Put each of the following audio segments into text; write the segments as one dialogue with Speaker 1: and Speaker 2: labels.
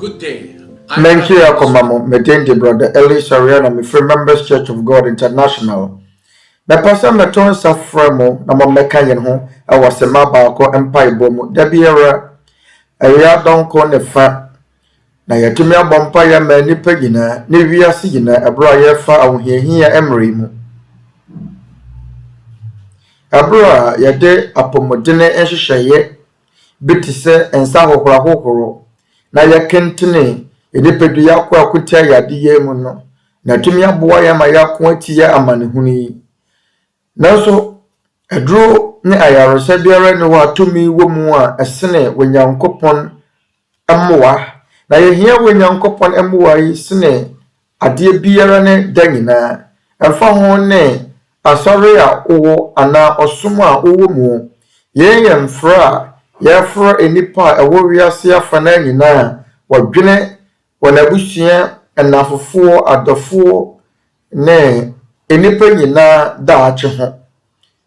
Speaker 1: Good day.
Speaker 2: Thank you, Akomamo. Medende brother Eli Soriano, my free members Church of God International. Me pastor me ton safra mo na mo meka yen ho e wasema baako empire bomu. Da biara eya donko ne fa na yetumi abompa ya ma nipa gina ne wiase gina ebro ye fa ahohiahia emre mu. Ebro ye de apomodene enhyehyeye bitise ensa hohoro na ye kentene edipedu yakọ akutia yade mu no na tumi aboa ya ma yakọ atie amanehuni nanso eduro ne ayaresa biara ne wa tumi wo mu a esene Onyankopɔn emmoa na yehia Onyankopɔn emmoa yi sene ade biara ne da nyinaa efa ho ne asɔre a owo ana osom a owo mu yɛn mfra yɛfra enipa a ɛwɔ wiase afa na nyinaa wɔdwene wanabusia enafofo adofo ne enipa nyina daache ho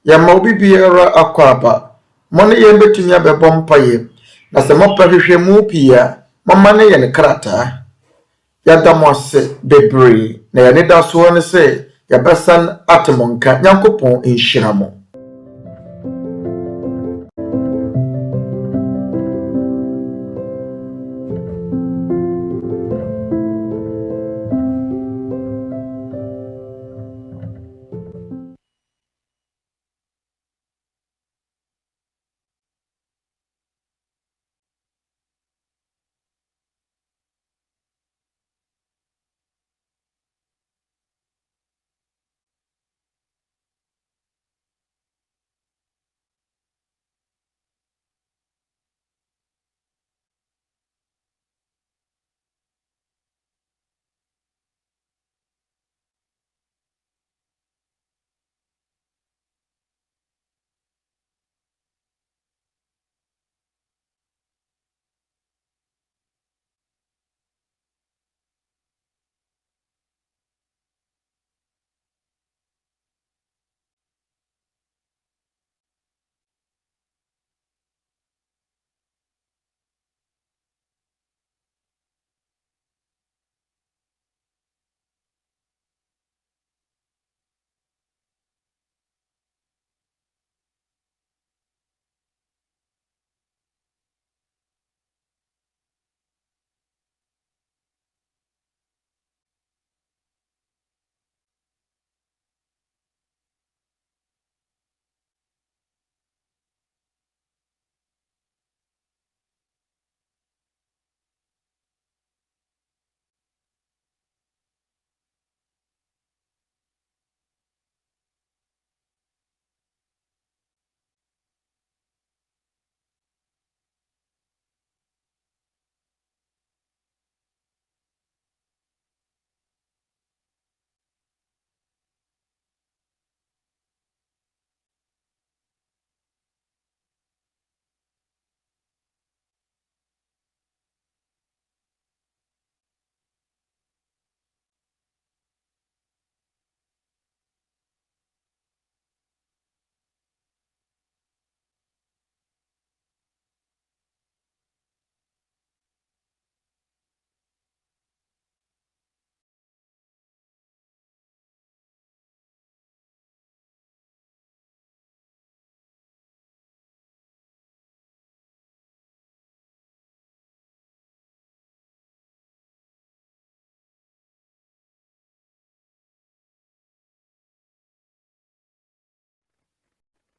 Speaker 2: yama obi biara akwaba mo ne ye betumi abebɔ mpaye na se mo pahwehwe mu pia mama ne ye ne krata yada mo ase beree na ye ne da so ne se ya besan atemonka Nyankopɔn enhyira mo.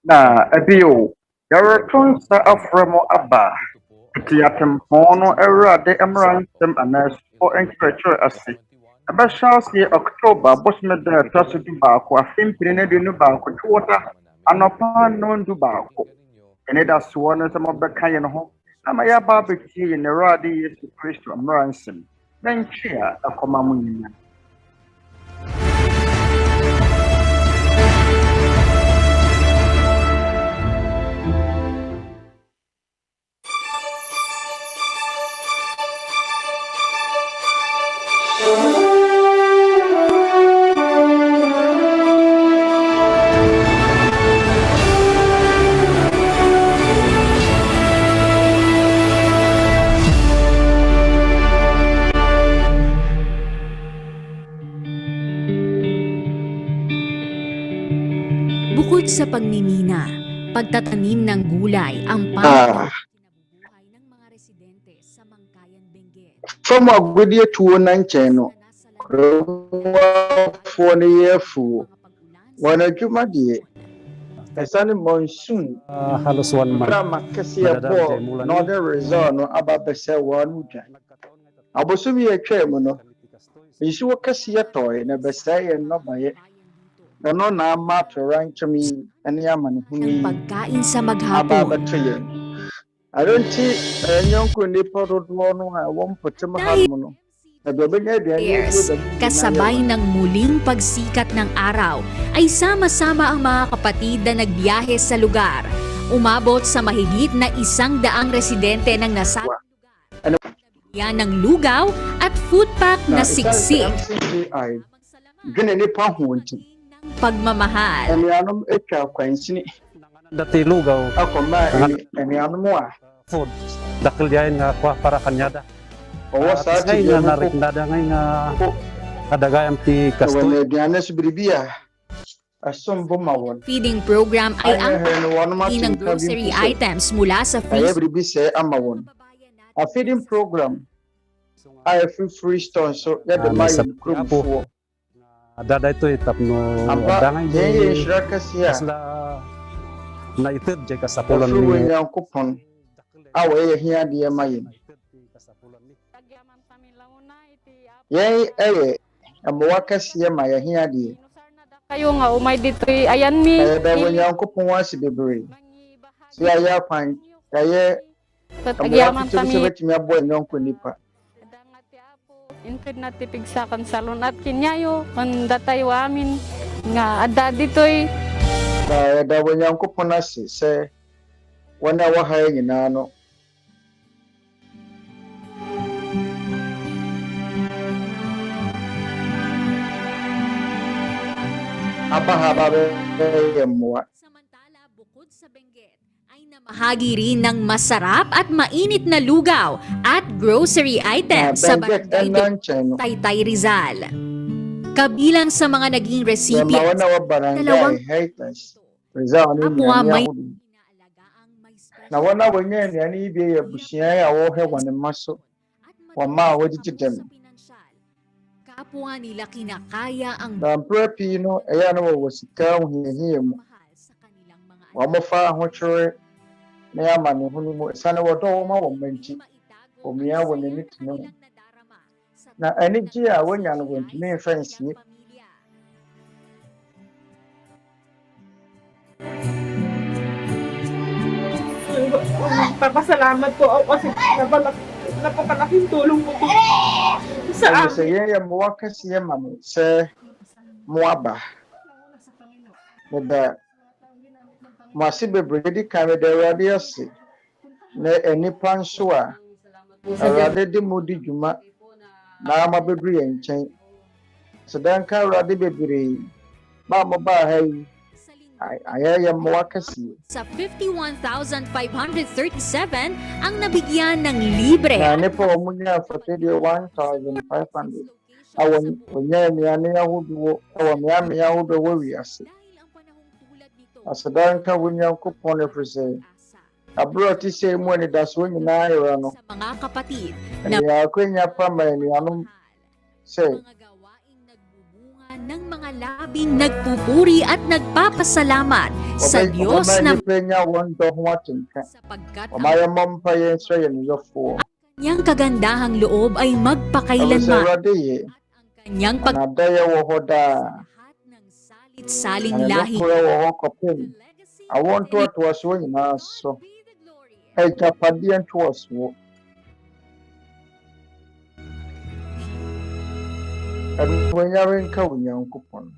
Speaker 2: Na ebio yareton sa afremo aba Tete Atempɔn no Awurade emransem anaso enkyerɛkyerɛ ase abɛhyɛ October bosmeda taso du baako afempire ne du no baako twota anɔpa no ndu baako ene da so no sɛ mɔbɛka ye no ho na ma ya ba betie ye ne Awurade Yesu Kristo emransem na ntwe a akɔma mu nyina.
Speaker 1: sa pagmimina, pagtatanim ng gulay, ang pangkinabubuhay ng mga residente sa Mangkayan, Benguet.
Speaker 3: From a good year to one channel, for the year for Onuabarima Eli monsoon.
Speaker 4: Halos 1 month.
Speaker 3: Makasi Ɛbɔ Northern Razon no ababɛsɛ wɔn udwa. Abosom yɛ twɛ mu no. Nsuo kɛse yɛ tɔe na bɛsɛ yɛ nnɔbaeɛ. Ɛno na ama atɔra nkyɛm yi ne amanehunu yi.
Speaker 1: Pagkain sa maghapon.
Speaker 3: Ababɛto yɛn. Aronti nyɔnko nipa dodoɔ no a wɔn mpɔtem ha mo no.
Speaker 1: Kasabay ng muling pagsikat ng araw ay sama-sama ang mga kapatid na nagbiyahe sa lugar. Umabot sa mahigit na 100 residente ng nasabing lugar. Yan ng lugaw at food pack na siksik.
Speaker 3: MCGI. Ganun pa hunti.
Speaker 1: Pagmamahal.
Speaker 3: Enianom etwa kwansini.
Speaker 4: Dati lugaw.
Speaker 3: Ako ma enianom mo
Speaker 4: food. Dakil diyan nga para kanyada.
Speaker 3: Sa
Speaker 4: atin na narikndada ngay nga kadagayam ti kastoy.
Speaker 1: Feeding program ay ang pagkain ng grocery items mula sa freezer.
Speaker 3: A feeding program ay free store so yada mayin group.
Speaker 4: Dada ito itapno dangay kasla na itid jay kasapulan ni
Speaker 3: Onyankopɔn away here the mayin. Yay, amuwa kasiya maya hiyadi.
Speaker 5: Kayo nga umay dito ayan mi.
Speaker 3: Dahil Onyankopɔn wasi beree. Siya ya pan kaya
Speaker 5: agyaman tami.
Speaker 3: Nipa.
Speaker 5: Intid na tipig sa kansalon at kinyayo mandatay wa amin nga adda ditoy.
Speaker 3: Dahil Onyankopɔn nasi se wana wahay Nyinaa no.
Speaker 1: Samantala, bukod sa Benguet, ay namahagi rin ng masarap at mainit na lugaw at grocery items sa barangay Taytay Rizal. Kabilang sa mga naging recipients, dalawang
Speaker 3: nawana wenye yani ibe ya bushia ya wohe wanemaso wama wajijidem.
Speaker 1: Kapwa nila kinakaya ang
Speaker 3: Pino, ayan mo wasika hihiye mo. Wamofa hochore na yaman hunu mo sana wato ma wamenti. Omiya wone mitino. Na aniji a wonya no wentumi fence ni.
Speaker 6: Papasalamat po ako kasi napakalaking tulong po sa amin.
Speaker 3: Saya mo kasi mami sa muaba. Meda masi bebredi kame de radiasi na enipa nso a rade de modi dwuma na ma bebri enchen. Sedanka rade bebri ba mo ba hay
Speaker 1: sa 51,537 ang nabigyan ng libre.
Speaker 3: Nane po umunya fatidi 1,500. Awon unya miyani ahodoɔ awon miyami ahodoɔ wiase. Asadan ka Onyankopɔn efrese. Abro ti se mu ani daso nyinaa yɛra no.
Speaker 1: Sa mga kapatid na
Speaker 3: akwenya pa mani anom se
Speaker 1: ng mga labing nagpupuri at nagpapasalamat sa Diyos na sapagkat ang kanyang kagandahang loob ay magpakailanman at ang kanyang lahat ng salit-saling lahi.
Speaker 3: Nanyaring ka Onyankopɔn.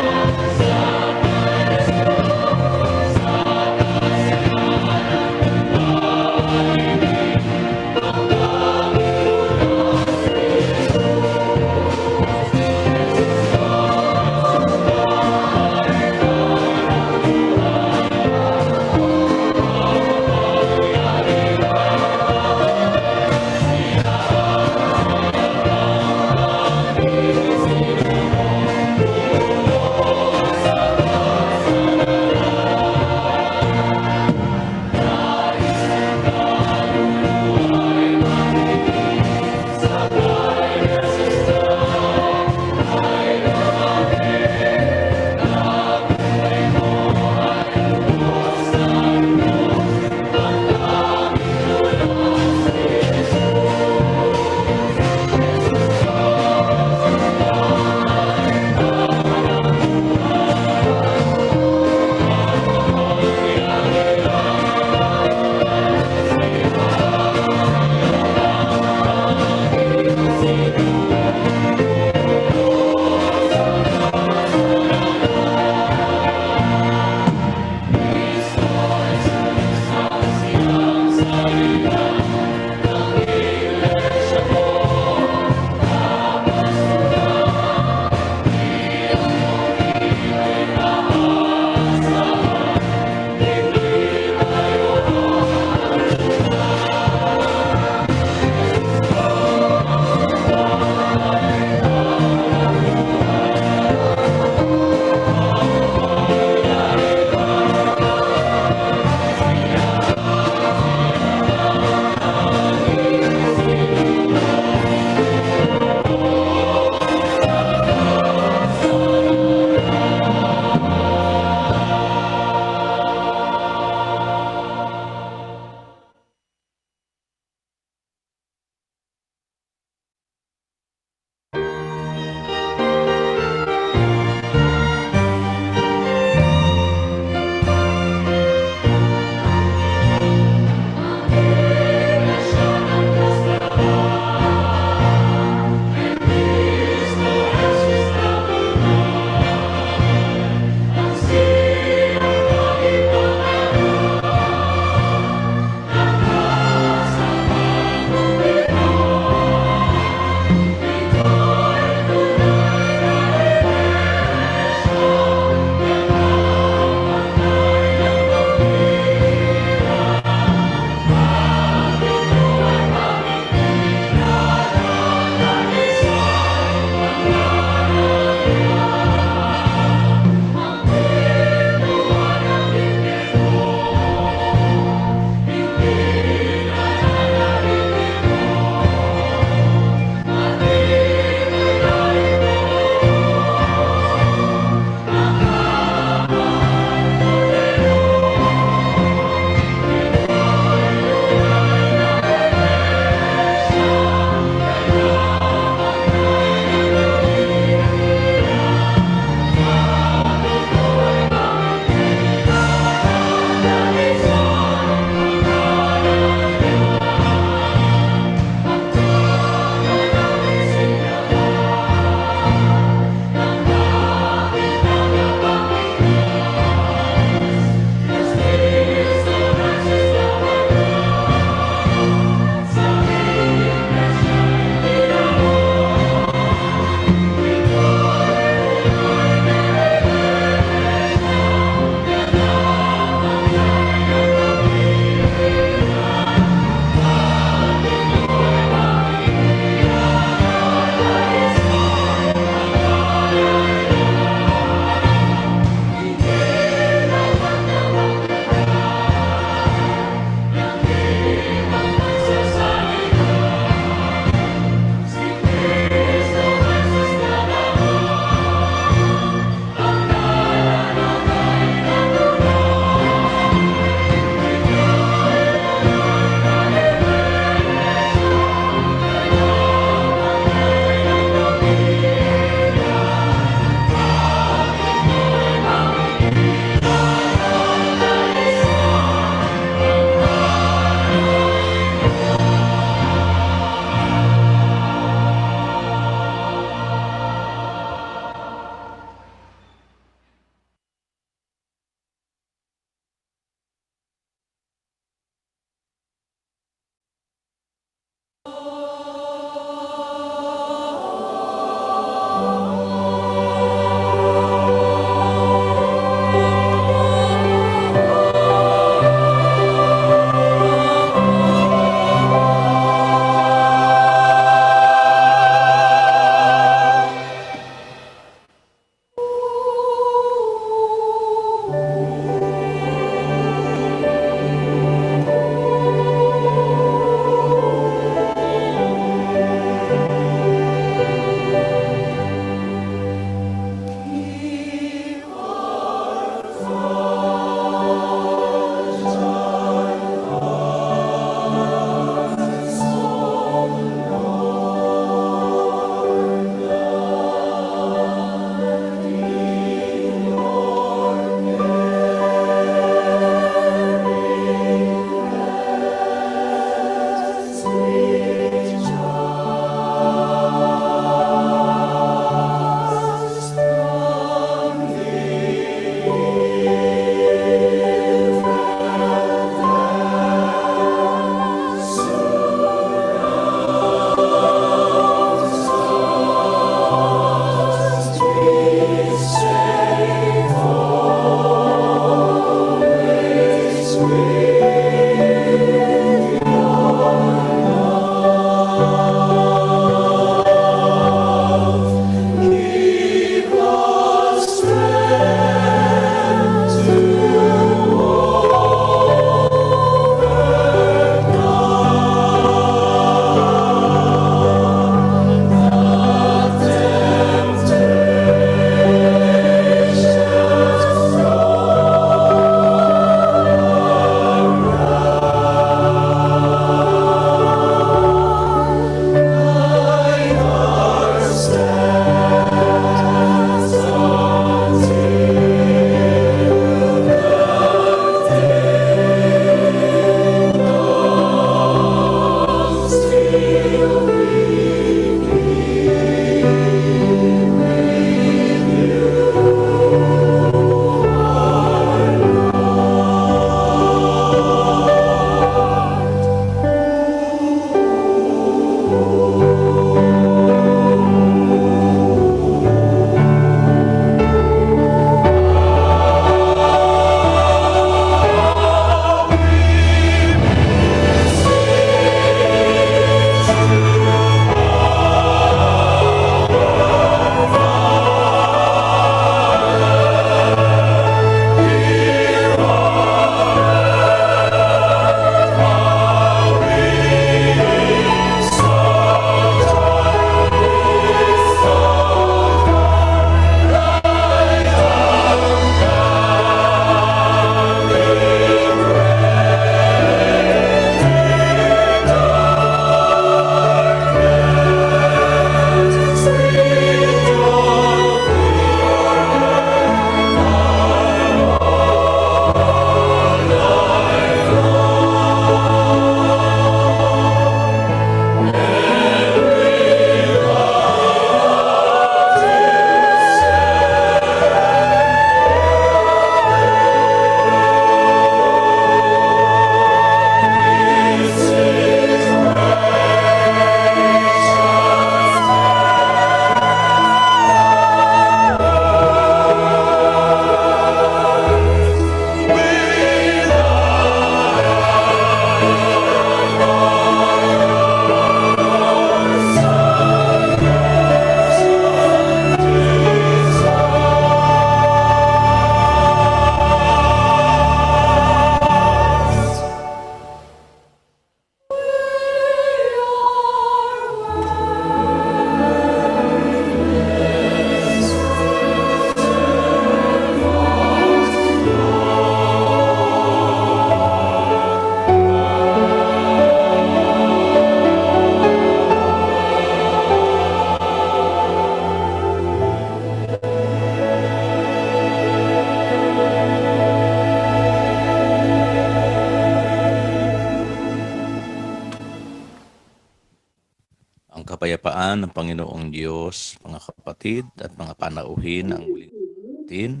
Speaker 7: kapayapaan ng Panginoong Diyos, mga kapatid at mga panauhin ang muling natin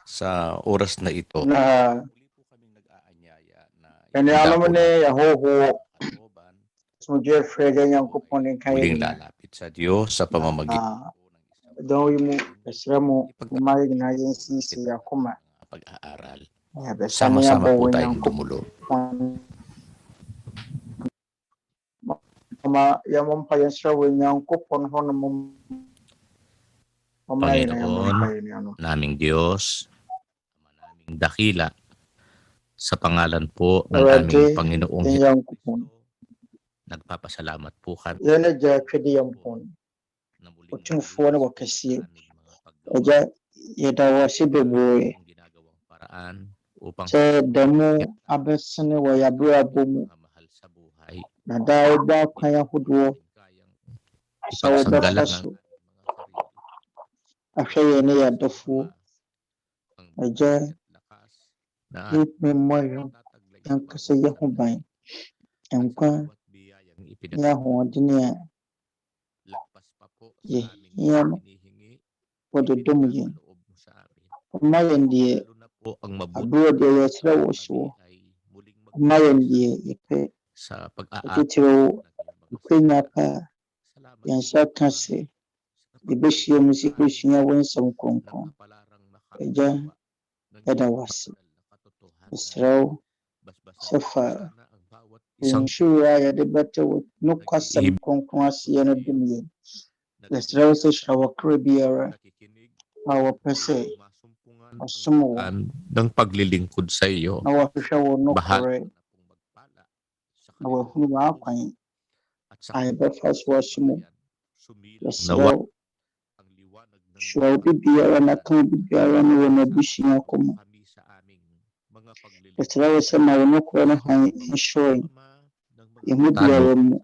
Speaker 7: sa oras na ito.
Speaker 3: Na
Speaker 7: Muli po kaming nag-aanyaya na
Speaker 3: kani
Speaker 7: ihanda
Speaker 3: alam
Speaker 7: po
Speaker 3: ni
Speaker 7: natin
Speaker 3: Yahoho
Speaker 7: kalooban.
Speaker 3: sumuje Freda Nyankopon ng kaya
Speaker 7: Muling
Speaker 3: niya.
Speaker 7: lalapit sa Diyos sa pamamagitan po ng isang
Speaker 3: Daw mo kasira mo umayag na
Speaker 7: ipagpapatuloy
Speaker 3: yung
Speaker 7: po
Speaker 3: sisi
Speaker 7: natin
Speaker 3: ako ma.
Speaker 7: ang pag-aaral.
Speaker 3: Ya besa niya
Speaker 7: Sama-sama po
Speaker 3: bawa
Speaker 7: tayong
Speaker 3: Nyankopon.
Speaker 7: dumulog.
Speaker 3: Yamon pa yan siya with Nyankopon ho na mo umayag na yamon pa yun ano.
Speaker 7: Naming Diyos, Ama naming dakila, sa pangalan po ng
Speaker 3: Already,
Speaker 7: aming Panginoong
Speaker 3: Nyankopon.
Speaker 7: nagpapasalamat po kami.
Speaker 3: Yan na dya kadi yampon.
Speaker 7: Na muling
Speaker 3: Utumfuwa na
Speaker 7: narinig
Speaker 3: wakasi.
Speaker 7: sa aming mga paggawa.
Speaker 3: Aja yadawa si bebuwe.
Speaker 7: Ang ginagawang paraan upang
Speaker 3: Sa damo abesane wa yabra bomu.
Speaker 7: mga mahal sa buhay.
Speaker 3: Nadaw ba kaya hudwo
Speaker 7: Kayang
Speaker 3: sa
Speaker 7: ipagsanggalang ang
Speaker 3: wabafaso.
Speaker 7: aming mga sarili.
Speaker 3: Asya yan ya dafu.
Speaker 7: Ang
Speaker 3: Aja
Speaker 7: buhay at lakas na
Speaker 3: hit memorial
Speaker 7: tataglay
Speaker 3: yang
Speaker 7: sa
Speaker 3: kasaya
Speaker 7: bawat
Speaker 3: hubay.
Speaker 7: at
Speaker 3: Yang
Speaker 7: sa
Speaker 3: ka
Speaker 7: bawat biyayang
Speaker 3: ya ho dinya
Speaker 7: lagpas pa po
Speaker 3: ye
Speaker 7: sa aming
Speaker 3: ya
Speaker 7: mga hinihingi.
Speaker 3: wado dum ye.
Speaker 7: Ipinagkaloob mo sa amin.
Speaker 3: Umayan diye
Speaker 7: Lalo na po ang mabuti
Speaker 3: abro diye sila
Speaker 7: kami
Speaker 3: wasu.
Speaker 7: ay muling
Speaker 3: Umayan
Speaker 7: magpapasalamat
Speaker 3: diye ipe
Speaker 7: sa pag-aaral
Speaker 3: itiro ikwenya pa
Speaker 7: Salamat
Speaker 3: yan
Speaker 7: po,
Speaker 3: sa
Speaker 7: Ama,
Speaker 3: kasi
Speaker 7: sa
Speaker 3: ibishiya musikulishiya wensa
Speaker 7: ng
Speaker 3: mkronkron.
Speaker 7: kapalarang
Speaker 3: Eja
Speaker 7: makakagawa ng
Speaker 3: yadawasi.
Speaker 7: ipagpapadal na katotohanan.
Speaker 3: Israel
Speaker 7: Basbasan
Speaker 3: sefa
Speaker 7: sana ang bawat isang
Speaker 3: Yeshua ya debate nukwasa mkronkron asiya na dumiye. Israel sa shawa kribiara
Speaker 7: nakikinig,
Speaker 3: awa pese
Speaker 7: masumpungan
Speaker 3: asumo
Speaker 7: ng paglilingkod sa iyo.
Speaker 3: na washawo no
Speaker 7: Bahala
Speaker 3: kore
Speaker 7: na pong magpala sa
Speaker 3: na wahunu akwai
Speaker 7: at sa
Speaker 3: ay befas wasumo
Speaker 7: sumilang
Speaker 3: Israel
Speaker 7: ang liwanag ng
Speaker 3: shawa bibiara na kang bibiara na wana bishiya kuma
Speaker 7: kami sa aming mga paglilingkod.
Speaker 3: Israel sa mawano ko na hay ensuring yung bibiara mo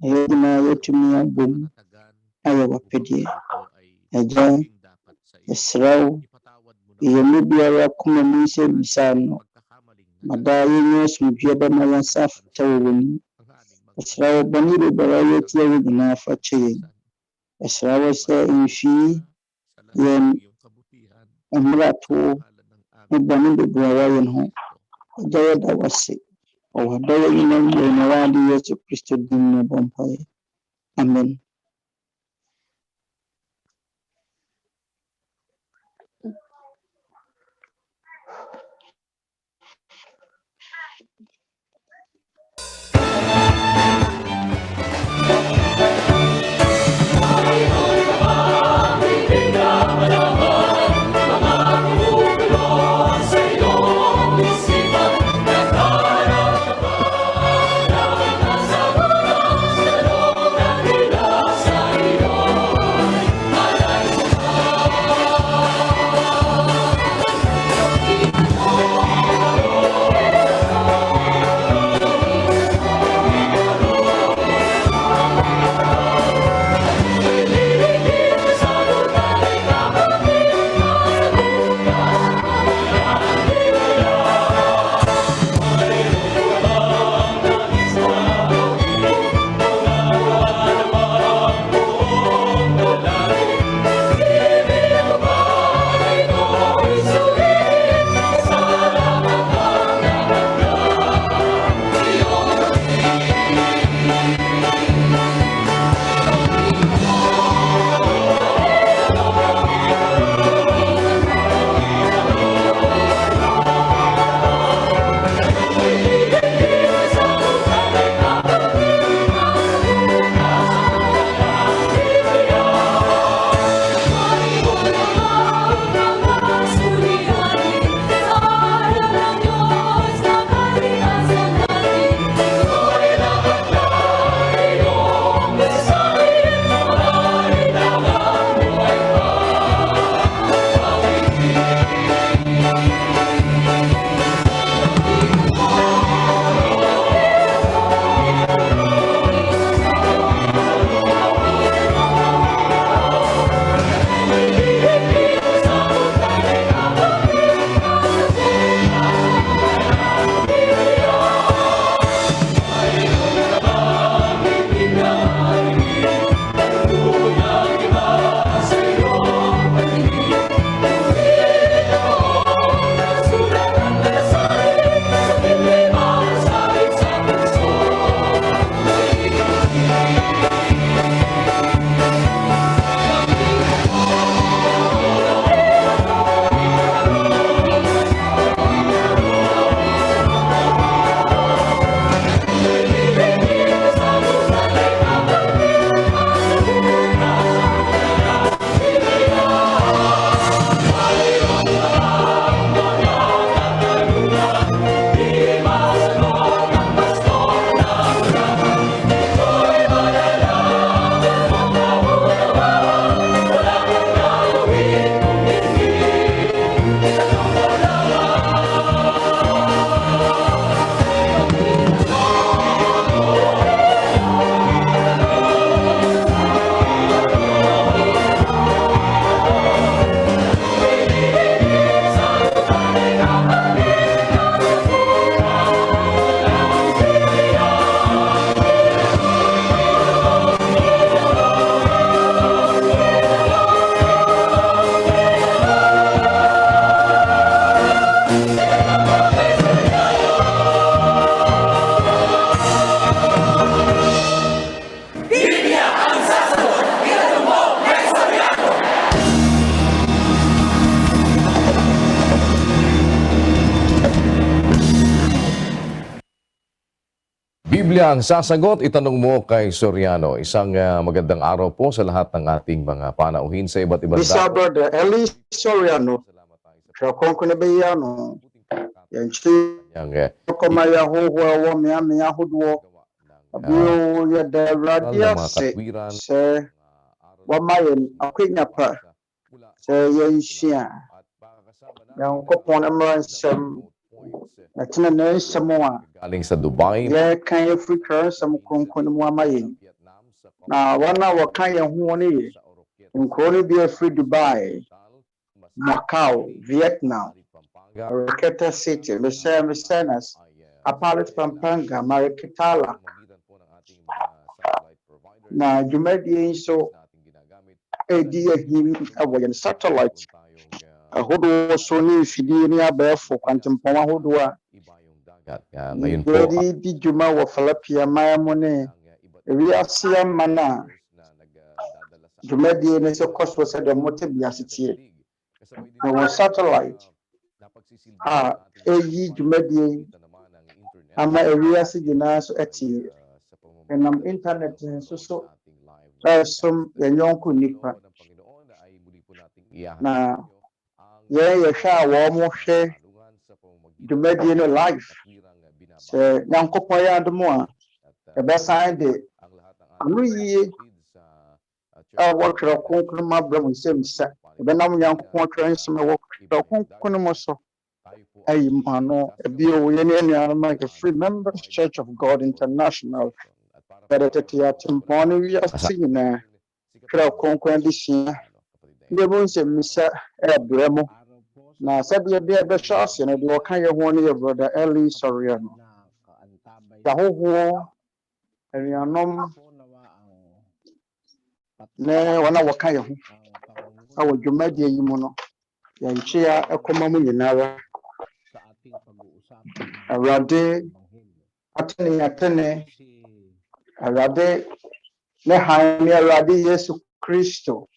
Speaker 3: ay na yotumiya bum ayaw apedye aja Israel yung bibiara kuma minse misano madayo niya sumbiya ba na yan sa tawun Israel bani bibara yetiya wina fache Israel sa infi yan amrato bani bibara yan ho aja dawasi o dawa ina na wadi Yesu Kristo din na bompay amen.
Speaker 8: Biblia ang sasagot, itanong mo kay Soriano. Isang magandang araw po sa lahat ng ating mga panauhin sa iba't ibang
Speaker 3: Bisa Brother Eli Soriano, Kronkon Adesua, yang komaya HWƐ ahodoɔ, abuo ya dawrade se wamayen akwenya pa se yenhia Nyankopɔn mmara nsɛm na tena ne nsɛm a
Speaker 8: galing sa Dubai,
Speaker 3: yɛka yɛfiri Twerɛ nsɛm kronkron mu ama yɛn na wɔn a wɔka yɛn ho no yɛ nkuro no bi afiri Dubai, Macau, Vietnam, Reketa City, Mesenas, Apalit Pampanga, Marikitala. Na dwumadie nso edi ahim ɛwɔ yɛn satellite ahodoɔ so ne afidie ne abɛɛfo kwantempɔn ahodoɔ a yɛde di dwuma wɔ Falapia man mu ne Wiase ama no a dwumadie no sɛ kɔ so sɛdeɛ mote Wiase tie na wɔ satellite a ɛyi dwumadie ama Wiase nyinaa so ɛtie ɛnam internet nso so ɛsom yɛn yɔnko nipa na yɛhwɛ a wɔn hwɛ dwumadie no live sɛ Nyankopɔn yɛ adom a ɛbɛsan de anoyie a wɔtwerɛ kronkron ma brɛ mu nsɛmmisa ɛbɛnam Nyankopɔn twerɛ nsɛm a wɔtwerɛ kronkron mu so ayi mu ano ebio yɛn anuanom a Free Members Church of God International bɛde Tete Atempɔn ne Wiase nyinaa Twerɛ Kronkron Adesua ne mu nsɛmmisa berɛ mu na sɛdeɛ bia bɛhyɛ ase no deɛ ɔka yɛ ho ne yɛ Brother Eli Soriano yɛahohoɔ anuanom ne wɔn a wɔka yɛ ho a wɔ dwumadie yi mu no yɛnkyea ɛkɔma mu nyinara Awurade atene Awurade ne han ne Awurade Yesu Kristo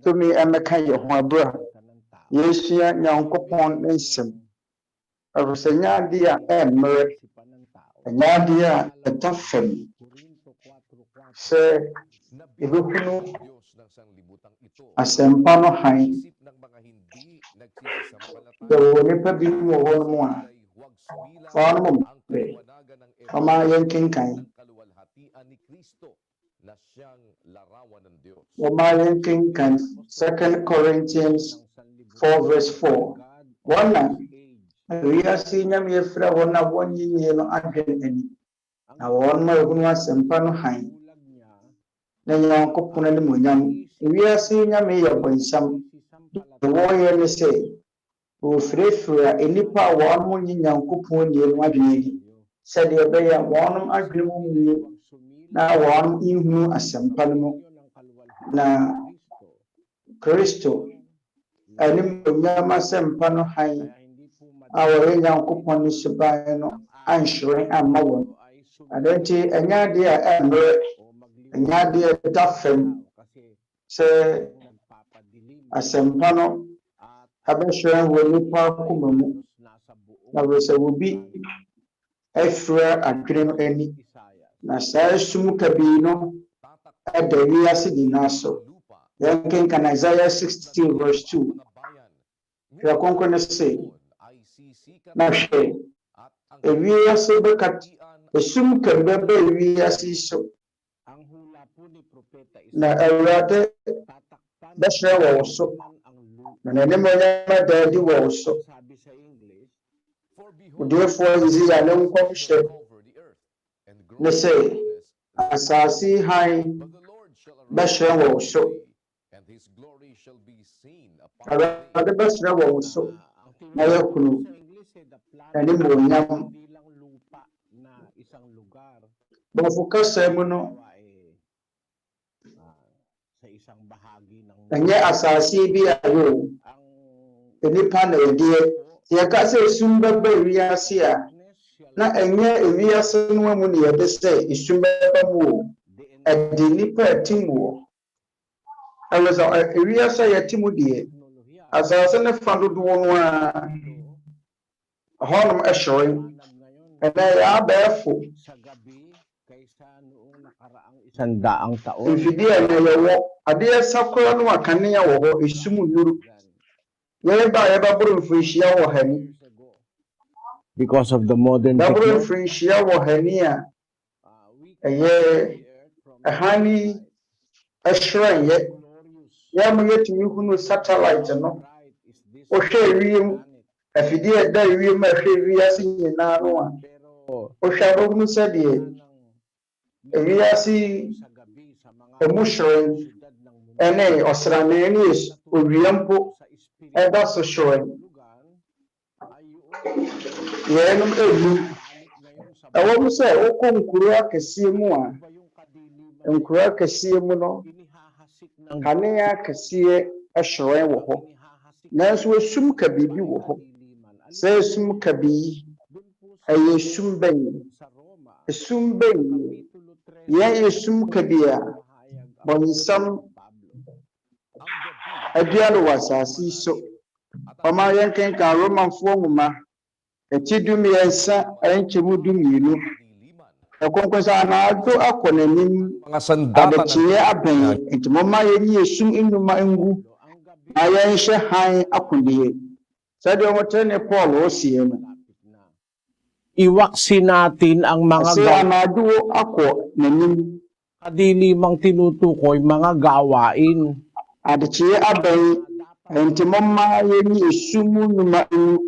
Speaker 3: tumi ɛmɛka yɛ ho abra yɛsua Nyankopɔn ne nsɛm ɛfisɛ nyaade a ɛmmerɛ nyaade a ɛda fam sɛ ɛbɛhunu asɛmpa no han yɛwɔ nipa bi mu wɔ hɔ mu a fa no mo mmerɛ ɔma yɛnkenkan ɔma yɛnkenkan 2 Corinthians 4 verse 4 wɔn na Wiase nyame yɛfrɛ wɔn a wɔnyinyie no adwene ani na wɔn ma ɛhunu asɛmpa no han na Nyankopɔn animuonyam Wiase nyame yɛ bɔnsam wɔyɛ ne sɛ wɔfirefiri a nnipa a wɔn mo nyi Nyankopɔn nie no adwene ani sɛdeɛ ɛbɛyɛ a wɔn adwene mu mmie na wɔn nhunu asɛmpa no mu na Kristo animuonyam asɛmpa no han a wɔyɛ Nyankopɔn ne suban no anhyerɛn amma wɔn adanti ɛnyɛ adeɛ a ɛmmerɛ ɛnyɛ adeɛ a ɛda fam sɛ asɛmpa no abɛhyerɛn wɔ nipa akoma mu na wɔsɛ obi afira adwene no ani na saa sum kabii no ɛda Wiase nyinaa so yɛnkenkan Isaiah 60 verse 2 Twerɛ Kronkron no sɛ na hwɛ Wiase bɛka esum kabii bɛba Wiase so na Awurade bɛhyerɛn wɔ so na n'anim ɔnyɛ daadi wɔ so odiyifoɔ Yesaia ne nkɔmhyɛ ne sɛ asase han bɛhyerɛn wɔ so Awurade bɛhyerɛn wɔ so na yɛhunu animuonyam Bɔfo kasa mu no ɛnyɛ asase bi a yɛwɔ nipa na ɛdeɛ yɛka sɛ esum bɛba Wiase a na ɛnyɛ Wiase no mu ne yɛde sɛ esum bɛba mu o ɛde nipa ɛte mu wɔ ɛwɔsɛ Wiase a yɛte mu deɛ asase ne fa dodoɔ no a hɔnom ɛhyerɛn ɛnɛ yɛ abɛɛfo mfidie a yɛwɔ adeɛ sakora no akanea wɔ hɔ esum nuru yɛba yɛbɛboro mfirinhyia wɔ hani
Speaker 9: because of the modern
Speaker 3: bɛboro
Speaker 9: technology.
Speaker 3: mfirinhyia wɔ hani a ɛyɛ ɛhani ɛhyerɛn yɛ yɛmo yɛtumi hunu satellite no wohwɛ wiem afidie ɛda wiem a ɛhwɛ wiase nyinaa no a wohwɛ abɛhunu sɛdeɛ wiase ɛmu hyerɛn ɛne ɔsrane ne owia mpo ɛda so hyerɛn yɛnom ɛnu ɛwɔ mu sɛ wokɔ nkuro akɛseɛ mu a nkuro akɛseɛ mu no kanea akɛseɛ ɛhyerɛn wɔ hɔ nanso esum ka biribi wɔ hɔ sɛ esum ka biribi ɛyɛ esum bɛn yɛn esum ka bi a bɔnsam adua no wɔ asase yi so ɔma yɛn kenkan romanfoɔ nwoma ɛti dumiɛnsa ɛnkyɛmu dumienu ɛkonkɔn sɛ anaado akɔ n'anim adekyeɛ abɛn nti mɔma yɛnyi esum nnwuma ngu na yɛnhyɛ han akodeɛ sɛdeɛ ɔmɔtɛ ne Paul ɔsiɛ no
Speaker 9: Iwaksi natin ang mga
Speaker 3: kasi anaado akɔ n'anim
Speaker 9: kadilimang tinutukoy mga gawain.
Speaker 3: adekyeɛ abɛn nti mɔma yɛnyi esum nnwuma ngu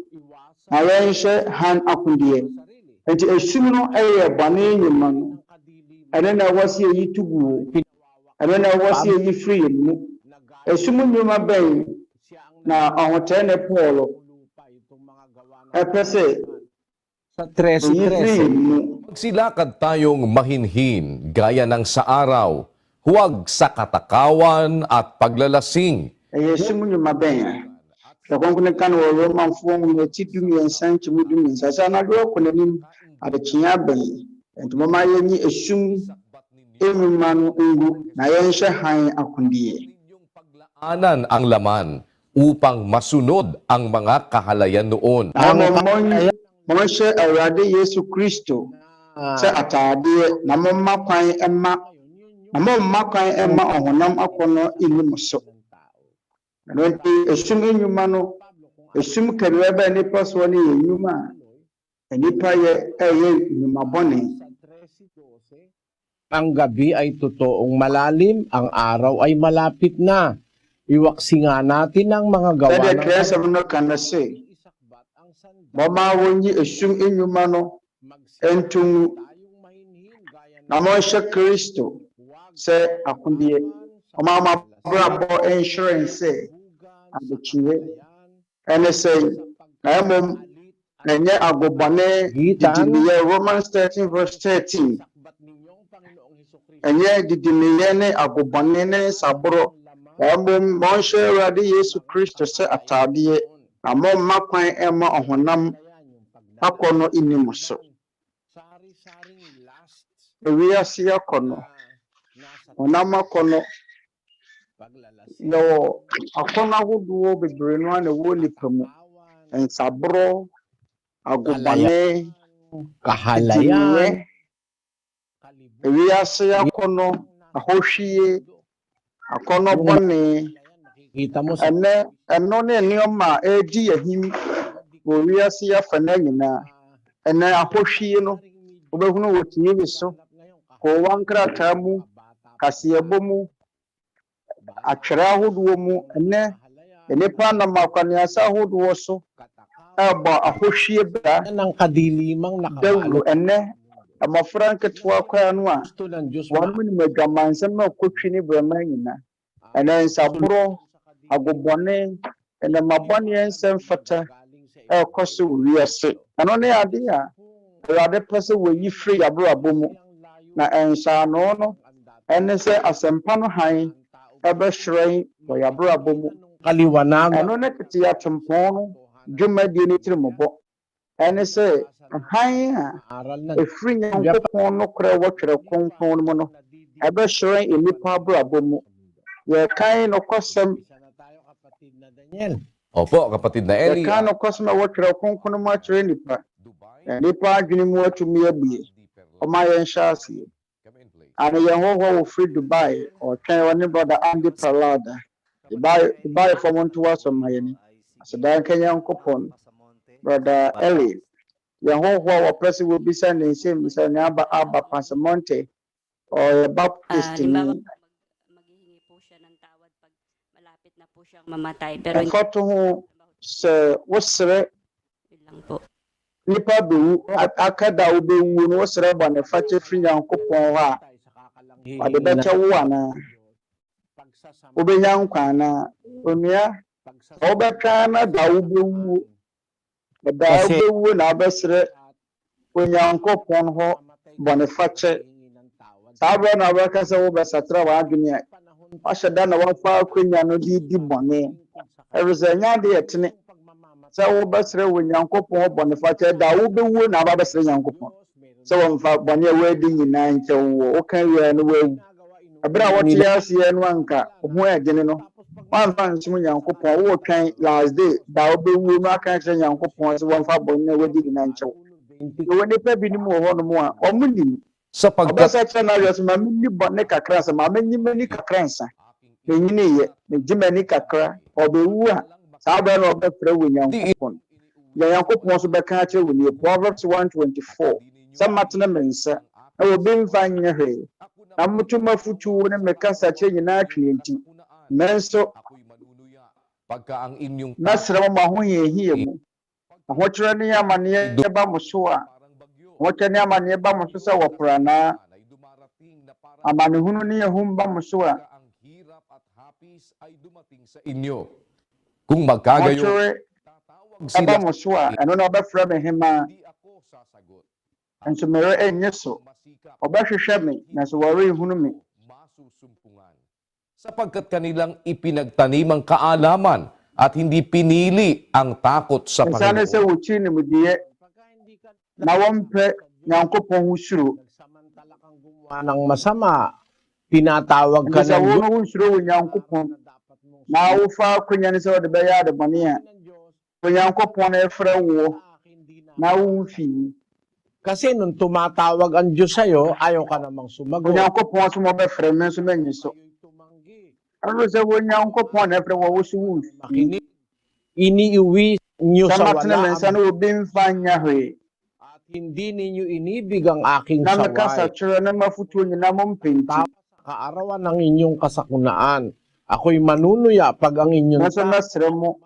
Speaker 3: na yɛnhyɛ han akodeɛ nti esum no ɛyɛ bɔne nnwuma no ɛno na ɛwɔ sɛ yɛyi to gu ɛno na ɛwɔ sɛ yɛyi firi yɛn mu esum nnwuma bɛn na ɔhotɛ ne Paul ɛpɛ sɛ
Speaker 9: Sa 13:13.
Speaker 8: Magsilakad tayong mahinhin gaya ng sa araw, huwag sa katakawan at paglalasing.
Speaker 3: ɛyɛ esum nnwuma bɛn a ɛkɔnkɔn kan wɔ romanfoɔ nwoma ti dumiɛnsa nkyɛmu dumiɛnsa sɛ anaado akɔ n'anim adekyeɛ abɛn nti mɔma yɛnyi esum nnwuma no ngu na yɛnhyɛ han akodeɛ
Speaker 8: Anan ang laman upang masunod ang mga kahalayan noon.
Speaker 3: Mɔnhyɛ Awurade Yesu Kristo sɛ ataadeɛ na momma kwan ɛma ɔhonam akɔnnɔ nni mo so. Ɛno nti esum nnwuma no esum kɛdeɛ bɛyɛ nipa soɔ no yɛ nnwuma a nipa ɛyɛ nnwuma bɔne.
Speaker 9: Ang gabi ay totoong malalim, ang araw ay malapit na. Iwaksi nga natin ang mga gawa
Speaker 3: Sɛdeɛ Kristo no ka na sɛ mɔma wɔnyi esum nnwuma no ntungu na mɔnhyɛ Kristo sɛ akodeɛ ɔma abrabɔ nhyerɛn sɛ adekyeɛ ɛne sɛ na mmom ɛnyɛ agobɔne didimiyɛ Romans 13:13 ɛnyɛ didimiyɛ ne agobɔne ne nsaboro na mmom mɔnhyɛ Awurade Yesu Kristo sɛ ataadeɛ na momma kwan ɛma ɔhonam akɔnnɔ nni mo so. Wiase akɔnnɔ honam akɔnnɔ yɛwɔ akɔnnɔ ahodoɔ bebree no a na ɛwɔ nipa mu nsaboro agobɔne
Speaker 9: kahalayan.
Speaker 3: Wiase akɔnnɔ ahohwie akɔnnɔ bɔne ɛno ne nneɛma a ɛredi yɛhim wɔ wiase afa no nyinaa ɛnɛ ahohwie no wobɛhunu wɔ TV so kɔ wɔn nkrataa mu kaseɛbɔ mu atwerɛ ahodoɔ mu ɛnɛ nnipa nam akwaneasa ahodoɔ so ɛbɔ ahohwie bra dawuro ɛnɛ mmɔfra nketewa koraa no a wɔn nim adwamansɛm na ɔkɔtwi ne brɛma nyinaa ɛnɛ nsaboro agobɔne ɛnɛmabɔne nsɛm fata ɛkɔ so wiase ɛno ne ade a Awurade pɛ sɛ wɔyi firi abrabɔ mu na ɛnhyɛano no ɛne sɛ asɛmpa no han ɛbɛhyerɛn wɔ abrabɔ mu ɛno ne Tete Atempɔn no dwumadie ne tirimɔbɔ ɛne sɛ han a ɛfiri Nyankopɔn no korɛ wɔ Twerɛ Kronkron no mu no ɛbɛhyerɛn nnipa abrabɔ mu yɛkan nokɔsɛm
Speaker 8: Opo, kapatid na Eli.
Speaker 3: yɛkan nokɔsɛm a wɔ Twerɛ Kronkron no mu akyerɛ nnipa nnipa adwene mu atumi abue ɔma yɛnhyɛ aseɛ And Yahowa will free Dubai or Kenya brother Andy Pralada. Dubai for one to us on my end. So that Kenyan coupon, brother Eli. Yahowa or person will be sending him, Mr. Nyaba Abba Pasamonte or a Baptist in
Speaker 10: maghihingi po siya ng tawad pag malapit na po siyang mamatay. Pero
Speaker 3: and for to whom, sir, what's the
Speaker 10: lang po.
Speaker 3: Nipa bewu akada obewu no sere bɔ ne fakyɛ firi Nyankopɔn hɔ a ɔde bɛkyɛ wo ana obenya nkwa na onua ɔbɛka na da obewu da obewu na ɔbɛsere Onyankopɔn hɔ bɔ ne fakyɛ saa bɛ na ɔbɛka sɛ wo bɛsatra wa adwene a ɔhyɛ da na wɔfa akonya no di bɔne ɛresɛ nya de yɛtene sɛ wo bɛsere Onyankopɔn bɔ ne fakyɛ da wo bɛwu na aba bɛsere Nyankopɔn sɛ wɔmfa bɔne a wɔadi nyinaa nkyɛ wo woka wie no wawu ɛberɛ a wɔte aseɛ no anka ho ɛgyene no wɔamfa nsom Nyankopɔn wo twɛn last day da wo bɛwu no aka kyerɛ Nyankopɔn sɛ wɔmfa bɔne a wɔadi nyinaa nkyɛ wo wɔ nipa bi nim wɔ hɔ nom a ɔmo nim ɔbɛsɛ kyerɛ no awiɛ so ma menni bɔne kakra nsa ma menyi m'ani kakra nsa menyiniyɛ megye m'ani kakra ɔbɛwu a saa bɛ na ɔbɛfrɛ wɔ Nyankopɔn Nyankopɔn so bɛka kyerɛ wɔ nie Proverbs 1:24 sɛ matena me nsa na wɔbi mfa nyɛ hwee na moto mafutuo ne me kasa kyerɛ nyinaa twe nti nanso mɛsrɛ mo ma ho hiahia mu ahokyerɛ ne amanneɛ ba mo so a ahokyerɛ ne amanneɛ ba mo so sɛ wɔpora anaa amanehunu ne yɛhum ba mo so a
Speaker 8: kung magkagayon
Speaker 3: aba mo so a ɛno na ɔbɛfrɛ me hema nso mere ɛnyɛ so ɔbɛhwehwɛ me na so wɔrehunu me
Speaker 8: sapagkat kanilang ipinagtanim ang kaalaman at hindi pinili ang takot sa
Speaker 3: Panginoon. Sɛ wɔkyi nimdeɛ na wɔmpɛ Nyankopɔn ho suro
Speaker 9: ng masama tinatawag ka
Speaker 3: ng Diyos. Ho suro Nyankopɔn na wofa akonya ne sɛ wɔde bɛyɛ ade bɔne a Onyankopɔn na ɛfrɛ wo na womfi.
Speaker 9: Kasi nung tumatawag ang Diyos sa'yo, ayaw ka namang sumagot.
Speaker 3: Onyankopɔn so mabɛfrɛ me nso manyi so. Ano sɛ Onyankopɔn na ɛfrɛ wo so womfi.
Speaker 9: Iniuwi niyo sa wala.
Speaker 3: Sa matena mensa na obi mfa nya hwee.
Speaker 9: At hindi ninyo inibig ang aking
Speaker 3: saway.
Speaker 9: Na
Speaker 3: nakasatsura na mafutuo niyo na mumpinti.
Speaker 9: Kaarawan ng inyong kasakunaan. Ako'y manunuya pag ang inyong
Speaker 3: nasa nasira mo.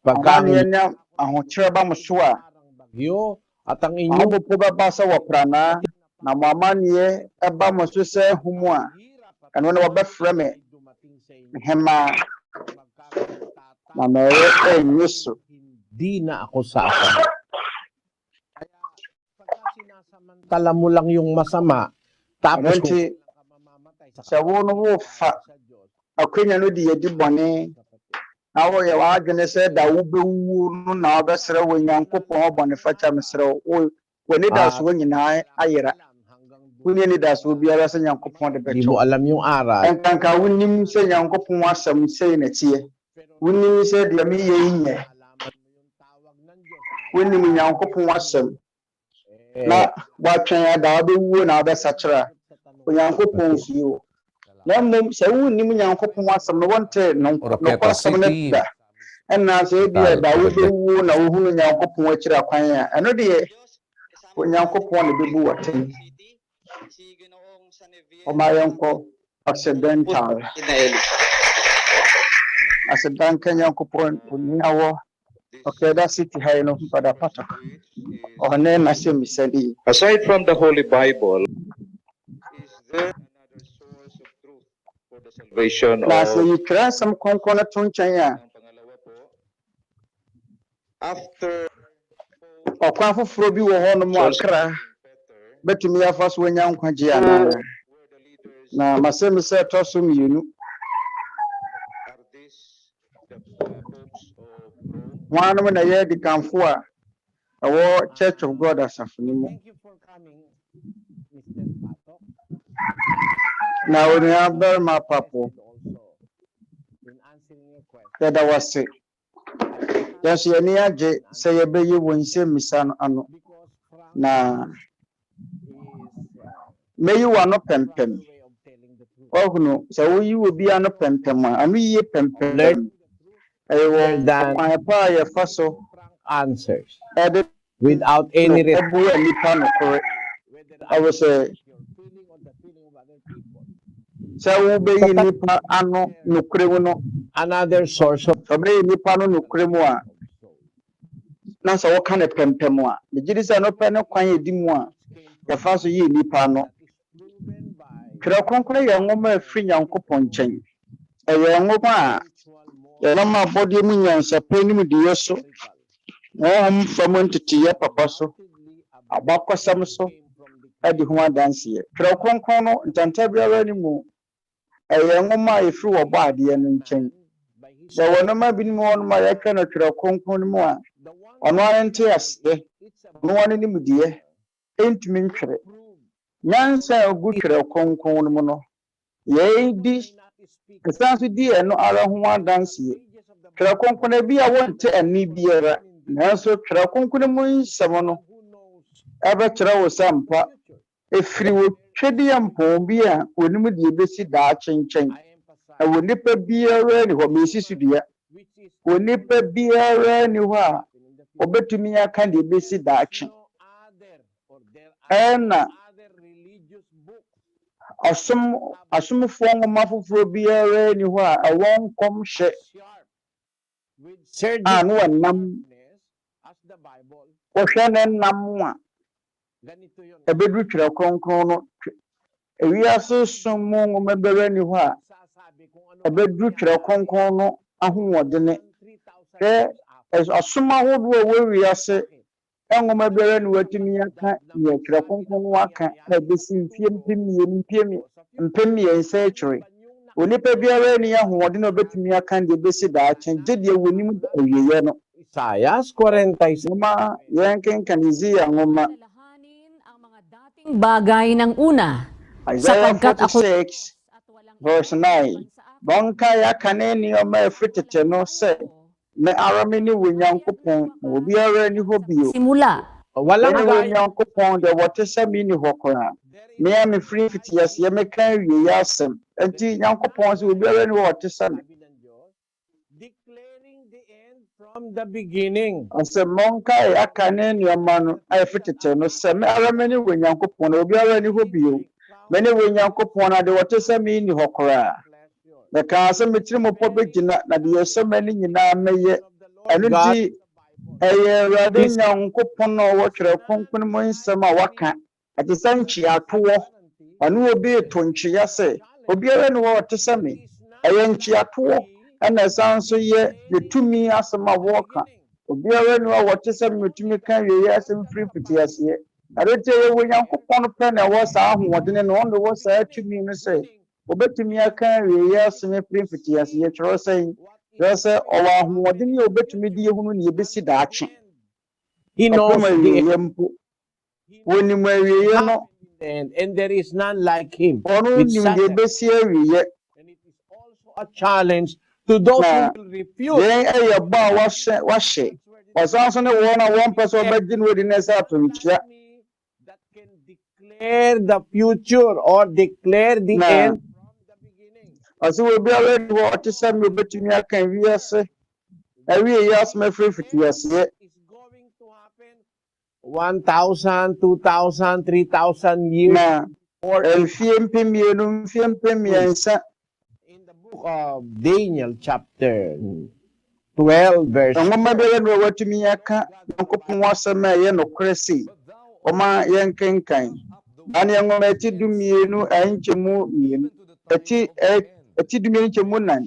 Speaker 9: Pagka
Speaker 3: niya ang tsura ba mo suwa.
Speaker 9: Bagyo at ang inyong
Speaker 3: po ba sa waprana na mamaniye eba mo suse humwa. Ano na wabɛfrɛ me hema na mere Yesu.
Speaker 9: Di na ako sa akin. Kaya pagka sinasamantala mo lang yung masama, tapos
Speaker 3: sa wono wo fa akwenya no de yedi bɔne na wo yɛ wadwene sɛ da wo bɛwu no na wobɛsrɛ wɔ Nyankopɔn bɔne fakyɛ mesrɛ wo w'ani da so nyinaa ayera woni ani da so biara sɛ Nyankopɔn de bɛkyɛ
Speaker 9: mo alam yung aral
Speaker 3: ɛnkanka wonim sɛ Nyankopɔn asɛm sei na tie wonim sɛ deɛ meyɛ nyɛ wonim Nyankopɔn asɛm na watwɛn ada wobɛwu na wobɛsakyera Onyankopɔn fie o na mmom sɛ wonim Nyankopɔn asɛm no wɔnte no asɛm no da ɛnna sɛ bi da wobɛwu na wohunu Nyankopɔn akyira kwan a ɛno deɛ Onyankopɔn ne bɛbu wɔten ɔma yɛnkɔ accidental accidental Nyankopɔn oniawɔ Okeda City ha no pada patok ɔne na sɛ misali.
Speaker 11: Aside from the Holy Bible, is there another source of truth for the salvation of?
Speaker 3: Na sɛ yɛtwerɛ nsɛm kronkron no to nkyɛn a
Speaker 11: after
Speaker 3: ɔkwan foforɔ bi wɔ hɔ no mu akra bɛtumi afa so anya nkwagyeɛ anaa na masɛm sɛ ɛtɔ so mmienu wɔanom na yɛ dikanfo a ɛwɔ Church of God asafo no mu na Onuabarima papo yɛda wase yɛnso yɛni agye sɛ yɛbɛyi wɔ nsɛmmisa no ano na meyi wano pempem ohunu so wo yi obi ano pempem anoyie pempem ewo kwan pa ya fa so
Speaker 9: answers without any response.
Speaker 3: I was so be nipa ano nokure no
Speaker 9: Another source of
Speaker 3: be nipa no nokure mu a na so wo kan pempem a me gidi se no pe ne kwan edi mu a ya fa so yi nipa no Twerɛ Kronkron yɛ nwoma afiri Nyankopɔn nkyɛn ɛyɛ nwoma a yɛnam abɔdeɛ mu nyansapɛ nim deɛ so wɔn fam nteteyɛ papa so abakɔsɛm so adi ho adanseɛ Twerɛ Kronkron no ntanta biara ni mu ɛyɛ nwoma a ɛfiri wɔ bɔ adeɛ no nkyɛn sɛ wɔnoma bi mu wɔn ma yɛtwa no Twerɛ Kronkron mu a ɔno ara nte aseɛ ɔno ara nim deɛ ɛntumi ntwerɛ nyansa ogu Twerɛ Kronkron mu no yɛdi kesan so di ɛno ara ho adanseɛ Twerɛ Kronkron bi a wɔnte ani biara nanso Twerɛ Kronkron mu nsɛm no ɛbɛkyerɛ wo sampa efiri wo twɛdeɛ mpɔn bi a onim deɛ besi daakye nkyɛn ɛwɔ nipa biara ni hɔ mesi so dua wɔ nipa biara ni hɔ a obetumi aka deɛ besi daakye ɛna asomfoɔ nwoma foforɔ biara ni hɔ a ɛwɔ nkɔmhyɛ a no wɔnam wɔhwɛ ne nam a ɛbɛduru Twerɛ Kronkron no Wiase som mu nwoma biara ni hɔ a ɛbɛduru Twerɛ Kronkron no ahoɔdene hwɛ asom ahodoɔ wɔ wiase nwoma biara ni watumi aka yɛ Twerɛ Kronkron no aka na ɛbɛsi mfie mpemiɛnsa akyire onipa biara ni ahoɔdene a ɔbɛtumi aka deɛ ɛbɛsi daakye gye deɛ wɔnim awieɛ no
Speaker 9: Isaias 46
Speaker 3: nwoma yɛnkenkan Isaiah nwoma
Speaker 1: bagay ng una.
Speaker 3: Isaiah 46 verse 9 Bɔnka yɛaka ne nneɛma a ɛfiri tete no sɛ me ara me ne wɔ Nyankopɔn na obiara ni hɔ bio
Speaker 1: Simula.
Speaker 3: Walang Nyankopɔn deɛ wɔte sɛ me ni hɔ koraa mea mefiri mfitiaseɛ meka awieyɛ asɛm enti Nyankopɔn sɛ obiara ni hɔ wɔte sɛ me
Speaker 9: from the beginning.
Speaker 3: Ɔsɛ mɔnka yɛaka ne nneɛma no a ɛfiri tete no sɛ me ara me ne wɔ Nyankopɔn na obiara ni hɔ bio me ne wɔ Nyankopɔn na deɛ wɔte sɛ me ni hɔ koraa Mɛka sɛ metiri mo pɔ bɛgyina na deɛ ɛsɛ m'ani nyinaa mɛyɛ ɛno nti ɛyɛ Awurade Nyankopɔn a ɔwɔ Twerɛ Kronkron mu nsɛm a waka ɛte sɛ nkyeatoɔ ɔno obi eto nkyeya sɛ obiara ni hɔ ɔte sɛ me ɛyɛ nkyeatoɔ ɛna ɛsan so yɛ ne tumi asɛm a wɔka obiara ni hɔ wɔte sɛ me tumi ka wieyɛ asɛm firi mfitiaseɛ ɛno nti ɛyɛ Onyankopɔn no pɛ na ɛwɔ saa ahoɔdene na ɔno wɔ saa tumi no sɛ obetumi aka wieyɛ asɛm firi mfitiaseɛ kyerɛ sɛ ɔwɔ ahoɔdene a obetumi de ehunu ne ebesi daakye
Speaker 9: He knows
Speaker 3: wieyɛ mpo wɔnim awieyɛ no
Speaker 9: and there is none like him.
Speaker 3: ɔno
Speaker 9: It's
Speaker 3: nim
Speaker 9: such
Speaker 3: deɛ ebesi awieyɛ
Speaker 9: a challenge to those
Speaker 3: na
Speaker 9: who will refuse.
Speaker 3: yɛn ɛyɛ bɔ a wahyɛ ɔsan so ne wɔn a wɔn pɛ sɛ ɔbɛgye no wɔdi ne sɛ atomkyia
Speaker 9: That can declare the future or declare the
Speaker 3: na
Speaker 9: end.
Speaker 3: ɔsɛ obiara ni hɔ ɔte sɛ me obetumi aka wiase awieyɛ asɛm afiri mfitiaseɛ
Speaker 9: 1,000, 2,000, 3,000 years.
Speaker 3: na
Speaker 9: Or
Speaker 3: mfie mpemienu mfie mpemiɛnsa
Speaker 9: in the book of Daniel chapter 12 verse
Speaker 3: nwoma biara ni wɔatumi aka Nyankopɔn asɛm a ɛyɛ nokorɛ sei ɔma yɛnkenkan ane nwoma ati dumienu nkyɛmu mmienu ati dumienu nkyɛmu nan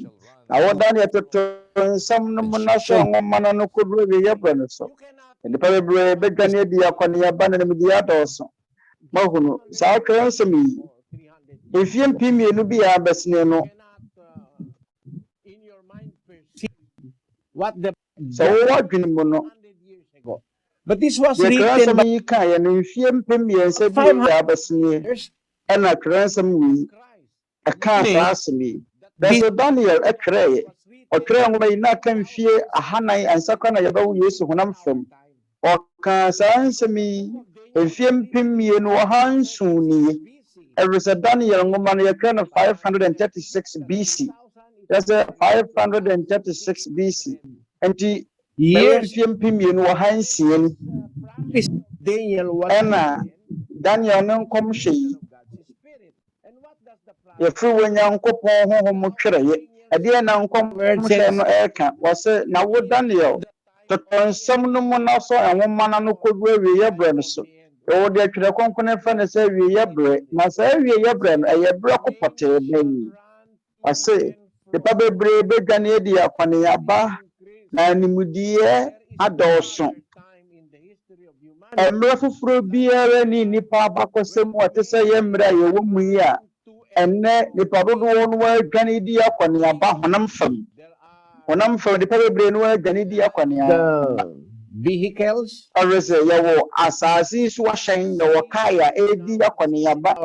Speaker 3: na wɔda ne ɛtoto nsɛm no mu na hwɛ nwoma no kodoro wieyɛ brɛ no so nnipa bebree bɛdwane adi akɔneaba na nimdeɛ adɔɔso mahunu saa twerɛ nsɛm yi mfie mpemienu bi a abɛsene no
Speaker 9: what the
Speaker 3: sɛ wowɔ adwene mu no
Speaker 9: but this was
Speaker 3: twerɛ
Speaker 9: written
Speaker 3: nsɛm
Speaker 9: by
Speaker 3: yi kaeɛ no mfie mpemiɛnsa bi a abɛsene ɛna twerɛ nsɛm wei ɛkaa saa asɛm yi bɛsɛ Daniel ɛtwerɛeɛ ɔtwerɛ nwoma yi na aka mfie 400 ansa kora na yɛbɛwo Yesu honam fam ɔkaa saa nsɛm yi mfie mpemienu 109 ɛwɛsɛ Daniel ngoma no yɛkra no 536 BC. That's a 536 BC. Nti mfie mpimienu wɔ ha nsia ni. Ɛna Daniel ne nkɔm hwɛ yi. Yɛfiri Onyankopɔn honhom twerɛeɛ. Ɛdeɛ na nkɔm hwɛ no ɛka. Wɔsɛ na wo Daniel tɔtɔ nsɛm no mu na so ɛnwoma no kɔdu awieyɛ berɛ no so. Ɛwɔ de Twerɛ Kronkron fa ne sɛ awieyɛ berɛ. Na sɛ awieyɛ berɛ no ɛyɛ berɛ kopɔtee bɛyi. Wɔsɛ nipa bebree bedwane adi akɔneaba na animdie adɔɔso. Mmerɛ foforɔ biara ni nipa abakɔsɛm a ɛte sɛ yɛ mmerɛ a yɛwɔ mu yi a ɛnnɛ nipa dodoɔ no adwane di akɔneaba honam fam. Honam fam nipa bebree no adwane di akɔneaba.
Speaker 9: Vehicles.
Speaker 3: Ɔrese yɛwɔ asase so ahyɛn yɛwɔ kaa a ɛdi akɔneaba.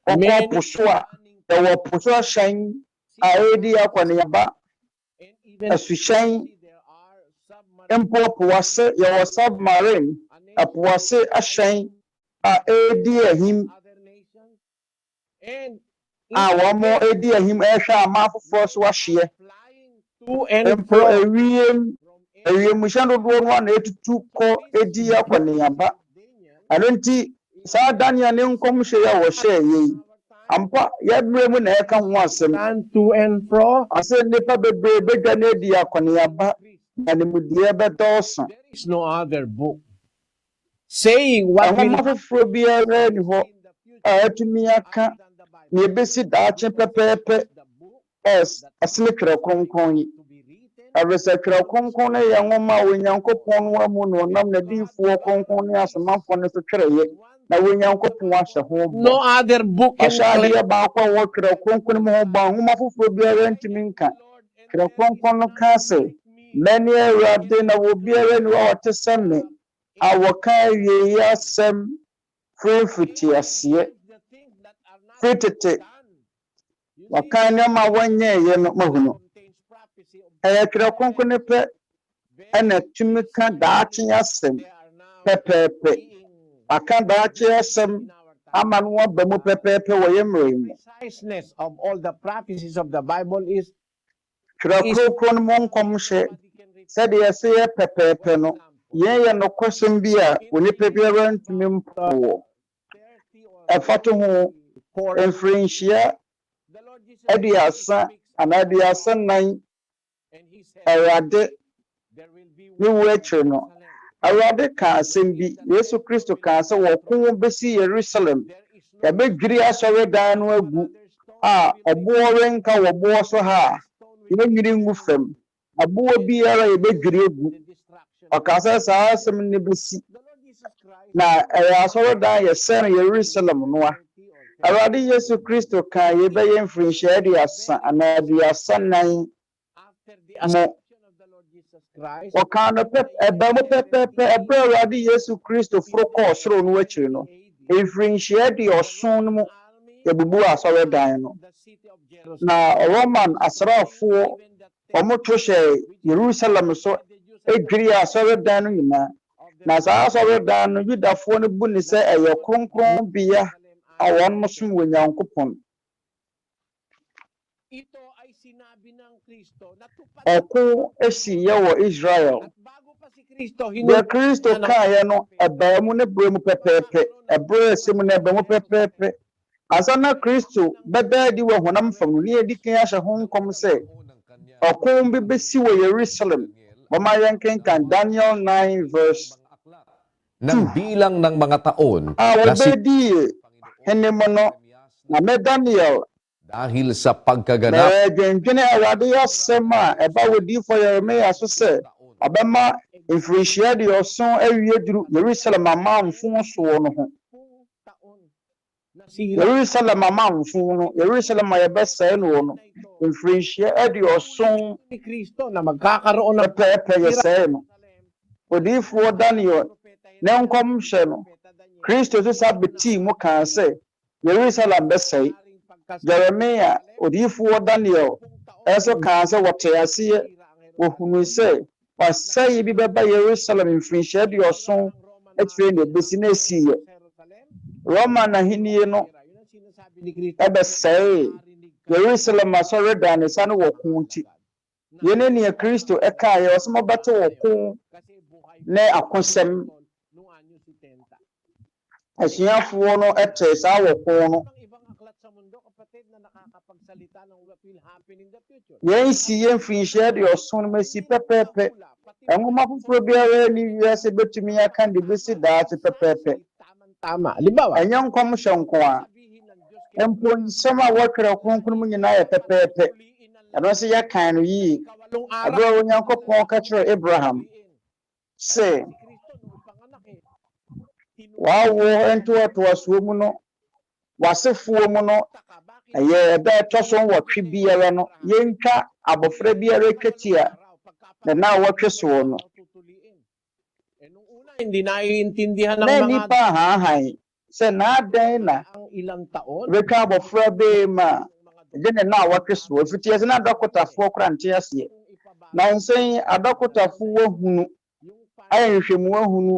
Speaker 3: Ɔkɔ po so a yɛwɔ po so ahyɛn a ɛdi akɔneaba. Asuhyɛn mpo po ase yɛwɔ submarine po ase ahyɛn a ɛdi ahim a wɔn ɛdi ahim ɛhwɛ ama foforɔ so ahyeɛ. Mpo ewiemuhyɛn dodoɔ no na etutu kɔ ɛdi akɔneaba. Ɛno nti saa Daniel ne nkɔm hyɛ yɛ wɔhyɛ yɛ. Ampa yɛbrɛ mu na ɛka ho asɛm.
Speaker 9: To and fro.
Speaker 3: Ase nipa bebree bedwane adi akɔneaba na nimdeɛ bɛdɔɔso.
Speaker 9: There is no other book saying what
Speaker 3: will foforɔ biara ni hɔ a atumi aka na ebesi daakye pɛpɛɛpɛ ɛsene Twerɛ Kronkron yi. Ɛwɛsɛ Twerɛ Kronkron no yɛ nwoma a Onyankopɔn no amu no ɔnam n'adiyifoɔ kronkron ne asomafoɔ no so twerɛeɛ. Na Onyankopɔn ahyɛ ho bɔ.
Speaker 9: No other book can
Speaker 3: claim. Ahyɛ baako a wɔ Twerɛ Kronkron mu ho bɔ nwoma foforɔ biara ntumi nka. Twerɛ Kronkron no ka sɛ mɛne Awurade na wɔ biara ni wɔ ɔte sɛ me a wɔka awiei asɛm firi mfitiaseɛ. Firi tete wɔka nneɛma a wɔnyɛeɛ no mahunu. Ɛyɛ Twerɛ Kronkron no pɛ ɛna tumi ka daakye asɛm pɛpɛɛpɛ. Aka daakye asɛm ama no aba mu pɛpɛɛpɛ wɔ yɛ mmerɛ mu.
Speaker 9: Preciseness of all the prophecies of the Bible is
Speaker 3: Twerɛ Kronkron mu nkɔm hyɛ sɛdeɛ ɛsɛ yɛ pɛpɛɛpɛ no yɛn yɛ nokɔsɛm bi a onipa biara ntumi mpo. Ɛfa to ho mfirinhyia aduasa anaa aduasa nnan Awurade ne wo akyiri no. Awurade ka asɛm bi Yesu Kristo ka sɛ wɔko bɛsi Yerusalem yɛbɛdwiri asɔredan no agu a ɔboɔ renka wɔ boɔ so ha a yɛbɛnwiri ngu fam. Aboɔ biara yɛbɛdwiri agu. Ɔka sɛ saa asɛm no bɛsi na ɛyɛ asɔredan yɛsɛ no Yerusalem no a. Awurade Yesu Kristo ka yɛbɛyɛ mfirinhyia aduasa anaa aduasa nnan mo. Wɔka no ɛba mu pɛpɛɛpɛ ɛberɛ Awurade Yesu Kristo foro kɔɔ soro no akyiri no. Mfirinhyia aduɔson no mu yɛbubu asɔredan no. Na Roman asraafoɔ wɔn to hyɛ Yerusalem so edwiri asɔredan no nyinaa. Na saa asɔredan no Yudafoɔ no bu ne sɛ ɛyɛ kronkron bea a wɔn som wɔ Onyankopɔn. Ɔko esi yɛ wɔ Israel. Deɛ Kristo kaeɛ no ɛbaa mu ne berɛ mu pɛpɛɛpɛ. Ɛberɛ ɛsɛ mu no ɛbaa mu pɛpɛɛpɛ. Asa na Kristo bɛda adi wɔ honam fam no ne yɛdi kan ahyɛ ho nkɔm sɛ ɔko bi bɛsi wɔ Jerusalem. Mama yɛnkenkan Daniel 9 verse 2.
Speaker 8: Nang bilang ng mga taon
Speaker 3: na si hene mo no na me Daniel
Speaker 8: dahil sa pagkaganap
Speaker 3: dwendwene Awurade asɛm a ɛba wɔ difo Yeremia so sɛ ɔbɛma mfirinhyia aduɔson awie duru Yerusalem amanfo soɔ no ho. Jerusalem amanfo no Jerusalem a yɛbɛsɛe no wɔ no mfirinhyia aduɔson
Speaker 9: na magkakaroon ng
Speaker 3: pɛpɛ yɛsɛe no. Odiyifoɔ Daniel ne nkɔm hyɛ no Kristo so sa betii mu kaa sɛ Jerusalem bɛsɛe. Jeremia odiyifoɔ Daniel ɛso kaa sɛ wɔte aseɛ wɔhunu sɛ wasɛe bi bɛba Jerusalem mfirinhyia aduɔson akyire na ebesi na esiiɛ. Roman ahennie no ɛbɛsɛe Jerusalem asɔredan ne sa no wɔ ko nti yɛne nea Kristo ɛkaeɛ ɔsɛ mɔbɛte wɔ ko ne akosɛm asuafoɔ no ɛte saa wɔ ko no yɛn si yɛn mfirinhyia de ɔso no masi pɛpɛɛpɛ nwoma foforɔ biara ni wiase bɛtumi aka de bɛsi daakye pɛpɛɛpɛ ɛnyɛ nkɔm hyɛ nko a mpo nsɛm a wɔtwerɛ kronkron mu nyinaa yɛ pɛpɛɛpɛ ɛno nso yɛkan no yie ɛberɛ a Onyankopɔn ka kyerɛ Abraham sɛ wawo ntoatoasoɔ mu no wasefoɔ mu no ɛyɛ ɛbɛ ɛtɔ so wɔtwe biara no yɛntwa abɔfra biara twetia na na wɔtwe soɔ no na nipa haahan sɛ naadan na bɛtwa abɔfra bɛɛ ma ɛgye ne na wɔtwe soɔ fitiɛ sɛ na adɔkotafoɔ kora nte aseɛ na nsɛn adɔkotafoɔ ahunu ayɛ nhwehwɛmu ahunu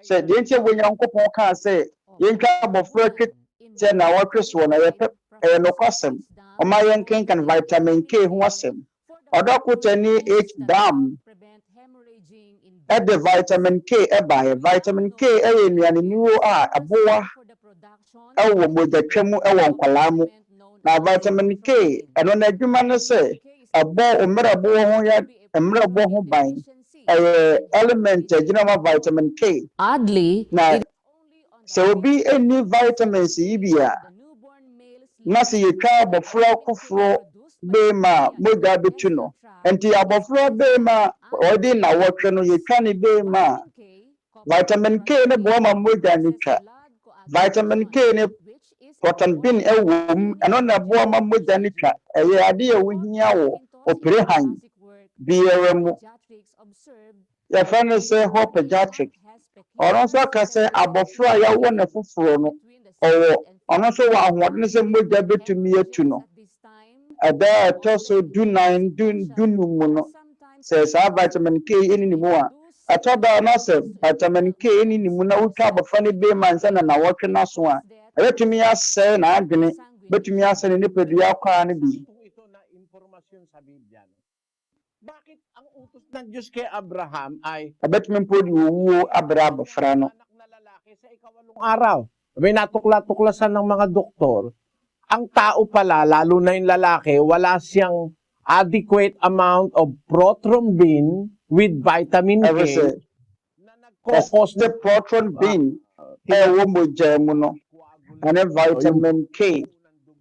Speaker 3: sɛ deɛ nti Onyankopɔn kaa sɛ yɛntwa abɔfra twetia na wɔtwe soɔ na yɛpɛ ɛyɛ nokwasɛm ɔma yɛnkenkan vitamin K ho asɛm ɔdɔkotani HWɛ ɛde vitamin K ɛbaeɛ vitamin K ɛyɛ nnuane niwo a ɛboa ɛwɔ mogyatwa mu ɛwɔ nkwalaa mu na vitamin K ɛno n'adwuma no sɛ ɛbɔ mmerɛboɔ ho yɛ mmerɛboɔ ho ban ɛyɛ element gyina ma vitamin K na sɛ obi ɛnni vitamins yi bi a na sɛ yɛtwa abɔfra koforo bɛɛma mogya bɛtu no nti abɔfra bɛɛma ɔde na wɔtwe no yɛtwa ne bɛɛma vitamin K ne boa ma mogya ne twa vitamin K ne proton bin ɛwɔ mu ɛno na boa ma mogya ne twa ɛyɛ ade a wohia wɔ opere han biara mu yɛfrɛ no sɛ hopediatric ɔno nso aka sɛ abɔfra a yɛwɔ ne foforɔ no ɔwɔ ɔno nso wɔ ahoɔden sɛ mogya bɛtumi atu no ɛda a ɛtɔ so 19 mu no sɛ saa vitamin K ɛni ne mu a ɛtɔ da na sɛ vitamin K ɛni ne mu na wotwa abɔfra no bɛɛma nsa na wɔtwe n'aso a ɛbɛtumi asɛe n'adwene bɛtumi asɛe ne nipadua kwaa no bi ɛbɛtumi mpo de owuo abrɛ abɔfra no
Speaker 9: araw may natukla-tuklasan ng mga doktor, ang tao pala, lalo na yung lalaki, wala siyang adequate amount of prothrombin with vitamin K.
Speaker 3: Na nagkakos the prothrombin ɛwɔ mogya mu no ɛne vitamin K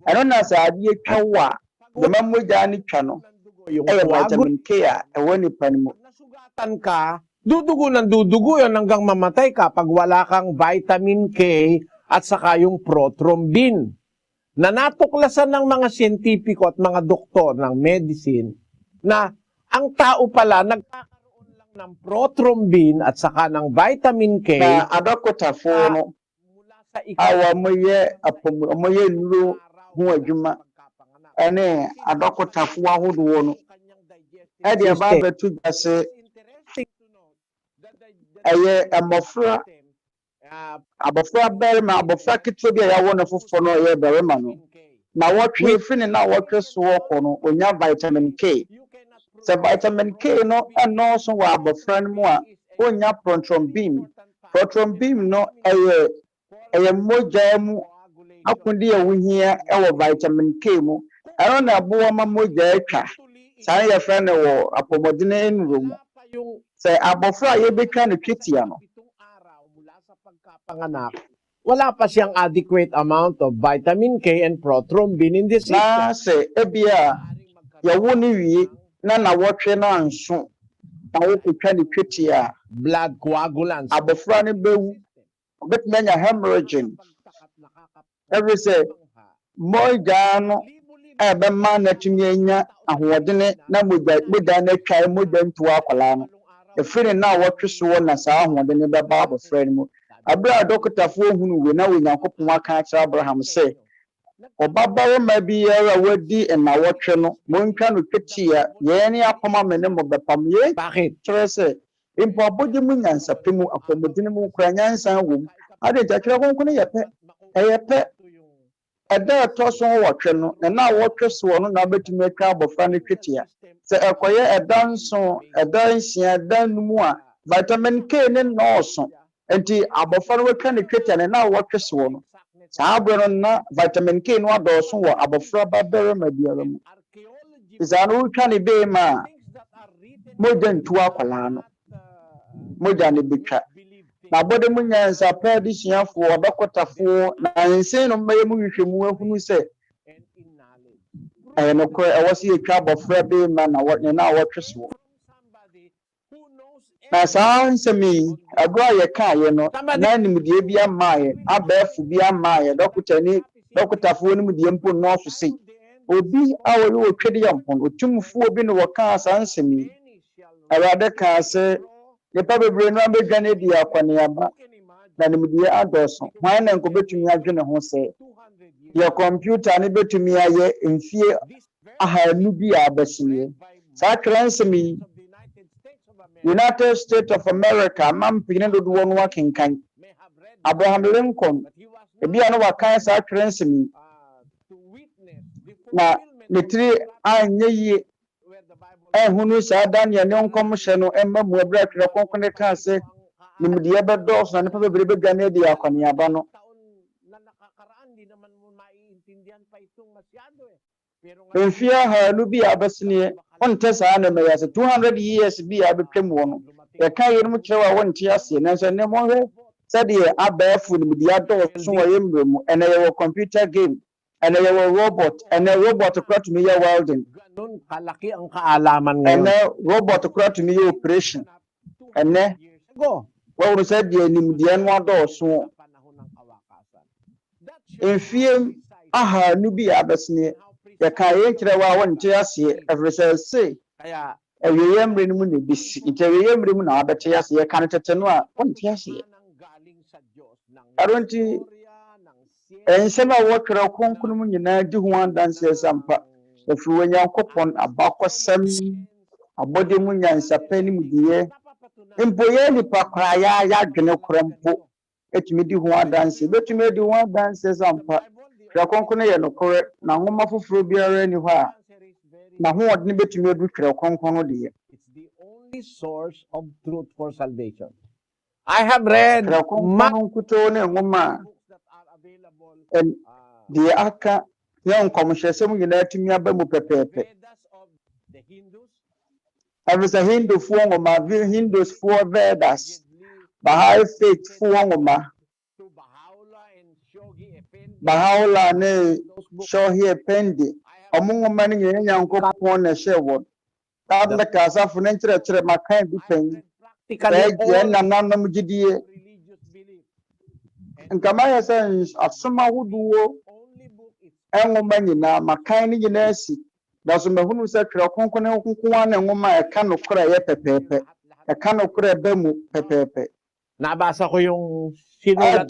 Speaker 3: ɛno na sɛ adeɛ twa wo a dɛma mogya ne twa no ɛyɛ vitamin K a ɛwɔ nipa no mu
Speaker 9: nasugatan ka, dudugo ng dudugo yun hanggang mamatay ka pag wala kang vitamin K at saka yung prothrombin. Na natuklasan ng mga siyentipiko at mga doktor ng medicine na ang tao pala nagkakaroon lang ng prothrombin at saka ng vitamin K
Speaker 3: na adɔkotafoɔ no a wɔyɛ nnuro ho adwuma ɛne adɔkotafoɔ ahodoɔ no ɛde ɛba abɛto dwa sɛ ɛyɛ mmɔfra abɔfra barima abɔfra ketewa bi a yɛawɔ no foforɔ no ɔyɛ barima no na wɔtwe firi ne na wɔtwe soɔ kɔ no onya vitamin K sɛ vitamin K no ɛnɔɔso wɔ abɔfra no mu a onya prothrombin no ɛyɛ mogya mu akodi a wohia ɛwɔ vitamin K mu ɛno na ɛboa ma mogya atwa saa yɛfrɛ no wɔ apɔmɔden nnuro mu sɛ abɔfra a yɛbɛtwa no twetia no
Speaker 9: wala pa siyang adequate amount of vitamin K and prothrombin in this system.
Speaker 3: Na sɛ ebia yɛwo ne wie na wɔtwe no anso na wokotwa ne twetia
Speaker 9: blood coagulants
Speaker 3: abɔfra no bɛwu ɔbɛtumi anya hemorrhaging ɛfiri sɛ mogya no ɛbɛma no atumi anya ahoɔdene na mogya no atwa mogya ntoa akwadaa no ɛfiri na wɔtwe soɔ na saa ahoɔdene bɛba abɔfra no mu abra dɔkotafoɔ hunu we na Onyankopɔn aka akyerɛ Abraham sɛ ɔbabarima biara a wadi na wɔtwe no montwa no twetia yɛn ne apama me ne mo bɛpam yɛ kyerɛ sɛ mpo abɔgye mu nyansapɛ mu apɔmɔdene mu kura nyansa wɔ mu ade nkyerɛ Kronkron yɛ pɛ ɛyɛ pɛ ɛda ɛtɔ so wɔtwe no na wɔtwe so no na betumi atwa abɔfra no twetia sɛ ɛkɔyɛ ɛda nso ɛda nsia ɛda num a vitamin K ne nɔɔso enti abɔfra no wɔtwa ne twetia na wɔtwe so no saa abere no na vitamin K no adɔɔso wɔ abɔfra babarima biara mu saa no wotwa ne bee ma mogya ntu akwalaa no mogya ne betwa na bode mu nyansa pa de hyiafoɔ dɔkotafoɔ na nsen no mmayɛ mu hwehwɛmu ahunu sɛ ɛyɛ nokora ɛwɔ sɛ yɛtwa abɔfra bee ma na wɔtwe so na saa nsɛm yi agorɔ a yɛkaeɛ no na nimdeɛ bi amaayɛ abɛɛfo bi amaayɛ dɔkotafoɔ no mu deɛ mpo nnɔɔso sei obi a wɔyɛ ɔtwɛde yɛ mpɔn otumfoɔ bi na wɔkaa saa nsɛm yi Awurade kaa sɛ nipa bebree no abɛdwane di akɔneaba na nimdeɛ adɔɔso hwan na nkɔbɛtumi adwene ho sɛ yɛ kɔmpiuta ne bɛtumi ayɛ mfie 200 bi a abɛhyeɛ saa twerɛ nsɛm yi United States of America mampene dodoɔ no wakenkan Abraham Lincoln ebi a no wakan saa twerɛ nsɛm yi na ne tiri anyɛ yie ehunu saa Daniel ne nkɔmhyɛ no emma mu abra Twerɛ Kronkron ka sɛ nimdeɛ bɛdɔɔso na nipa bebree bɛdwane di akɔneaba no mfie 200 bi a abɛsene ɔnte saa na mɛyɛ sɛ 200 years bi a bɛtwam wɔ no yɛka yɛn mu kyerɛ wa wɔnte aseɛ nanso ne mo hwɛ sɛdeɛ abɛɛfo nimdeɛ adɔɔso wɔ yɛ mmerɛ mu ɛna yɛwɔ computer game ɛna yɛwɔ robot ɛna robot kora tumi yɛ welding
Speaker 9: kalaki ang kaalaman ngayon.
Speaker 3: ɛnɛ robot kora tumi yɛ operation ɛnɛ wɔworo sɛ deɛ nimdeɛ no adɔɔso mfie 200 bi a abɛsene yɛka yɛn kyerɛ wa wɔnte aseɛ ɛfiri sɛ se awieyɛ mmerɛ no mu na ebesi nti awieyɛ mmerɛ mu na wabɛte aseɛ yɛka no tete no a wɔnte aseɛ ɛno nti nsɛm a wɔtwerɛ kronkron mu nyinaa di ho adanseɛ sampa ɛfiri Onyankopɔn abakɔsɛm abɔde mu nyansapɛ ne mu deɛ mpo yɛ nipa koraa yɛadwene kora mpo ɛtumi di ho adanseɛ bɛtumi di ho adanseɛ sampa Twerɛ Kronkron yɛ nokorɛ na nwoma foforɔ biara ni hɔ a na hoɔden bɛtumi adu Twerɛ Kronkron no deɛ
Speaker 9: only source of truth for salvation. I have read
Speaker 3: Twerɛ Kronkron nkutoo ne nwoma a deɛ aka yɛ nkɔmhyɛsɛm nyinaa tumi aba mu pɛpɛɛpɛ ɛfiri sɛ Hindufoɔ nwoma Hindusfoɔ Vedas Baha'i Faithfoɔ nwoma Baha'u'llah ne Shohi Effendi ɔmo nwoma no nyinaa Nyankopɔn na ɛhyɛ wɔ taadle ka asafo ne nkyerɛkyerɛ makan bi pɛn sɛ nananom gyidie nkama yɛ sɛ asom ahodoɔ nwoma nyinaa makan no nyinaa si na so mahunu sɛ Twerɛ Kronkron ne nkoa ne nwoma ɛka nokorɛ yɛ pɛpɛɛpɛ ɛka nokorɛ ba mu pɛpɛɛpɛ
Speaker 9: nabasa ko yung sinulat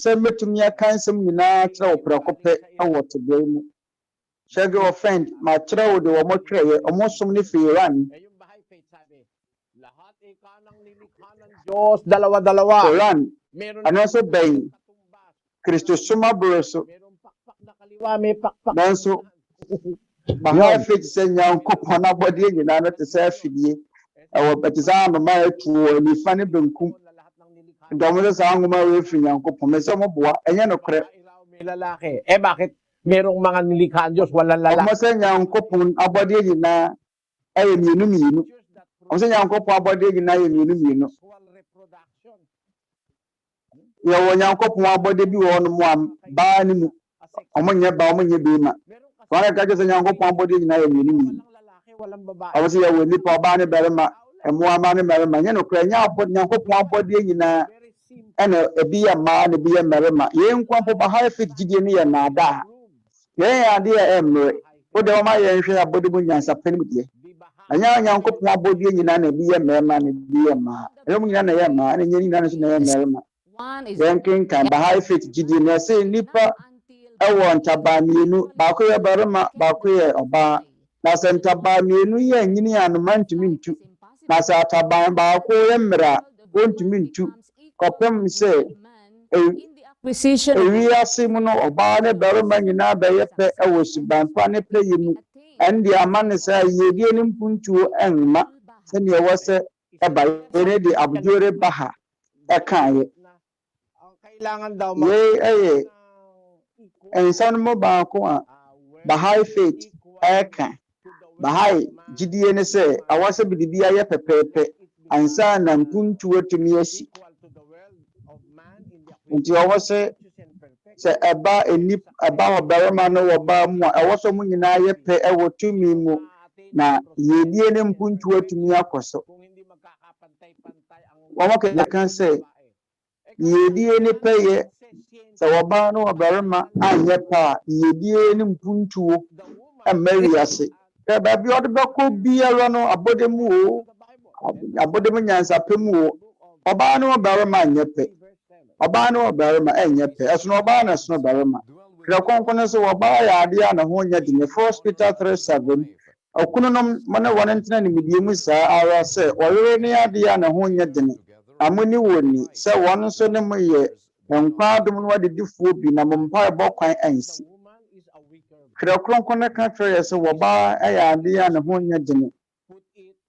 Speaker 3: sɛ mɛtumi aka nsɛm nyinaa kyerɛ wo prɛko pɛ ɛwɔ tebea mu hyɛge offend ma kyerɛ wo de wɔn twerɛeɛ ɔmo som ne firi Iran Iran ano nso bɛn Kristo soma boro so nanso Baha'i Faith sɛ Nyankopɔn abɔdeɛ nyinaa no te sɛ afidie ɛwɔ bɛte sɛ anoma atuo nifa ne benkum dɔm sa nwoma wefiri Nyankopɔn mesɛ mo boa ɛnyɛ nokorɛ
Speaker 9: bakit merong mga nilikha Diyos walang lalaki
Speaker 3: ɔmo sɛ Nyankopɔn abɔdeɛ nyinaa ɛyɛ mmienu ɔmo sɛ Nyankopɔn abɔdeɛ nyinaa yɛ mmienu yɛwɔ Nyankopɔn abɔdeɛ bi wɔ hɔnom a baa ne mu ɔmo nyɛ baa ɔmo nyɛ bɛrima wɔn ka kyerɛ sɛ Nyankopɔn abɔdeɛ nyinaa yɛ mmienu ɔmo sɛ yɛwɔ nipa ɔbaa ne bɛrima mmoa mmaa ne mmarima nyɛ nokorɛ Nyankopɔn abɔdeɛ nyinaa ɛna ebi yɛ mmaa na ebi yɛ mmarima yɛn nkwa mpo Baha'i Faith gyidie no yɛ nnaadaa yɛn yɛ adeɛ a ɛmmerɛ wode wɔma yɛn hwɛ abɔde mu nyansapɛ no mu deɛ ɛnyɛ Nyankopɔn abɔdeɛ nyinaa na ebi yɛ mmarima na ebi yɛ mmaa ɛyɛ mu nyinaa na yɛ mmaa na nyɛ nyinaa nso na yɛ mmarima yɛn kenkan Baha'i Faith gyidie na ɛsɛ nipa ɛwɔ ntabaa mmienu baako yɛ barima baako yɛ ɔbaa na sɛ ntabaa mmienu yɛ nyini anoma ntumi ntu na sɛ atabaa baako yɛ mmerɛ a wɔntumi ntu kɔpem sɛ
Speaker 1: Precision.
Speaker 3: Wiase mu no ɔbaa ne barima nyinaa bɛyɛ pɛ ɛwɔ subanpa ne pɛyɛ mu. Ɛnde ama ne sɛ yɛdie ne mpuntuo ɛnma sɛnea ɛwɔ sɛ ɛba yɛne de abodwore ba ha ɛkaeɛ. Yei ɛyɛ nsa no mu baako a Baha'i faith ɛka. Baha'i gyidie ne sɛ awɔ sɛ biribi ayɛ pɛpɛɛpɛ ansa na mpuntuo tumi asi. Nti ɔwɔ sɛ ɛba wɔ barima no wɔ baa mu a ɛwɔ sɛ mo nyinaa yɛ pɛ ɛwɔ tumi mu na yɛdie ne mpuntuo tumi akɔ so. Wɔn kɛkɛ sɛ yɛdie ne pɛyɛ sɛ wɔbaa no wɔ barima anyɛ pɛ a yɛdie ne mpuntuo ɛmma wiase. Baabi ɔde bɛkɔ biara no abɔde mu o abɔde mu nyansapɛ mu o ɔbaa no wɔ barima anyɛ pɛ. Ɔbaa no wɔ barima ɛnyɛ pɛ. Ɛsono ɔbaa na ɛsono barima. Twerɛ Kronkron no so ɔbaa yɛ adeɛ a ne ho nyɛ den. 1 Peter 3:7. Ɔkununom mo ne wɔn ntena nimdie mu saa ara sɛ ɔyere ne adeɛ a ne ho nyɛ den. Amoni wɔ ni sɛ wɔn nso ne mo yɛ nkwa adom no adedifoɔ bi na mo mpaebɔ kwan ansi. Twerɛ Kronkron no ka kyerɛ yɛ sɛ wɔbaa ɛyɛ adeɛ a ne ho nyɛ den.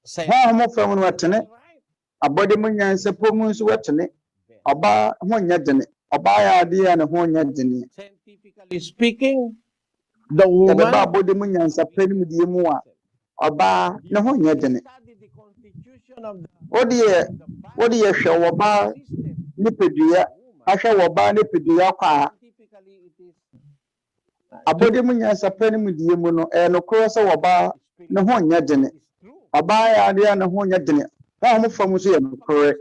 Speaker 3: Honhom fam no wɔtene. Abɔde mu nyansapɔ mu nso wɔtene. Ọba ho nyɛ dene. Ọba yɛ adeɛ a ne ho nyɛ dene.
Speaker 9: Scientifically speaking, the woman
Speaker 3: ɛbɛba abɔde mu nyansapɛ no mu die mu a ɔba ne ho nyɛ dene. Wode yɛ hwɛ wɔba nipadua ahwɛ wɔba nipadua kɔ a abɔde mu nyansapɛ no mu die mu no ɛyɛ nokorɛ sɛ wɔba ne ho nyɛ dene. Ɔba yɛ adeɛ a ne ho nyɛ dene. Honhom fam nso yɛ nokorɛ.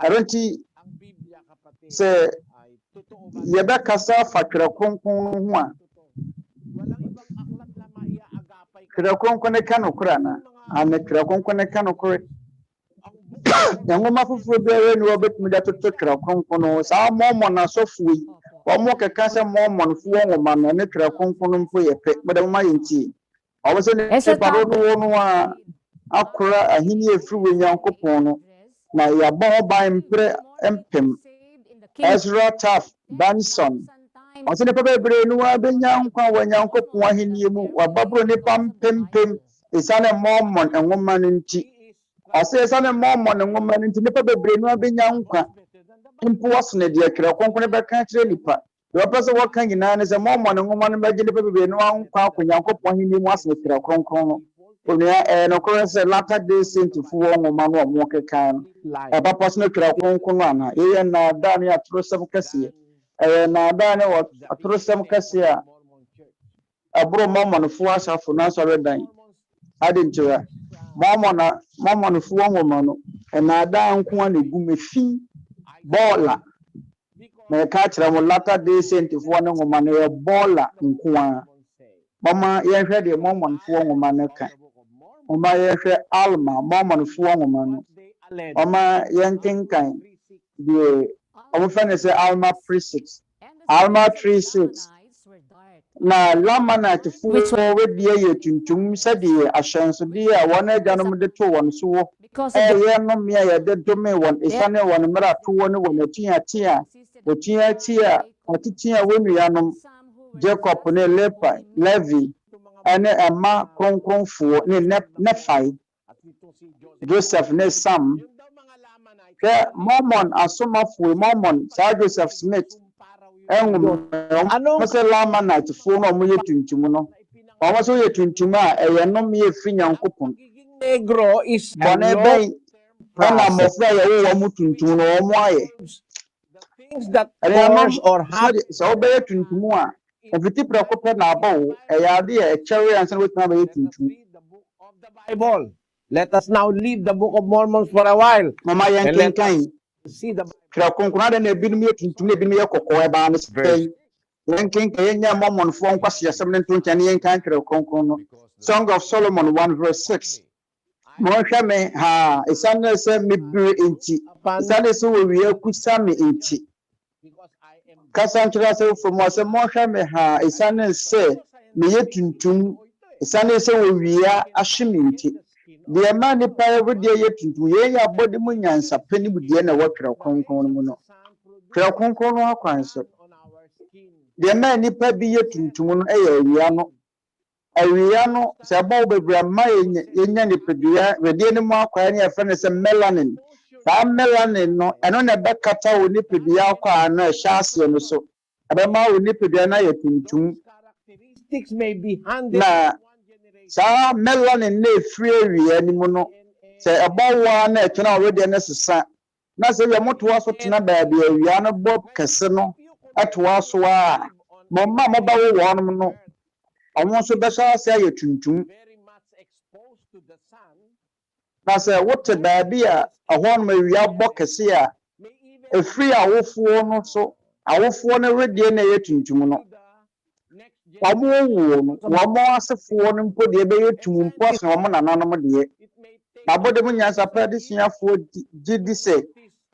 Speaker 3: Arenti sɛ yɛbɛkasa fa Twerɛ Kronkron ho a Twerɛ Kronkron ne ka nokorɛ ana ane Twerɛ Kronkron ne ka nokorɛ. Nwoma foforɔ biara ne wɔbɛtumi de atoto Twerɛ Kronkron no saa mɔmɔ asɔfoɔ yi wɔn kɛka sɛ mɔmɔnfoɔ nwoma no ne Twerɛ Kronkron no mpo yɛ pɛ mɛdɛ mma yɛntie ɔwɔ sɛ ne paro no a akora ahenni efiri wɔ Onyankopɔn no na yɛabɔ ho ban mprɛ mpem. Ezra Taft Benson ɔsɛ nipa bebree no abɛnya nkwa wɔ Onyankopɔn ahenni mu wababoro nipa mpempem ɛsiane mɔmɔn nwoma no nti. Ɔsɛ ɛsiane mɔmɔn nwoma no nti nipa bebree no abɛnya nkwa mpo wɔsene deɛ Twerɛ Kronkron bɛka kyerɛ nipa. Deɛ wɔpɛ sɛ wɔka nyinaa ne sɛ mɔmɔn nwoma no bɛgye nipa bebree no nkwa akɔ Onyankopɔn ahenni mu asene Twerɛ Kronkron no. Onua nokorɛ sɛ Latter Day Saint foɔ nwoma no ɔmo keka no ɛbapa so no Twerɛ Kronkron no ana ɛyɛ naadaa ne atorosɛm kɛseɛ. Ɛyɛ naadaa ne atorosɛm kɛseɛ a ɛboro mɔmɔnfoɔ asafo no asɔredan ade nkyerɛ mɔmɔnfoɔ nwoma no ɛnaadaa nko a na egu mefi bɔɔla na yɛka kyerɛ mo Latter Day Saint foɔ no nwoma no yɛ bɔɔla nko a mama yɛhwɛ deɛ mɔmɔnfoɔ nwoma no ka. Oma yɛhwɛ Alma mɔmɔnfoɔ nwoma no. Oma yɛnkenkan deɛ ɔmofɛ ne sɛ Alma 3:6. Alma 3:6. Na Lamanitefoɔ wɔdie yɛ tuntum sɛdeɛ ahyɛnsodeɛ a wɔn agyanom de to wɔn so wɔ. Ɛyɛ nnome a yɛde dome wɔn ɛsiane wɔn mmerɛ atoɔ ne wɔn atuate a wɔtuate a wɔtete a wɔn nuanom Jacob ne Levi ɛne ɛma kronkronfoɔ ne Nefai Joseph ne Sam hwɛ Mormon asomafoɔ Mormon saa Joseph Smith ɛnwom sɛ Lamanitefoɔ no ɔmo yɛ tuntum no ɔmo so yɛ tuntum a ɛyɛ nnome yɛ firi Nyankopɔn bɔne bɛn ɛna mmɔfra a yɛwɔ wɔn mu tuntum no wɔn ayɛ sɛ wobɛyɛ tuntum a ɛfiti prɛko pɛ na abɔ wo ɛyɛ ade a ɛkyɛre ansa na wotumi abɛyɛ tuntum.
Speaker 9: Let us now leave the Book of Mormon for a while.
Speaker 3: Mama yɛnkenkan Twerɛ Kronkron ade na ebinom yɛ tuntum na ebinom yɛ kɔkɔɔ ɛbaa no sɛn yɛnkenkan yɛnyɛ Mormonfoɔ nkwasiasɛm ne ntonkyɛn ne yɛnkan Twerɛ Kronkron no. Song of Solomon 1:6. Mohwɛ me ha ɛsiane sɛ mebere enti ɛsiane sɛ wɔwie kusa me enti kasa nkyerɛ sɛ from sɛ mohwɛ me ha ɛsiane sɛ meyɛ tuntum ɛsiane sɛ wɔwie ahye me enti deɛ ma nipa ɛwɔdeɛ yɛ tuntum yɛyɛ abɔde mu nyansa pɛ ne mu deɛ na wɔtwerɛ Kronkron mu no Twerɛ Kronkron no akwan so. Deɛ ma nipa bi yɛ tuntum no yɛ awia no. Awia no sɛ ɛbɔ wo bebree ma yɛnya nipadua wedie no mu akwan ne yɛfrɛ no sɛ melanin. Saa melanin no ɛno na ɛbɛkata wo nipadua akwan no ɛhyɛ aseɛ no so. Ɛbɛma wo nipadua no ayɛ tuntum. Na saa melanin na efiri awia no mu no sɛ ɛbɔ wo na ɛtena wo wedeɛ no sesa. Na sɛ yɛ motoa so tena baabi awia no bɔ kɛse no ɛtoa so a mɔmma mɔba wo wɔnom no ɔmo nso bɛhyɛ ase ayɛ tuntum. Na sɛ wote baabi a ɛhɔnom awia bɔ kɛse a efiri awofoɔ no so awofoɔ no wedeɛ na ɛyɛ tuntum no ɔmo wo no wɔmo asefoɔ no mpo deɛ ɛbɛyɛ tum mpo asen ɔmo nananom deɛ. Na bɔde mu nyansapɛ de suafoɔ gye di sɛ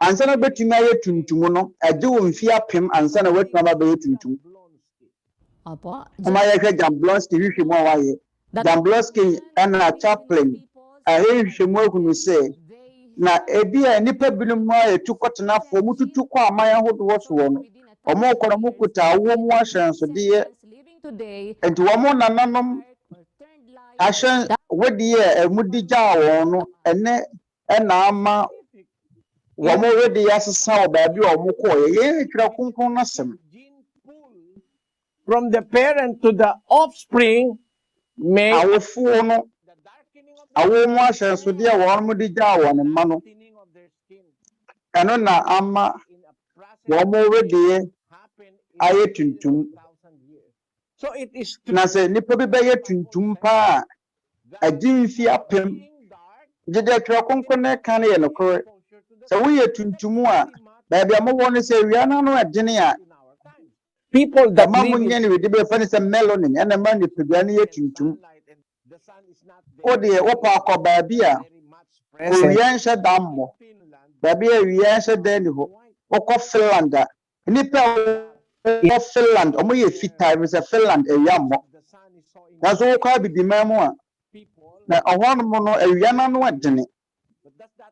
Speaker 3: ansa na bɛtumi ayɛ tuntum no agye wo mfi apem ansa na watumi aba bɛyɛ tuntum. Ɔma yɛhwɛ Jamblonski hwehwɛ mu a wayɛ. Jamblonski ɛna chaplain ahwehwɛ mu ahunu sɛ na ebi a nipa binom a yɛtu kɔtenafoɔ mu tutu kɔ aman ahodoɔ soɔ no ɔmo kɔ no mo kuta awo mu ahyɛnsodeɛ nti wɔn nananom ahyɛn wedeɛ a ɛmu di gyaa wɔn no ɛna ama wɔn wedeɛ asesa wɔ baabi a wɔn kɔɔ yɛ Twerɛ Kronkron n'asɛm.
Speaker 9: From the parent to the offspring may
Speaker 3: awofoɔ no awo mu ahyɛnsodeɛ a wɔn de gyaa wɔn mma no ɛno na ama wɔn wedeɛ ayɛ tuntum. Na sɛ nipa bi bɛyɛ tuntum paa agye mfi apem gye deɛ Twerɛ Kronkron no ka no yɛ nokorɛ. Sɛ woyɛ tuntum a baabi a mowɔ no sɛ awia no ɛdene a
Speaker 9: people that
Speaker 3: ma mo nyɛ ne wedi bɛfa ne sɛ melanin ɛna ma nipadua no yɛ tuntum. Wodeɛ wopɛ akɔ baabi a owia nhyɛ da mmɔ baabi a awia nhyɛ da ni hɔ wokɔ Finland a nipa wɔ Finland ɔmo yɛ fitaa bi sɛ Finland awia mmɔ. Nanso wokɔ abibiman mu a na ɔhɔnom no awia no ɛdene.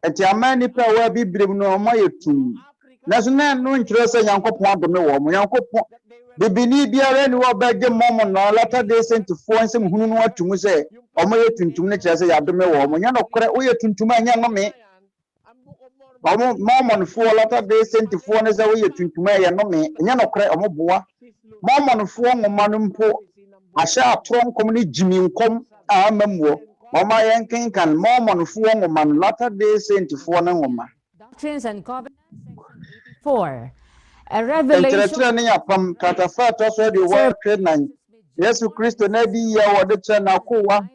Speaker 3: Eti ama nipa a wɔ bibirem no ɔmo yɛ tum. Nanso na no nkyerɛ sɛ Nyankopɔn adome wɔ mo. Nyankopɔn bibini biara ni wɔ bɛgye mɔmo na Latter Day Saintfoɔ nsɛm hunu no atum sɛ ɔmo yɛ tuntum ne kyerɛ sɛ yɛadome wɔ mo. Nya no korɛ woyɛ tuntum a nya nome. Ɔmo mɔmɔnfoɔ Latter Day Saintfoɔ ne sɛ woyɛ tuntum a yɛ nome. Nya no korɛ ɔmo boa. Mɔmɔnfoɔ nwoma no mpo ahyɛ atoro nkɔm ne gyimi nkɔm a ama muo. Ɔmo ayɛ nkenkan mɔmɔnfoɔ nwoma no Latter Day Saintfoɔ ne nwoma.
Speaker 1: Doctrines and Covenants, 4. A revelation.
Speaker 3: Nkyerɛkyerɛ ne yapam katafa atɔ so de wɔtwe nan. Yesu Kristo na di yɛ wɔde kyerɛ n'akowa.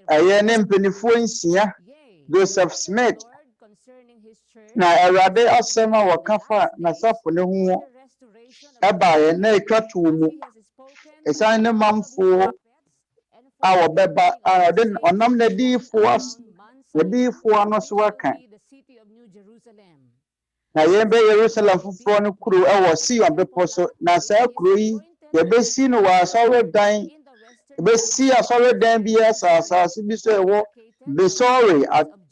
Speaker 3: Ɛyɛ ne mpanyinfoɔ nsia. Joseph Smith. Na Awurade asɛm a wɔka fa n'asafo ne ho ɛbaeɛ na etwa to mu. Ɛsan ne mamfoɔ a wɔbɛba a ɔnam na diifoɔ no so aka. Na yɛn bɛ Yerusalem foforɔ no kuro ɛwɔ Sion bepɔ so na saa kuro yi yɛbɛsi no wɔ asɔredan yɛbɛsi asɔredan bi asase bi so ɛwɔ Besori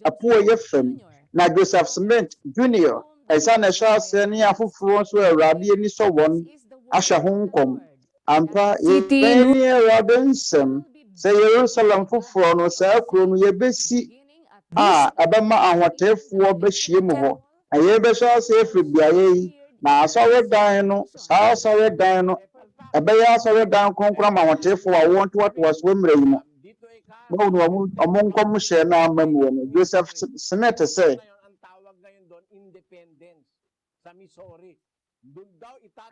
Speaker 3: apoe yɛ fam na Joseph Smith Jr. ɛsa na ɛhyɛ aseɛ ne afoforɔ nso Awurade ani sɔ wɔn ahyɛ ho nkɔm ampa yɛbɛni Awurade nsɛm sɛ Yerusalem foforɔ no saa kuro no yɛbɛsi a ɛbɛma ahotefoɔ bɛhyia mu hɔ. Na yɛbɛhyɛ ase efiri beaeɛ yi na asɔredan no saa asɔredan no ɛbɛyɛ asɔredan kronkron ma ahotefoɔ a wɔn toatoa so mmerɛ yi mu. Na ɔmo nkɔm hyɛ na ama mu wɔ no Joseph Smith sɛ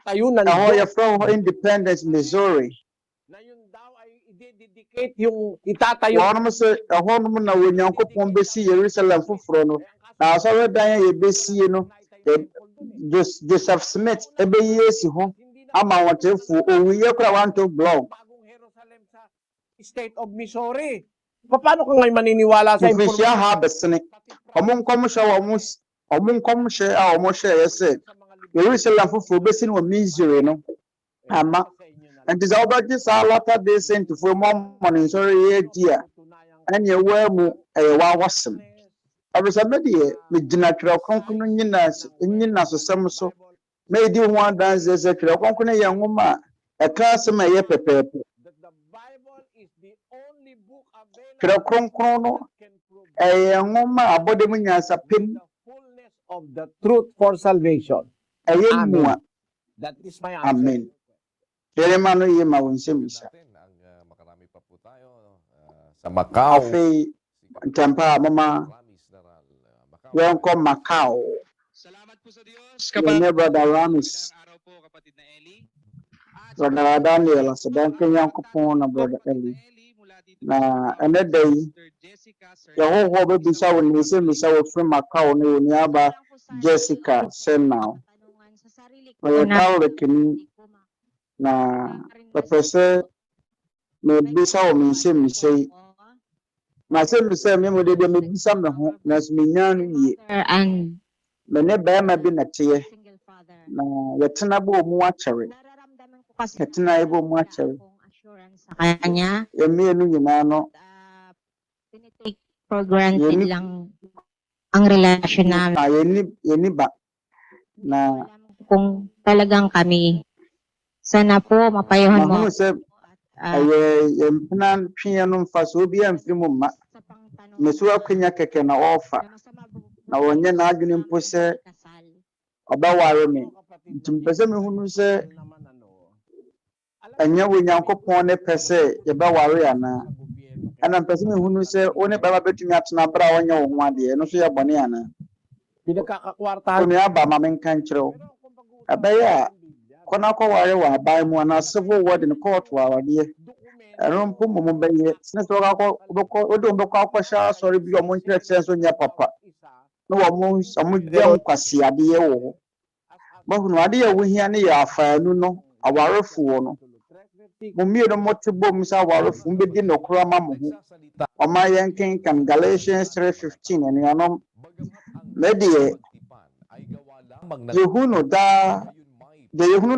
Speaker 3: ɛhɔ yɛfrɛ hɔ Independence Missouri. Wɔnom sɛ ɛhɔnom na Onyankopɔn bɛsi Yerusalem foforɔ no na asɔredan a yɛbɛsie no Joseph Smith ɛbɛyi esi ho ama wɔtefoɔ owuye kora wanto blog.
Speaker 9: State of Missouri. Paano ka ngayon maniniwala sa
Speaker 3: information? Ha besene. Ɔmo nkɔm hyɛ a ɔmo hyɛ sɛ Jerusalem foforɔ bɛsi no wɔ Missouri no ama nti sɛ wobɛgye saa Latter Day Saintfoɔ mu ɔmo ne nsɔre yɛ di a ɛne ɛwɔ mu ɛyɛ wɔawɔsɛm Abesamedi me gyina Twerɛ Kronkron nyina so sem so. Me di ho adanse sɛ Twerɛ Kronkron yɛ nwoma a ɛka asɛm a ɛyɛ pɛpɛɛpɛ. Twerɛ Kronkron no ɛyɛ nwoma a abɔde mu nyansapɛm
Speaker 9: of the truth for salvation.
Speaker 3: Amen.
Speaker 9: Amen. That is my answer.
Speaker 3: Amen. Yerema no yɛ ma wo nsɛmmisa.
Speaker 8: Makarami pa po tayo sa Macau.
Speaker 3: Afei ntampa mama yɛnkɔ Macau.
Speaker 11: Salamat po sa Diyos.
Speaker 3: Yɛnyɛ Brother Ramis.
Speaker 11: Araw po, kapatid na Eli.
Speaker 3: Brother Daniel Razon Onyankopɔn na Brother Eli. Na ɛnɛ da yi yɛhohɔ bɛbisa wo nsɛmmisa wɔ firi Macau ne wo nuaba Jessica Senao. Ɔyɛ Catholic na pɛpɛ sɛ mebisa wɔ me nsɛmmisa yi. Na nsɛmmisa me mo de mebisa me ho na so menya no yie. Me ne bɛrima bi na teɛ na yɛtena bɔ mu akyɛre. Yɛtena bɔ mu akyɛre. Yɛmmienu nyinaa no
Speaker 12: for granted lang ang relasyon namin.
Speaker 3: Yɛni ba na
Speaker 12: Kung talagang kami, sana po mapayuhan mo.
Speaker 3: Mahunu sɛ yɛmpena twe no mfa so obi amfiri mu mma. Meso akwanya kɛkɛ na ɔfa. Na wɔnyɛ n'adwene mpo sɛ ɔbɛware me. Nti mpɛ sɛ mehunu sɛ ɛnyɛ wo Nyankopɔn ne pɛ sɛ yɛbɛware anaa. Ɛna mpɛ sɛ mehunu sɛ wo ne bɛba bɛtumi atena bere a wɔnyɛ wo ho adeɛ. Ɛno so yɛ bɔne anaa. Onuaba ma menka nkyerɛ wo. Ɛbɛyɛ a kɔna kɔware wɔ aban mu anaa civil warden court wɔ awadeɛ. Ɛno mpo mmom bɛyɛ. Sene sɛ wode wobɛkɔ akɔhyɛ asɔre bi ɔmo nkyerɛkyerɛ nso nyɛ papa. Na ɔmo gyɛ nkwasiadeɛ wɔ hɔ. Mahunu adeɛ a wohia ne yɛ afaanu no, awarefoɔ no. Mo mmienu mote bom sɛ awarefo mbɛdi nokora ama mo ho. Ɔma yɛnkenkan Galatians 3:15 anuanom. Medeɛ yehunu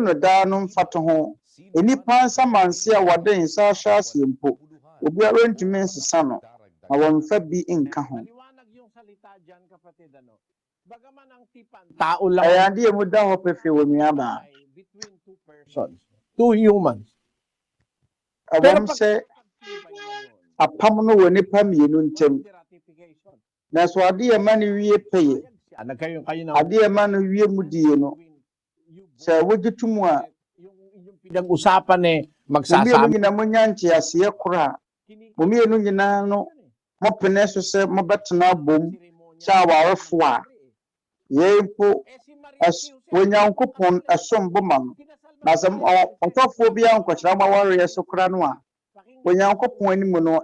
Speaker 3: no daa no mfato ho. Enipa nsamanse a wɔde nsa ahyɛ aseɛ mpo. Obiara ntumi nsesa no. Na wɔmfa bi nka ho. Ɛyɛ adeɛ mu da hɔ pɛfɛ wɔ nuaba.
Speaker 9: Two humans.
Speaker 3: Ɛwɔm sɛ apam no wɔ nipa mmienu ntam. Na so adeɛ ma no wie pɛyɛ. Adeɛ ma no wie mu die no. Sɛ wogye to mu a
Speaker 9: pinag-usapan
Speaker 3: magsasabi. Mumienu nyinaa mo nya nteaseɛ kora. Mumienu nyinaa no mo pene so sɛ mo bɛtena bom sɛ awarefo a yɛmpo Onyankopɔn ɛsom bo ma no. Na sɛ ɔtɔfoɔ bi ankɔkyerɛ ma wareɛ so kora no a Onyankopɔn anim no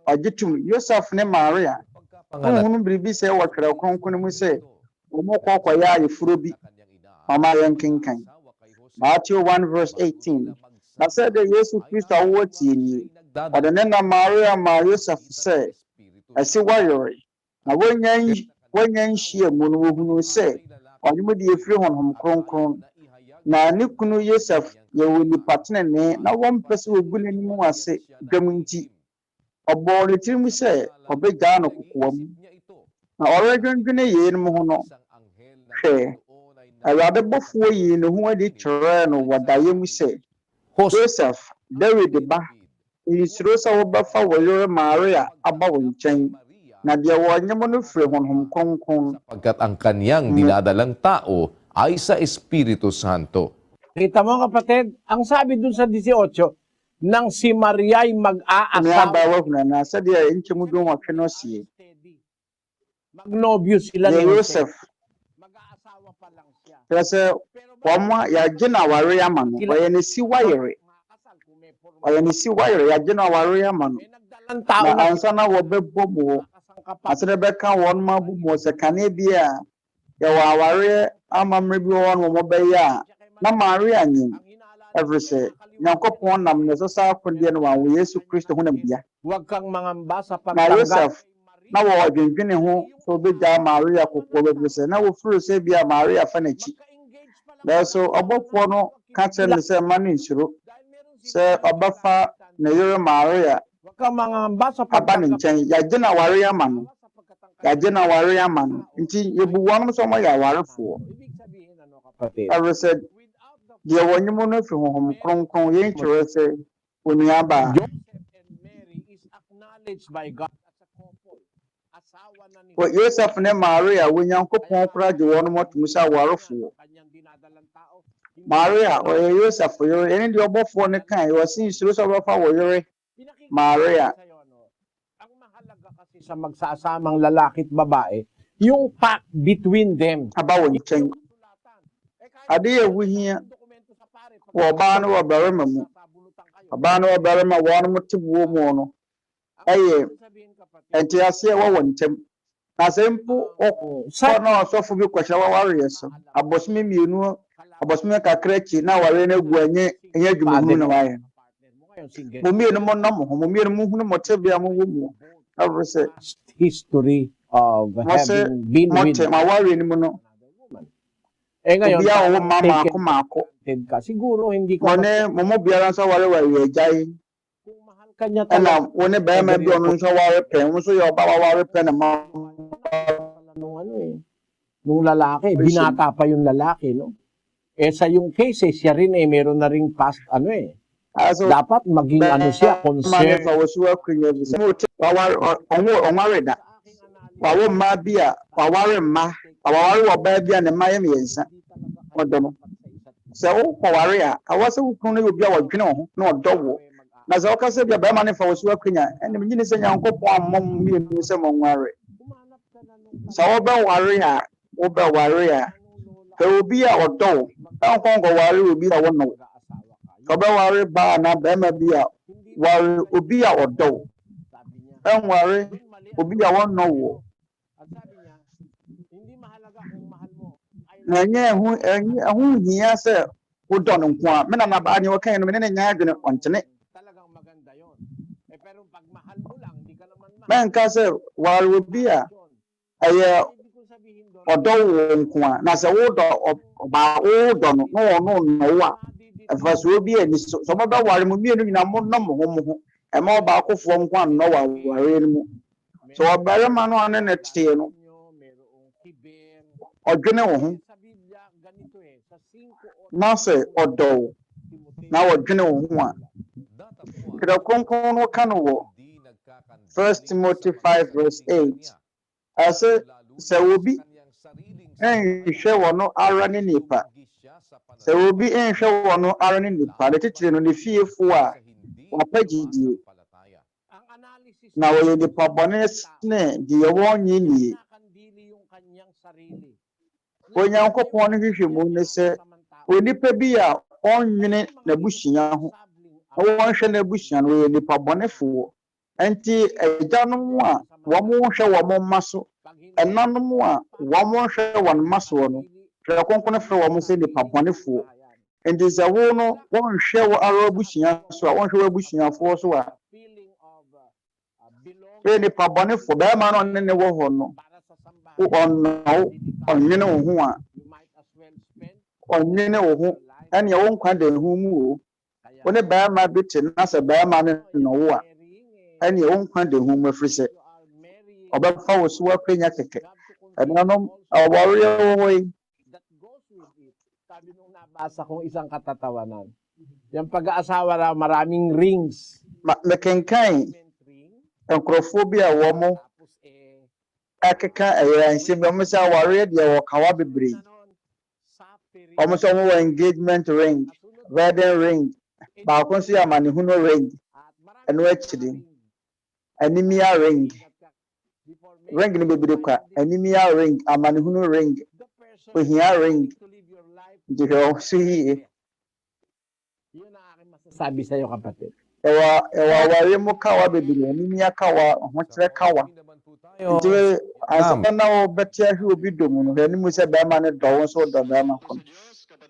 Speaker 3: ɔgye tom Yosef ne Maria. Honhunu biribi sɛ wɔ Twerɛ Kronkron mu sɛ wɔn kɔkɔyɛ ayeforo bi ɔma yɛnkenkan. Matthew 1:18. Na sɛ de Yesu Kristo awo tie nie. Ɔde ne na Maria ma Yosef sɛ ɛsi wɔyere. Na wɔnya nhyia mu no wɔhunu sɛ ɔde mu de efiri honhom kronkron. Na ne kunu Yosef yɛwɔ nipa tenene na wɔmpɛ sɛ wɔgu n'anim ase dwam nti ɔbɔɔ ne tirim sɛ ɔbɛgyaa no kokoa mu. Na ɔredwendwene yeinom ho no hwɛ Awurade bɔfoɔ yi ne ho adi kyerɛɛ no wɔ daeɛ mu sɛ Joseph David ba nsuro sɛ wobɛfa wɔ yere Maria aba wo nkyɛn na deɛ wɔnyɛ mo no firi honhom kronkron.
Speaker 8: Pagkat ang kanyang dinadalang tao ay sa Espiritu Santo.
Speaker 9: Kita mo kapatid, ang sabi dun sa 18, nang si Maria ay mag-aasawa.
Speaker 3: Na sɛdeɛ nkyɛ mu dun wɔtwe no sie.
Speaker 9: Magnobyo sila
Speaker 3: ni Joseph. Kasi wama yagye na aware ama no. Ɔyɛ ne si wayere. Yagye na aware ama no. Na ansa na wɔbɛbɔ mu. Asere bɛka wɔn ma bu mu sɛ kane bi a yɛwɔ aware ama mmere bi wɔ no wɔbɛyɛ a na Maria nyim. Every say Nyankopɔn nam ne so sa akondeɛ no wɔ Yesu Kristo ho nam bia.
Speaker 9: Huwag kang mangamba sa
Speaker 3: Na Joseph na wɔ dwendwene ho so bɛgya Maria kokɔ bɛbi sɛ na wɔfiri sɛ bia Maria fa n'akyi. Nanso ɔbɔfoɔ no ka kyerɛ no sɛ ma no nsuro sɛ ɔbɛfa ne yere Maria aba ne nkyɛn yɛagye na aware ama no yagye na ware ama no nti yebu wɔnom so mo ya warefoɔ ɛwɔ sɛ deɛ wɔnyem no fi honhom kronkron yɛn kyerɛ sɛ onuaba Yosef ne Maria Onyankopɔn kora gye wɔnom atum sɛ awarefoɔ Maria ɔyɛ Yosef yere ɛne deɛ ɔbɔfoɔ ne kan yɛ ɔsen nsuro sɛ ɔbɛfa wɔ yere Maria
Speaker 9: sa magsasamang lalaki at babae, yung pact between them.
Speaker 3: Aba wɔ nkyɛn. Ade yɛ wuhia wɔ ɔbaa no wɔ barima mu. Ɔbaa no wɔ barima wɔn mo te buo mu no. Ɛyɛ ɛnte aseɛ wɔ ntɛm. Na sɛ mpo ɔkɔ na ɔsɔfo bi kɔhyɛ wawareɛ so. Abɔsome mmienu, abɔsome kakra akyi na aware no agu ɛnyɛ adwumahunu na wayɛ. Mo mmienu mo nam ho, mo mmienu mo hunu mo tebea mo wɔ mu.
Speaker 9: History of having been with
Speaker 3: no. Ngayon, mako.
Speaker 9: Siguro hindi ka
Speaker 3: mo biara sa wale wale jay. Ana wone ba ma bi onu so wale pen, mo so yo ba wale pen na
Speaker 9: nung lalaki, binata pa yung lalaki, no? Eh sa yung case, siya rin meron na ring past dapat maging siya concerned.
Speaker 3: Wawo ma bia, waware ma, waware wo ba bia ne ma ye miensa. Odono. Se wo kware a, awase wo kunu ne obi a wadwene ho na odowo. Na se okase bia ba ma ne fa wo so akwanya, ene me nyine se Nyankopɔn ammom mi enu se mo nware. Se wo ba ware a, wo ba ware a, ke obi a odowo, ta nkon go ware obi a wono. Oba ware ba na ba ma bia, ware obi a odowo. Enware obi a wono wo. Na nye hu hia se wodɔ no nko a me na ba anya wɔkan no me ne nya adwene ɔntene menka se ware obi a ɛyɛ ɔdɔ wo nko a na sɛ wodɔ ɔba wodɔ no na wɔno no wo a ɛfa so obi ani so mo ba ware mu mienu nyina mo no mo ho ɛma ɔba akofoɔ nko a no ware no mu so ɔbare ma no ane ne tie no ɔdwene wo ho na sɛ ɔdɔ na ɔdwene wo ho a Twerɛ Kronkron no ka no wɔ 1 Timothy 5 verse 8 ɛsɛ sɛ obi nhwɛ wɔ no ara ne nipa sɛ obi nhwɛ wɔ no ara ne nipa ne titire no ne fiefo a wɔpɛ gyidie na wɔyɛ nipa bɔne ne deɛ wɔnye nie Onyankopɔn no hwehwɛ mu ne sɛ onipa bi a ɔnwene n'abusua ho na wɔnhwɛ n'abusua no wɔyɛ nipa bɔnefoɔ nti agyanom a wɔn hwɛ wɔn mma so ɛnanom a wɔn hwɛ wɔn mma so no Twerɛ Kronkron frɛ wɔn sɛ nipa bɔnefoɔ nti sɛ wo no wɔnhwɛ wɔ ara abusua so a wɔnhwɛ wɔ abusuafoɔ so a wɔyɛ nipa bɔnefoɔ bɛrima no ɔne ne wɔ hɔ no ɔnwene wo ho a ɔnwene wo ho ɛnea wo nkwa da ho mu o wo ne bɛrima bi te na sɛ bɛrima no nnɔwo a ɛnea wo nkwa da ho mu afiri sɛ ɔbɛfa wo so akwanya kɛkɛ ɛnanom awareɛ wo hɔ yi
Speaker 9: nabasa kong isang katatawanan yung pag-aasawa na maraming rings
Speaker 3: mekenkan nkurɔfoɔ bi a wɔn ekeka ɛyɛ nsɛm bi wɔn sɛ awareɛ deɛ wɔkawa bebree wɔn sɛ wɔn wɔ engagement ring wedding ring baako nso yɛ amanehunu ring ɛno akyiri anemia ring no bebree kwa anemia ring amanehunu ring ohia ring nti hwɛ wɔn so yie
Speaker 9: sabi sa'yo kapatid
Speaker 3: ɛwɔ awareɛ mu kawa bebree anemia kawa ahokyerɛ kawa nti asɛm na wɔbɛte ahwɛ obi dɔ mu no hwɛ anim sɛ bɛrima ne dɔ wo nso dɔ bɛrima kɔ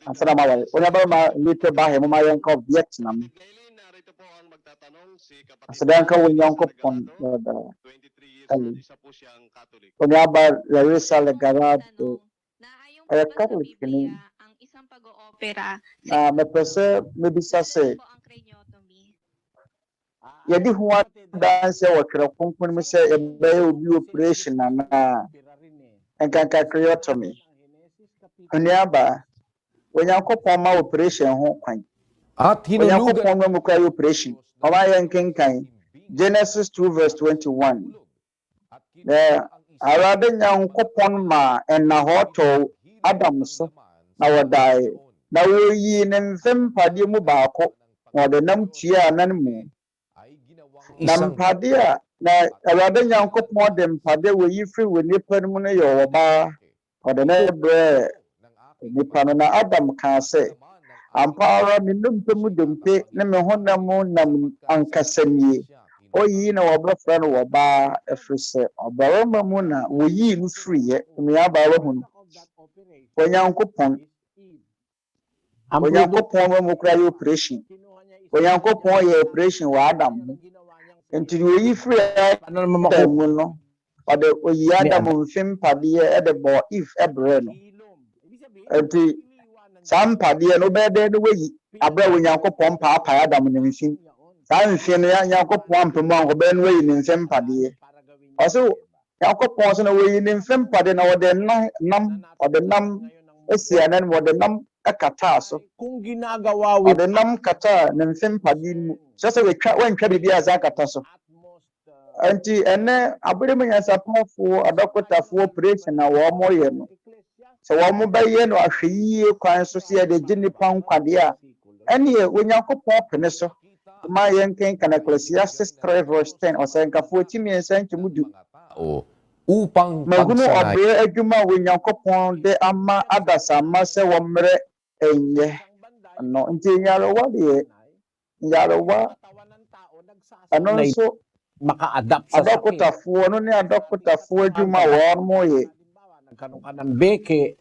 Speaker 3: asɛm ma ware Onuabarima Eli Soriano mo ma yɛnka Vietnam asɛdanka wo Onyankopɔn Onuabarima Larissa Legarad ɛyɛ Catholic ni na mepɛ sɛ mebisa sɛ yɛde ho adanse wɔ Twerɛ Kronkron mu sɛ yɛbɛyɛ obi operation anaa nkanka creotomy. Onuaba, Onyankopɔn ma operation ho kwan.
Speaker 8: At hinulugan
Speaker 3: Onyankopɔn ma mukura operation. Ɔma yɛn kenkan Genesis 2:21. Awurade Nyankopɔn ma ɛna hɔ tɔ Adam so na wɔdae. Na woyi ne mfempadeɛ mu baako na ɔde nam tua anan mu. Na mpade a na Awurade Nyankopɔn de mpade woyi firi wɔ nipa no mu no yɛ ɔbaa. Ɔde ne berɛ nipa no na Adam kaa sɛ, ampa ara me nnompe mu dompe ne me honam nam ankasa nie. Oyi na wɔbɛfrɛ no ɔbaa ɛfiri sɛ ɔbarima mu na woyii no firiɛ. Onuaba wahu no. Onyankopɔn ma mu kura yɛ operation. Onyankopɔn yɛ operation wɔ Adam ho. Nti oyi firi Adam mu no, ɔde oyi Adam mfempadeɛ ɛde bɔ Eve berɛ no. Nti saa mpadeɛ no bɛyɛ no wayi abrɛ Onyankopɔn paapaa Adam ne mfim. Saa mfim no Nyankopɔn mpamu a ɔbɛyɛ no wayi ne mfempadeɛ. Ɔso Nyankopɔn so na wayi ne mfempadeɛ na ɔde nam esi anan mu ɔde nam akata so. Ɔde nam kata ne mfempadeɛ mu. Sɛ wɔntwa biribi a saa kata so. Nti ɛnɛ abere mu nyansapafoɔ adɔkotafoɔ operation na wɔn yɛ no. Sɛ wɔn bɛyɛ no ahwɛ yie kwan so sɛ yɛde gye nipa nkwadeɛ a ɛne Onyankopɔn pene so. Ma yɛn kenkan Ecclesiastes 3:10 ɔsɛ nkafoɔ ti mmiɛnsa nkyɛmu du. Mahunu ɔbrɛ adwuma a Onyankopɔn de ama adasamma sɛ wɔmmerɛ ɛnyɛ no. Nti nyarewa deɛ nyarewa ɛno nso adɔkotafoɔ no ne adɔkotafoɔ adwuma a wɔn yɛ.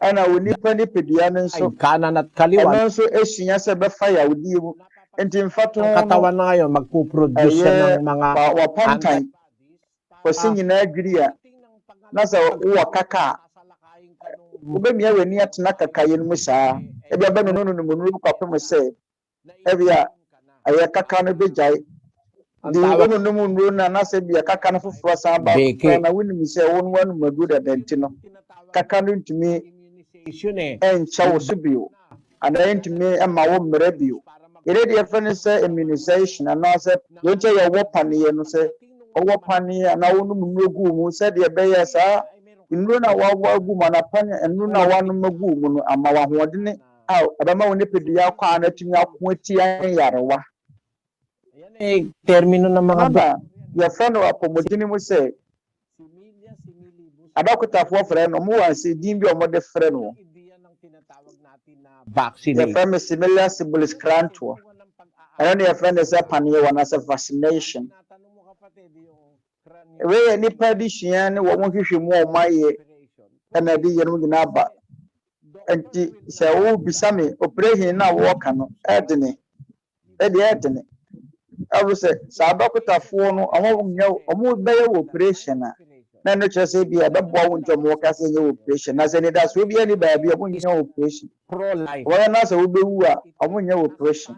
Speaker 3: Ɛna onipa nipadua no nso ɛno nso esua sɛ bɛfa yawdie mu. Nti mfato no wɔpantan wɔsi nyinaa adwiri a na sɛ wowɔ kaka a wobɛmia w'ani atena kakayɛ no mu saa. Ebi abɛ no mu kɔpem sɛ ebi a ɛyɛ kaka no bɛgyae. Di wono no mu nnuro na sɛ bia kaka no foforɔ san ba na wonim sɛ wo no wanu madu dada nti no kaka no ntumi ɛnkyɛ wo so bio anaa ntumi ɛma wo mmerɛ bio. Yɛde deɛ fɛ no sɛ immunization anaasɛ yɛnkyɛ yɛwɔ paneɛ no sɛ ɔwɔ paneɛ anaa wonom nnuro gu mu sɛdeɛ ɛbɛyɛ saa nnuro no a wɔawɔ agu mu anapane nnuro no a wɔanom agu mu no ama wɔahoɔdene a ɛbɛma wo nipadua akɔ a no atumi ako atia yarewa.
Speaker 9: Termino ng mga
Speaker 3: yɛfrɛ no apɔmɔdene mu sɛ adɔkotafoɔ frɛ no ɔmo wansi din bi ɔmo de frɛ no yɛfrɛ no similar symbolis crantoɔ ɛno ne yɛfrɛ no sɛ paneɛ wɔn asɛ vaccination. Ɛwɛyɛ nipa de sua ne wɔn hwehwɛ mu a ɔmo ayɛ ɛna de yɛn nyinaa ba. Nti sɛ wobisa me operation na wɔka no ɛdene ɛwɔ sɛ saa adɔkotafoɔ no ɔmo bɛyɛ operation a na no kyerɛ sɛ bi a bɛboa wo ntɔm wɔ kasa nyɛ operation na sɛ ne da so obi ani baabi a ɔmo nyɛ operation wɔyɛ na sɛ wobɛwu a ɔmo nyɛ operation.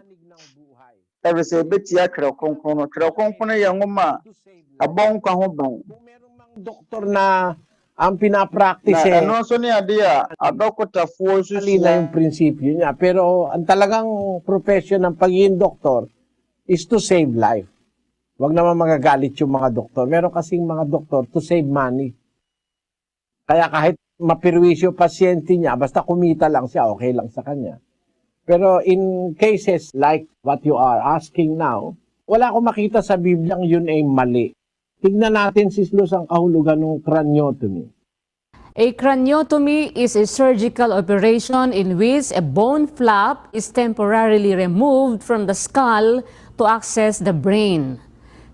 Speaker 3: Ɛwɔ sɛ ebetia Twerɛ Kronkron no Twerɛ Kronkron yɛ nwoma a abɔ nkwa ho ban.
Speaker 9: Doktor na ang pinapractice
Speaker 3: ano nso ne ade a adɔkotafoɔ susua
Speaker 9: na yung prinsipyo niya pero ang talagang profession ng pagiging doktor is to save life. Wag naman magagalit yung mga doktor. Meron kasing mga doktor to save money. Kaya kahit mapirwisyo pasyente niya, basta kumita lang siya, okay lang sa kanya. Pero in cases like what you are asking now, wala akong makita sa Bibliang yun ay mali. Tignan natin sis ang kahulugan ng craniotomy.
Speaker 13: A craniotomy is a surgical operation in which a bone flap is temporarily removed from the skull to access the brain.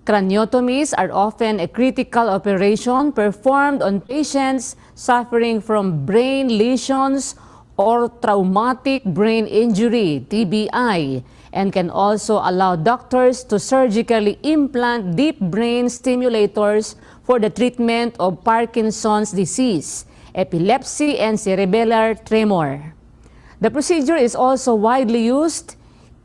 Speaker 13: Craniotomies are often a critical operation performed on patients suffering from brain lesions or traumatic brain injury, TBI, and can also allow doctors to surgically implant deep brain stimulators for the treatment of Parkinson's disease, epilepsy, and cerebellar tremor. The procedure is also widely used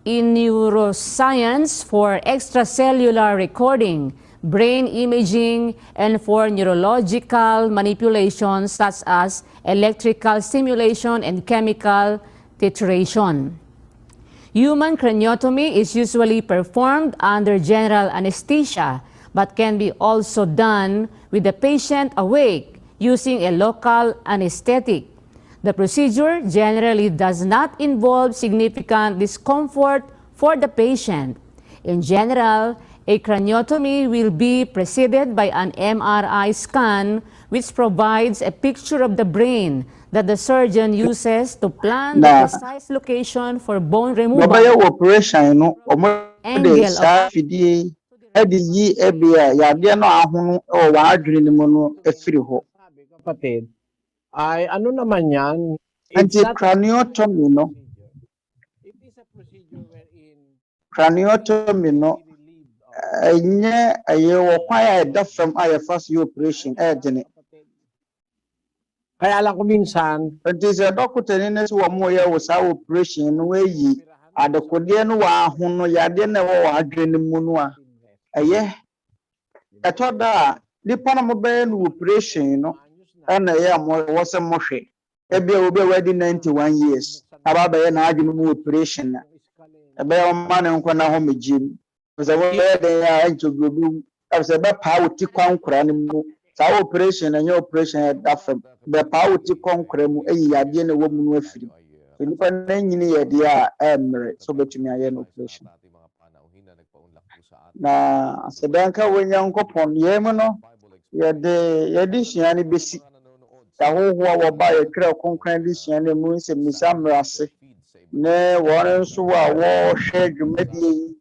Speaker 13: in neuroscience for extracellular recording, brain imaging, and for neurological manipulations such as electrical stimulation and chemical titration. Human craniotomy is usually performed under general anesthesia, but can be also done with the patient awake using a local anesthetic. The procedure generally does not involve significant discomfort for the patient. In general, a craniotomy will be preceded by an MRI scan, which provides a picture of the brain that the surgeon uses to plan the precise location for bone removal.
Speaker 3: Operation no
Speaker 13: Angle of
Speaker 3: afidie yi ebia yade no ahono o wa adwene ni mu no afiri ho.
Speaker 9: Kapatid, ay ano naman yan?
Speaker 3: Anti-craniotomy no. Craniotomy no. Nye ayo kwa ya dafam ay fast operation dene.
Speaker 9: Kaya lang ko minsan,
Speaker 3: enti se doctor ni ne so mo ye wo sa operation no eyi adekode no wa ho no yade na wo adwene mu no a eye etoda nipa na mo be no operation no na ye mo wo se mo hwe ebi obi wadi 91 years aba be na adwene mu operation na ebe o ma ne nkwa na ho megim se wo ye de ya anchogobu se be pa wo ti kwan kura ne mu sa operation na nye operation dafam be pa wo ti kwan kura mu eyi yade na wo mu no afiri nipa na nyini yade a emre so betumi aye no operation na sedanka Onyankopɔn yemu no yade hia ne besi ya hohoa wo ba ye Twerɛ Kronkron Adesua ne mu nsɛmmisa mrase ne wɔn nso wa wo hwɛ dwumadie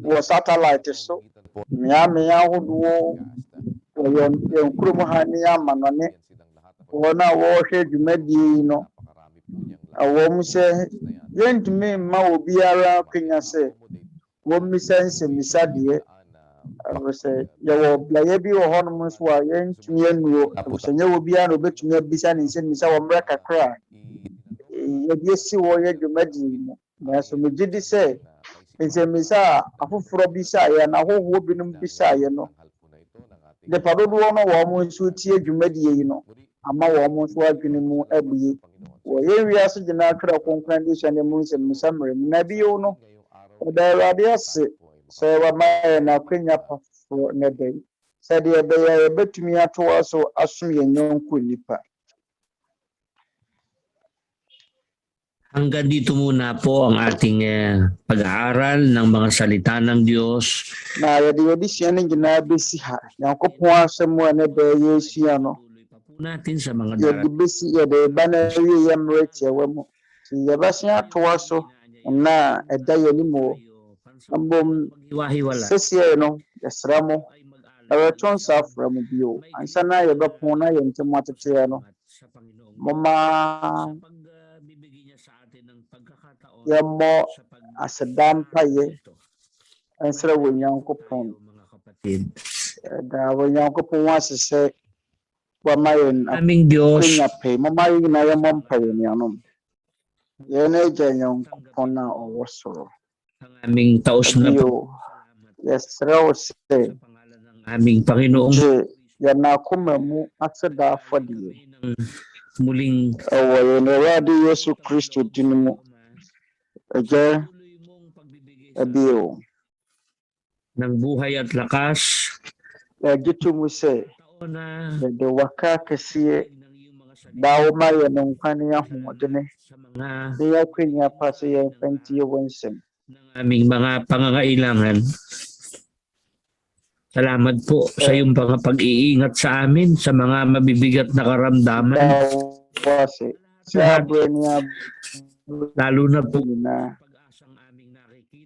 Speaker 3: wo satellite so me ahodoɔ wo kurom ha ne amanone wɔn a wo hwɛ dwumadie no awɔ mu sɛ yɛntumi mma obiara kwenya sɛ wɔmmisa nsɛmmisa deɛ sɛ yɛwɔ blaeɛ bi wɔ hɔ nom nso a yɛntumi anuo sɛ nyɛ wɔ biara na obɛtumi abisa ne nsɛmmisa wɔ mmerɛ kakra a yɛde asi wɔ yɛ dwumadie mu nanso megye di sɛ nsɛmmisa a afoforɔ bisaeɛ na ahohoɔ binom bisaeɛ no nipa dodoɔ no wɔn nso tie dwumadie yi no ama wɔn nso adwene mu abue wɔ yɛn wiase gyina Twerɛ Kronkron Adesua ne mu nsɛmmisa mmerɛ mu na bio no ɔda Awurade ase sɛ wama yɛn akwanya pafoɔ ne dɛn sɛdeɛ ɛbɛyɛ yɛbɛtumi atoa so asom yɛn yɔnko nipa.
Speaker 14: Hanggang dito muna po ang ating pag-aaral ng mga salita ng Diyos.
Speaker 3: Na yɛde sua no nyinaa bɛsi ha. Nyankopɔn asɛm a ne bɛyɛ sua no.
Speaker 14: Natin sa mga
Speaker 3: yɛde bɛsi yɛde ba na wie yɛ mmerɛ tiawa mu. Yɛbɛsen atoa so na ɛda yɛn anim wɔ. Mbom sesie no yɛsrɛ mo ɛbɛto nsa afra mu bio. Ansa na yɛbɛpon na yɛn ntam ateteɛ no. Moma yɛmmɔ aseda mpaeɛ ɛnsrɛ wɔ Onyankopɔn. Da wɔ Onyankopɔn ase sɛ wama yɛn akwanya pɛ. Moma yɛn nyinaa yɛmmɔ mpaeɛ nuanom. Yɛn Agya Nyankopɔn a ɔwɔ soro.
Speaker 14: Aming taos na
Speaker 3: po. Yɛsrɛ wo sɛ
Speaker 14: aming Panginoong
Speaker 3: yɛn akoma mu aseda afɔdeɛ.
Speaker 14: Muling
Speaker 3: ɛwɔ yɛn Awurade Yesu Kristo din mu. Agya abio
Speaker 14: ng buhay at lakas.
Speaker 3: Yɛgye mu sɛ yɛde waka kɛseɛ daw ma yɛn nkwa ne ahoɔdene na yɛakwanya pa sɛ yɛmfa ntie wɔ nsɛm.
Speaker 14: Aming mga pangangailangan. Salamat po sa iyong pag-iingat sa amin sa mga mabibigat na karamdaman. Lalo na po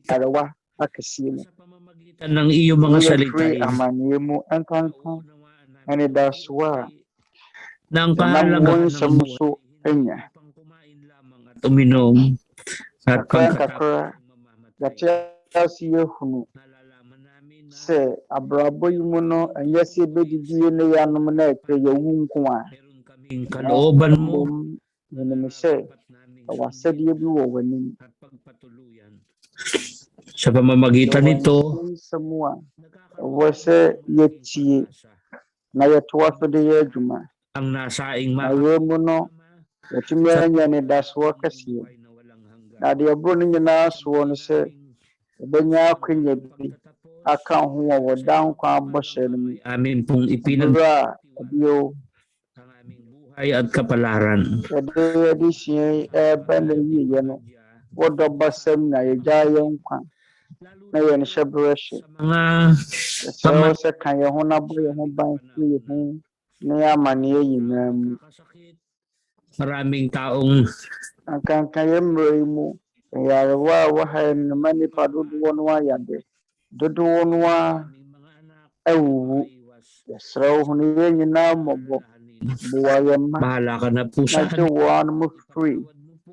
Speaker 3: arawa akasiya mo.
Speaker 14: Ng iyong mga salita na ang kahalaga ng buhay at uminom at
Speaker 3: pagkakara sɛ abrabɔ yi mu no ɛnyɛ sɛ bɛdidi ne yanom na ɛpɛ yɛwu nko a
Speaker 14: kalooban mo
Speaker 3: menim sɛ wasɛdeɛ bi wɔ w'anim
Speaker 14: Sa pamamagitan nito,
Speaker 3: semua wase yetie na yɛtoa so de yɛ adwuma
Speaker 14: ang nasaing
Speaker 3: na yɛmu no yɛtumi anya anidasoɔ kɛseɛ na deɛ ɛboro no nyinaa soɔ no sɛ yɛbɛnya akwanya bi aka ho wɔ wɔda nkwa abɔhyɛ no mu
Speaker 14: amin pong
Speaker 3: berɛ a bio
Speaker 14: ay at kapalaran.
Speaker 3: yɛde sua ɛbɛ na yiyɛ no wɔdɔ basam na yɛgya yɛ nkwa na yɛn hyɛ berɛ hye yɛsrɛ sɛ ka yɛn ho na bɔ yɛn ho ban firi yɛn ho na yɛamanneɛ nyinaa mu
Speaker 14: Maraming taong
Speaker 3: ankanka yɛn mmerɛ yi mu yarewa a wɔha nnoma nnipa dodoɔ no ayade dodoɔ no a awuwu yɛsrɛ wo ho no yɛn nyinaa mmɔbɔ boa yɛn ma
Speaker 14: bahala ka na po
Speaker 3: na
Speaker 14: sa
Speaker 3: gye wɔn ano mo firi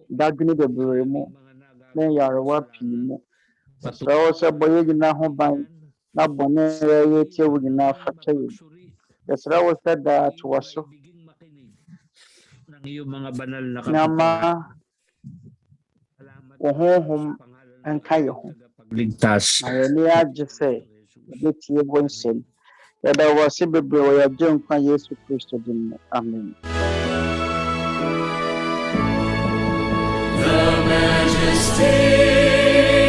Speaker 3: dadwene bebree mu na yarewa pii mu yɛsrɛ wo sɛ bɔ yɛn nyinaa ho ban na bɔne a yɛtie wo nyinaa fata yɛn yɛsrɛ wo sɛ daa toa so
Speaker 14: ng iyong mga banal na
Speaker 3: na ma
Speaker 14: kapatawaran.
Speaker 3: wo honhom nka yɛn ho
Speaker 14: Pagligtas.
Speaker 3: na yɛni agye sɛ yɛbɛtie wo nsɛm yɛda wo ase bebree wɔ yɛagye nkwa Yesu Kristo din mu amen.
Speaker 15: The majesty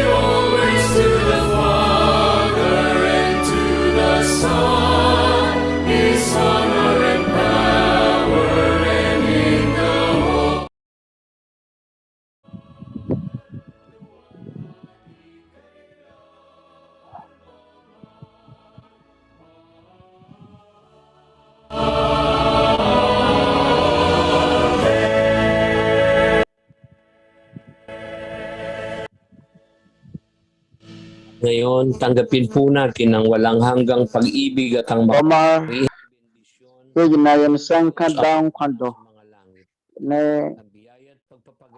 Speaker 15: always to the Father and to the Son is honor and power and in the Holy.
Speaker 14: Ngayon, tanggapin po natin ang walang hanggang pag-ibig at ang
Speaker 3: Omar, yɛn nyinaa yɛn nsa nka daa nkwa dɔ na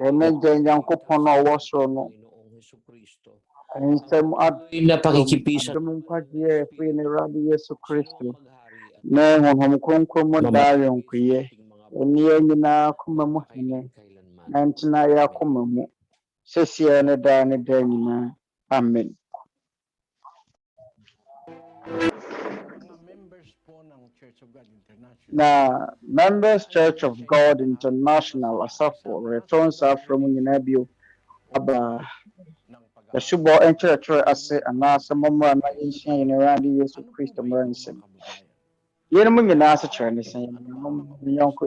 Speaker 3: yɛmɛgya Nyankopɔn a ɔwɔ soro no nsɛm adom nkwagyeɛ ɛfiri ne Awurade Yesu Kristo na honhom kronkron mu daa yɔnkoyɛ ɛne yɛn nyinaa akoma mu hene na ntena yɛ akoma mu sɛsiɛ ne daa nyinaa amen. Na Members Church of God International asafo return sa from nyinaa bio aba yɛsobɔ nkyerɛkyerɛ ase anaasɛ mɔmmra na yɛnhyia yɛn Awurade Yesu Kristo mmara nsɛm yɛn mu nyinaa ase kyerɛ ne sɛ yɛnyɔnko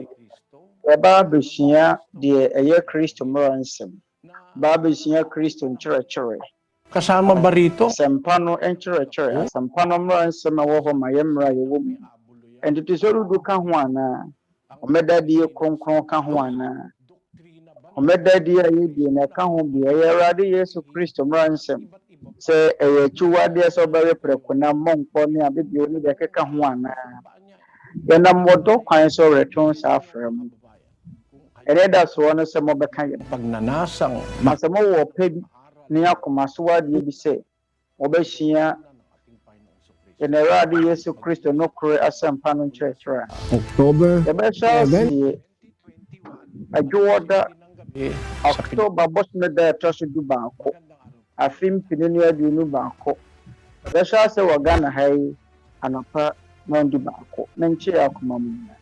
Speaker 3: yɛba abɛsua deɛ ɛyɛ Kristo mmara nsɛm ba abɛsua Kristo nkyerɛkyerɛ
Speaker 9: kasama ba rito?
Speaker 3: Asɛmpa no nkyerɛkyerɛ asɛmpa no mmara nsɛm a ɛwɔ hɔ ma yɛmmra yɛwɔ mu ɛntotoso dudu ka ho anaa ɔmɛdadeɛ kronkron ka ho anaa ɔmɛdadeɛ a yɛdie na ɛka ho bi ɛyɛ Awurade Yesu Kristo mmara nsɛm sɛ ɛyɛ akyiwadeɛ sɛ ɔbɛyɛ prɛko na mmɔnkɔ ne abebio ne deɛ ɛkeka ho anaa yɛnam wɔdɔ kwan sɛ ɔretɔn saa afrɛ mu ɛne da soɔ no sɛ mɔbɛka yɛn
Speaker 9: pagnanasang
Speaker 3: ma sɛ mɔwɔ ɔpɛ bi ne akomasoɔ adeɛ bi sɛ wɔbɛhyia yɛn Awurade Yesu Kristo no kore asɛmpa no nkyerɛkyerɛ a
Speaker 9: October
Speaker 3: yɛbɛhyɛ aseɛ adwoɔda October bɔsome da ɛtɔ so 11 afe mpini ne 21 yɛbɛhyɛ ase wɔ Ghana ha yi anɔpa 11 na nkyerɛ akoma mu nyinaa.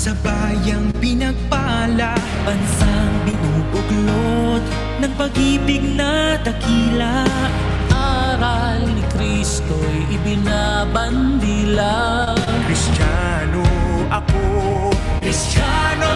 Speaker 15: Sa bayang pinagpala, bansang binubuklod ng pag-ibig na dakila. Aral ni Kristo'y ibinabandila. Kristiyano ako, Kristiyano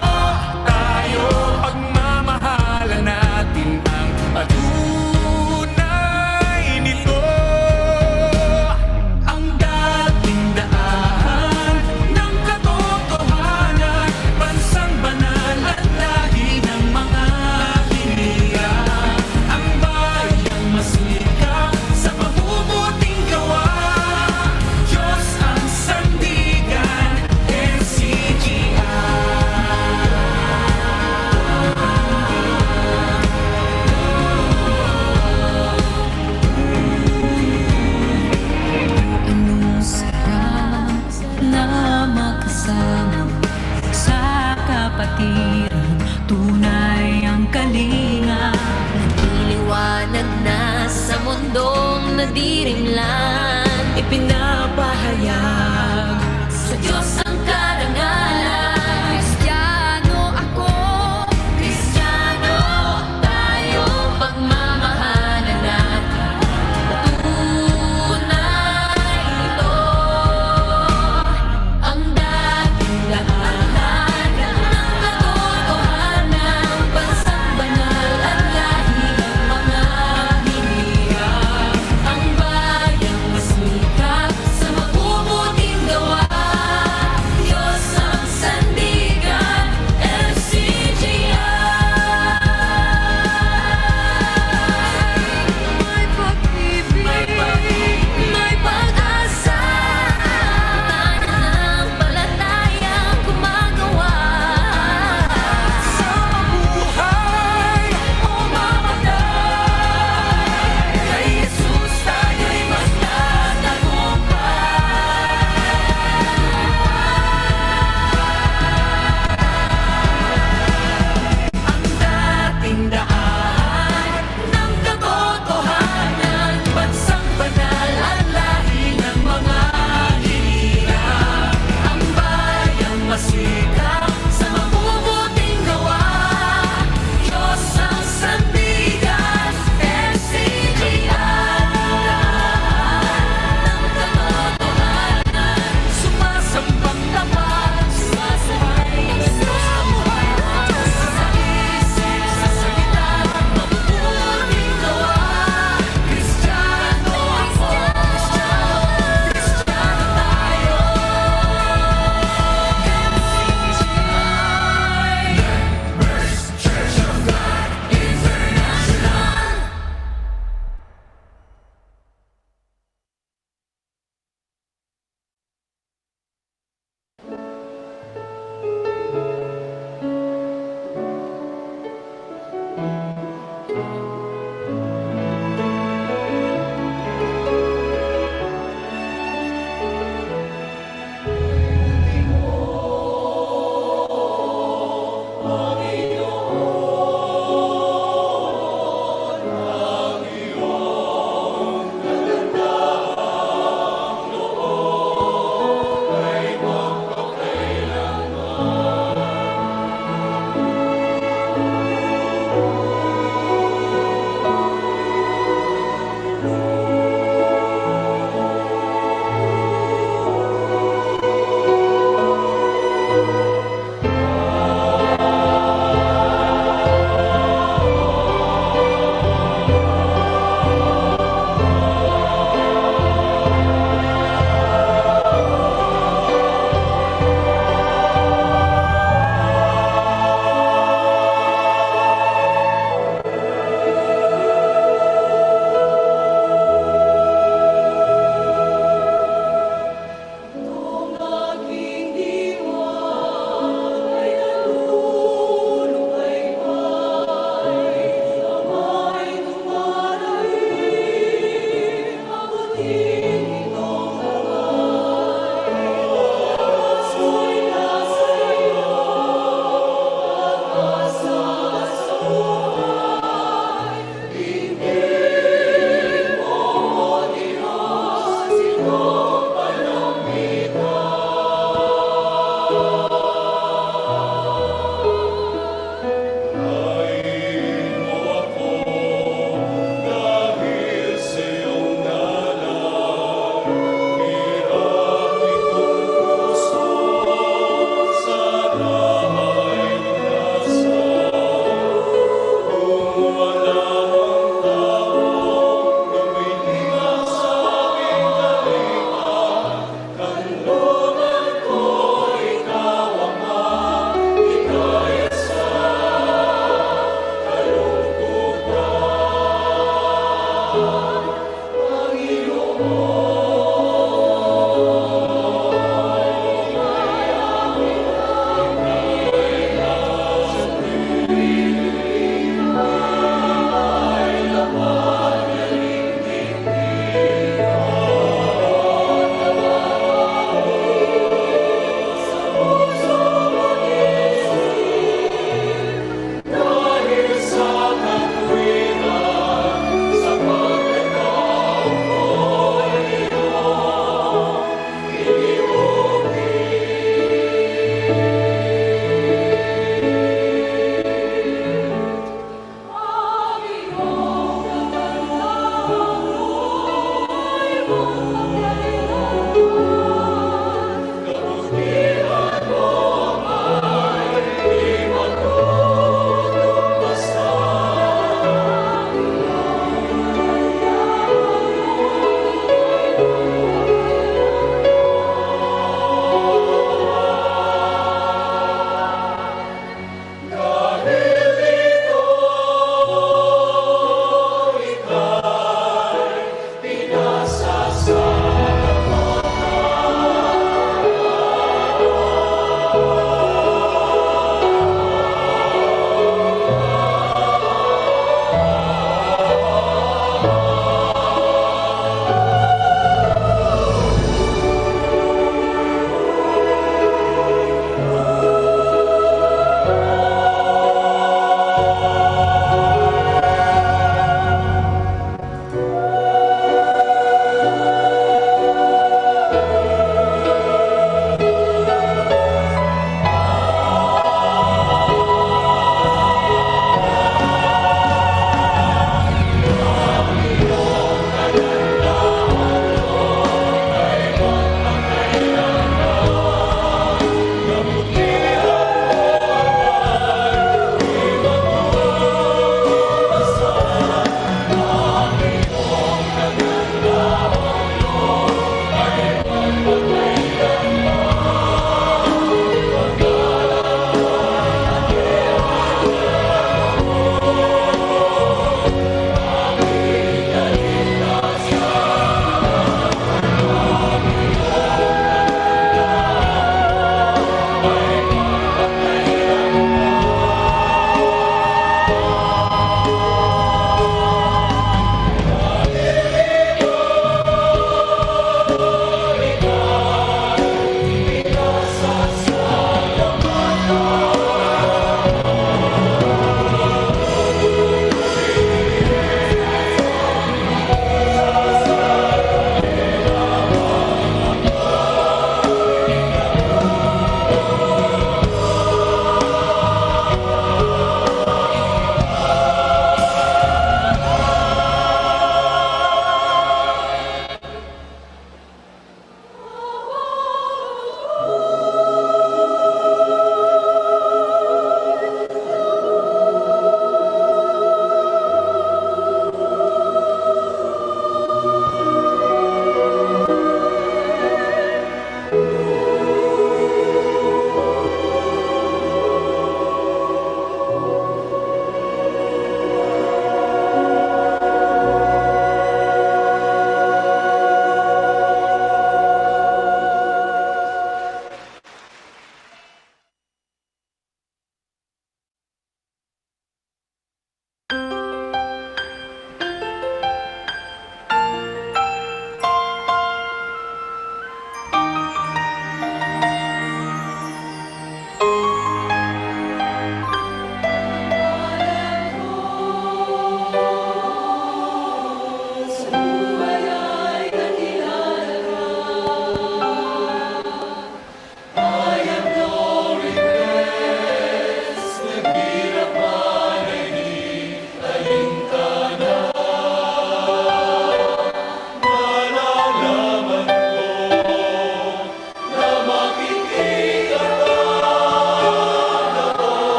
Speaker 15: tunay ang kalinga. Nagiliwanag na sa mundong nadirimlan. Ipinapahayag sa Diyos ang karangalan. Kristiyano ako, Kristiyano tayo, pagmamahalan natin. Tunay ito ang dating daan ng katotohanan, pagsambanal at lahing mga hinirang. Ang bayang mas likap sa mabubuti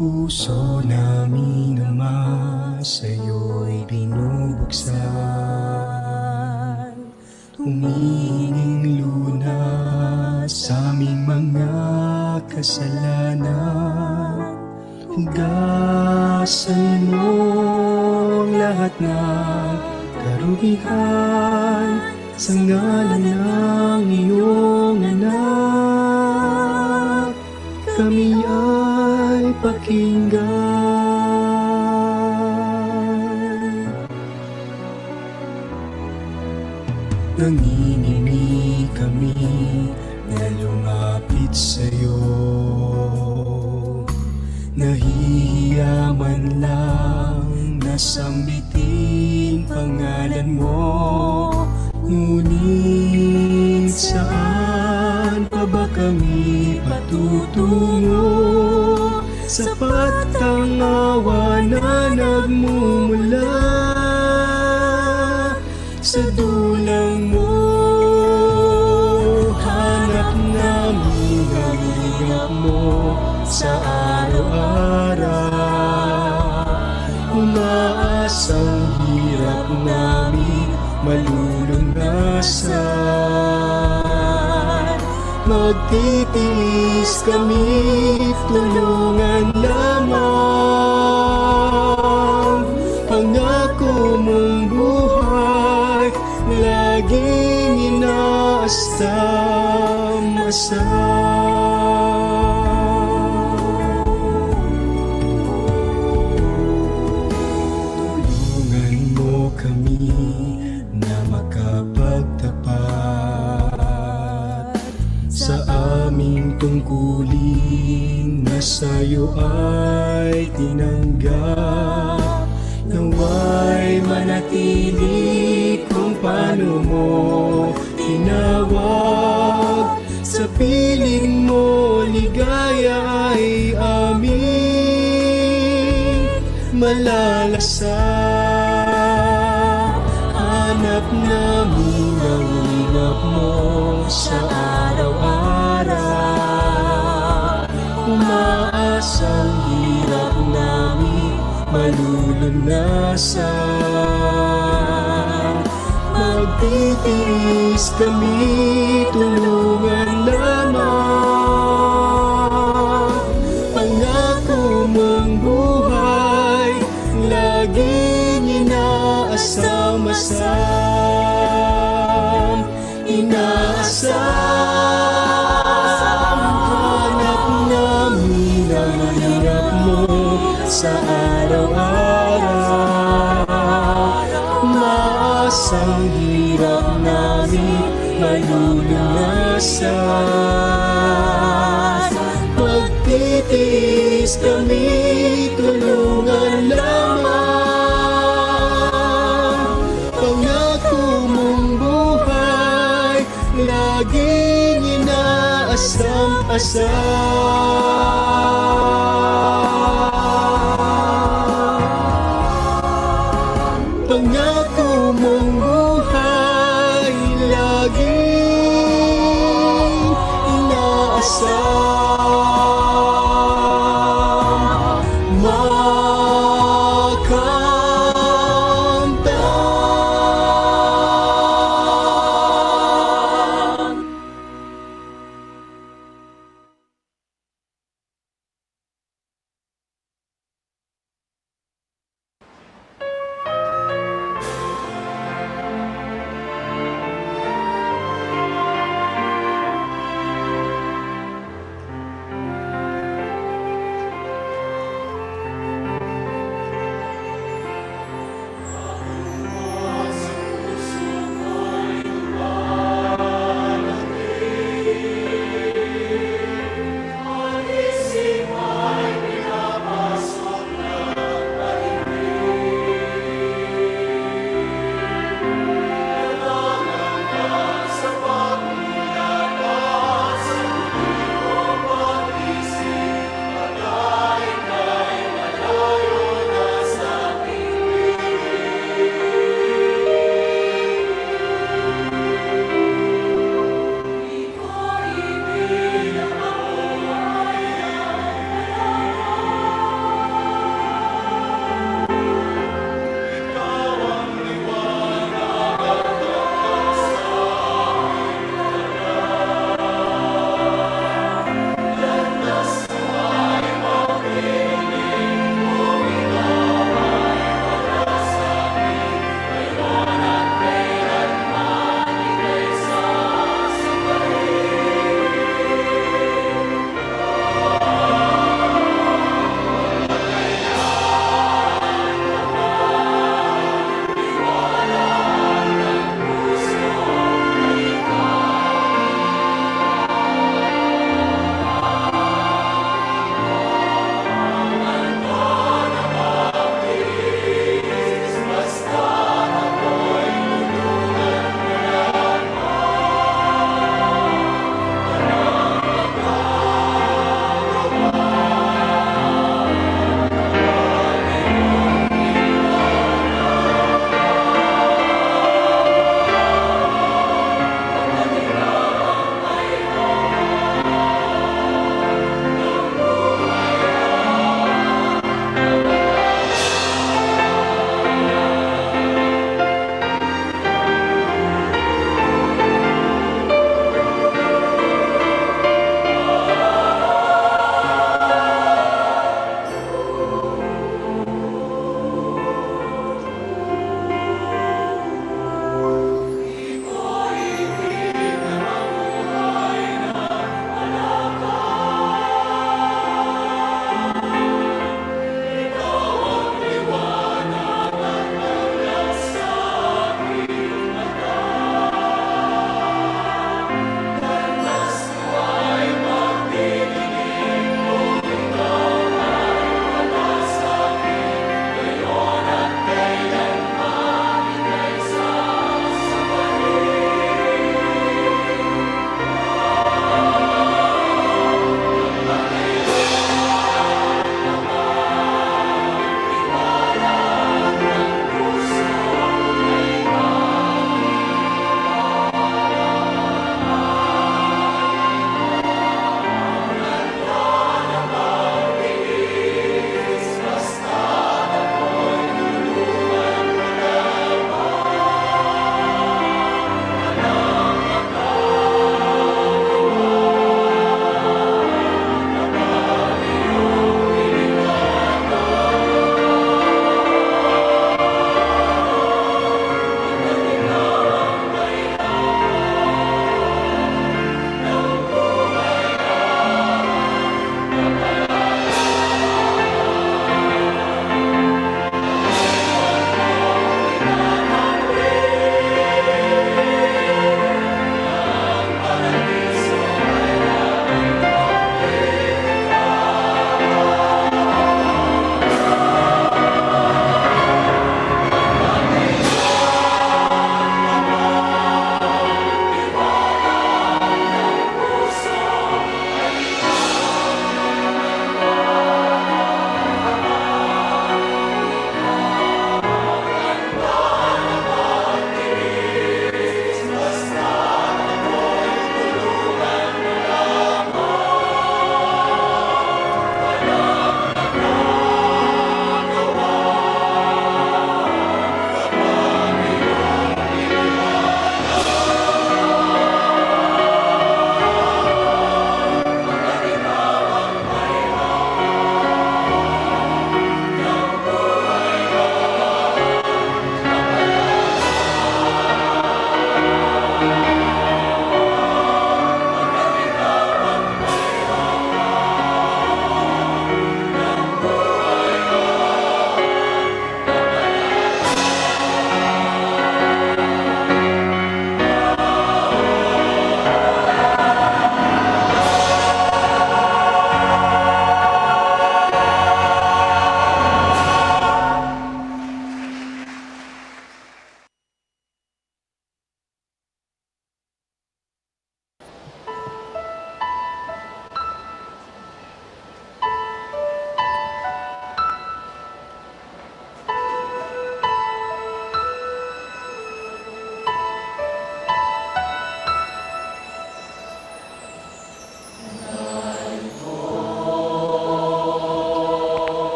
Speaker 16: puso namin Ama sa'yo'y binubuksan. Huminging lunas sa aming mga kasalanan. Hugasan mo ang lahat ng karugihan sa ngalan ng iyong anak. Kami ay pakinggan. Nanginimi kami na lumapit sa'yo. Nahihiya man lang nasambitin pangalan mo. Ngunit saan pa ba kami patutungo? Sapat ang awa na nagmumula sa dulang mo. Hanap namin ang hingap mo sa araw-araw. Umaasang hirap namin malulunasan. Magtitiis kami, tulungan lamang. Pangako mong buhay, laging inaasam-asam. Tulungan mo kami na makapagtapat sa aming tungkulin na sa'yo ay tinanggap. Nawa'y manatili kung paano mo tinawag. Sa piling mo ligaya ay aming malalasap. Hanap namin ang hirap mo sa araw-araw. Umaasang hirap namin malulunasan. Magtitiis kami, tulungan lamang. Pangako mong buhay, laging inaasam-asam. Inaasam. Hanap namin ang hirap mo sa araw-araw. Maasang hirap namin malulunasan. Magtitiis kami, tulungan lamang. Pangako mong buhay, laging inaasam-asam. Pangako mong buhay, laging inaasam. Makamtan.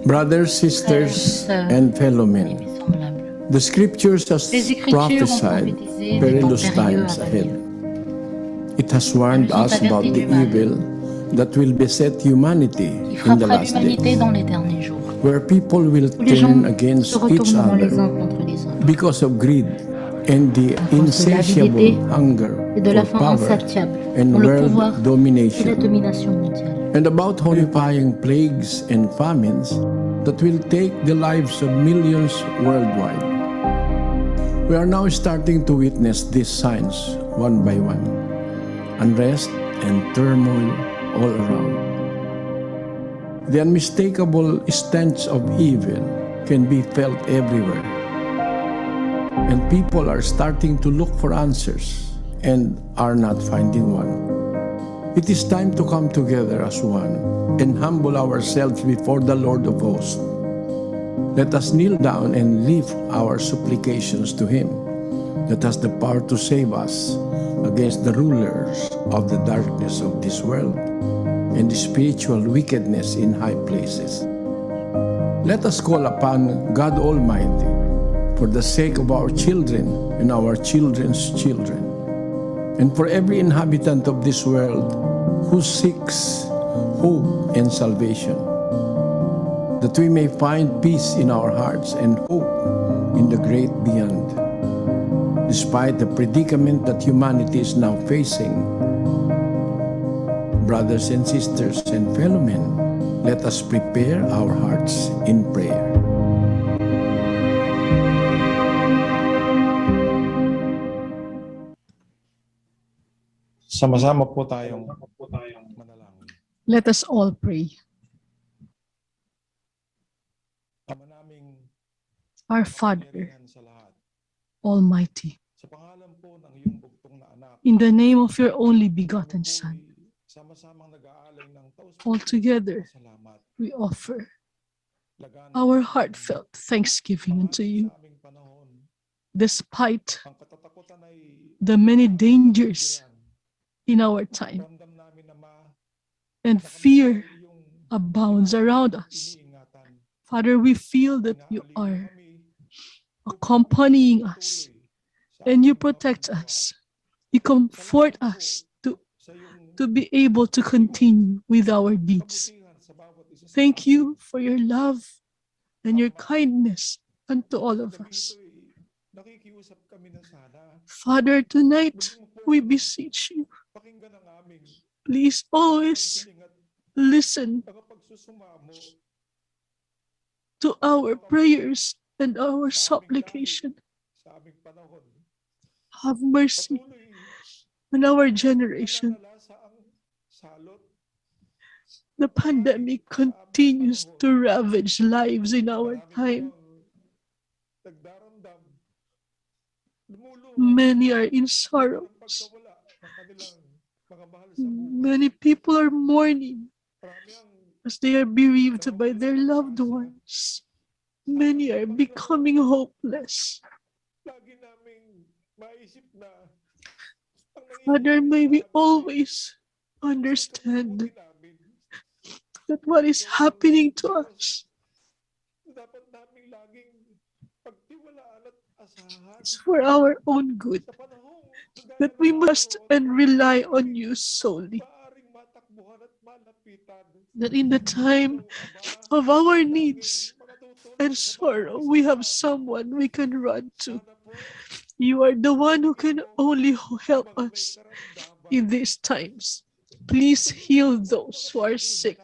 Speaker 17: Brothers, sisters, and fellow men, the scriptures has prophesied perilous times ahead. It has warned us about the evil that will beset humanity in the last days, where people will turn against each other because of greed and the insatiable hunger for power and world domination, and about horrifying plagues and famines that will take the lives of millions worldwide. We are now starting to witness these signs one by one. Unrest and turmoil all around. The unmistakable stench of evil can be felt everywhere. And people are starting to look for answers and are not finding one. It is time to come together as one and humble ourselves before the Lord of hosts. Let us kneel down and lift our supplications to Him that has the power to save us against the rulers of the darkness of this world and the spiritual wickedness in high places. Let us call upon God Almighty for the sake of our children and our children's children, and for every inhabitant of this world who seeks hope and salvation, that we may find peace in our hearts and hope in the great beyond. Despite the predicament that humanity is now facing, brothers and sisters and fellow men, let us prepare our hearts in prayer.
Speaker 18: Sama-sama po tayong manalangin.
Speaker 19: Let us all pray.
Speaker 18: Ama naming
Speaker 19: Our Father, Almighty,
Speaker 18: sa pangalan po ng iyong bugtong na anak,
Speaker 19: in the name of your only begotten Son,
Speaker 18: sama-samang nag-aalay ng
Speaker 19: altogether
Speaker 18: salamat.
Speaker 19: we offer our heartfelt thanksgiving unto you, despite the many dangers in our time and fear abounds around us. Father, we feel that you are accompanying us and you protect us. You comfort us to be able to continue with our deeds. Thank you for your love and your kindness unto all of us. Father, tonight we beseech you, please always listen to our prayers and our supplication. Have mercy on our generation. The pandemic continues to ravage lives in our time. Many are in sorrows. Many people are mourning as they are bereaved by their loved ones. Many are becoming hopeless. Father, may we always understand that what is happening to us is for our own good, that we must and rely on you solely. That in the time of our needs and sorrow, we have someone we can run to. You are the one who can only help us in these times. Please heal those who are sick.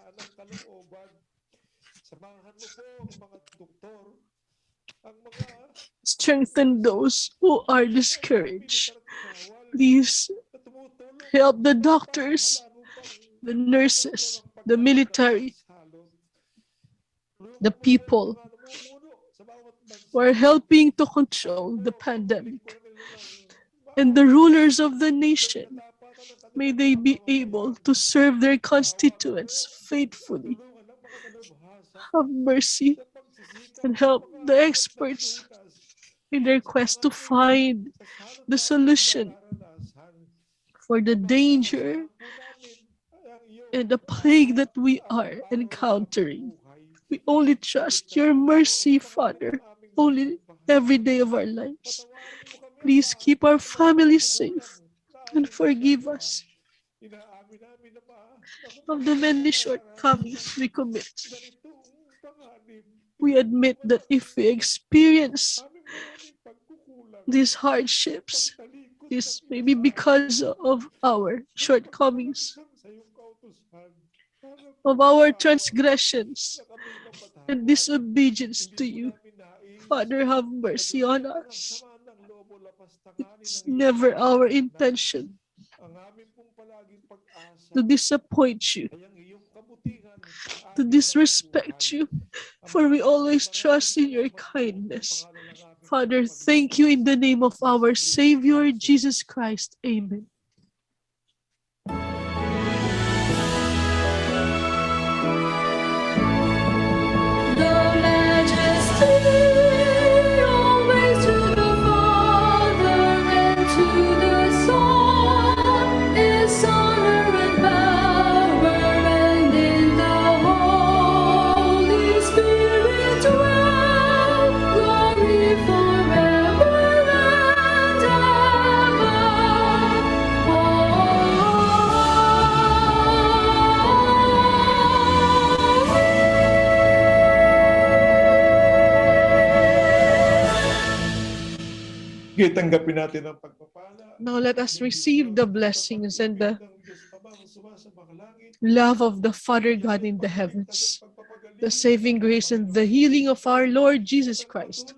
Speaker 19: Strengthen those who are discouraged. Please help the doctors, the nurses, the military, the people who are helping to control the pandemic, and the rulers of the nation. May they be able to serve their constituents faithfully. Have mercy and help the experts in their quest to find the solution for the danger and the plague that we are encountering. We only trust your mercy, Father, only every day of our lives. Please keep our families safe and forgive us of the many shortcomings we commit. We admit that if we experience these hardships, this may be because of our shortcomings, of our transgressions and disobedience to you. Father, have mercy on us. It's never our intention to disappoint you, to disrespect you, for we always trust in your kindness. Father, thank you in the name of our Savior, Jesus Christ. Amen. Now let us receive the blessings and the love of the Father God in the heavens, the saving grace and the healing of our Lord Jesus Christ,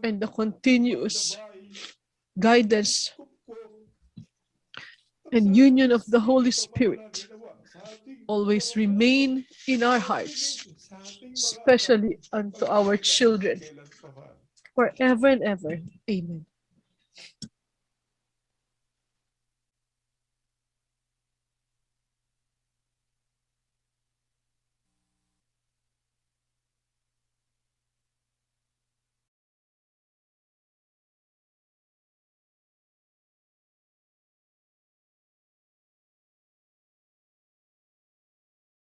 Speaker 19: and the continuous guidance and union of the Holy Spirit always remain in our hearts, especially unto our children, forever and ever. Amen.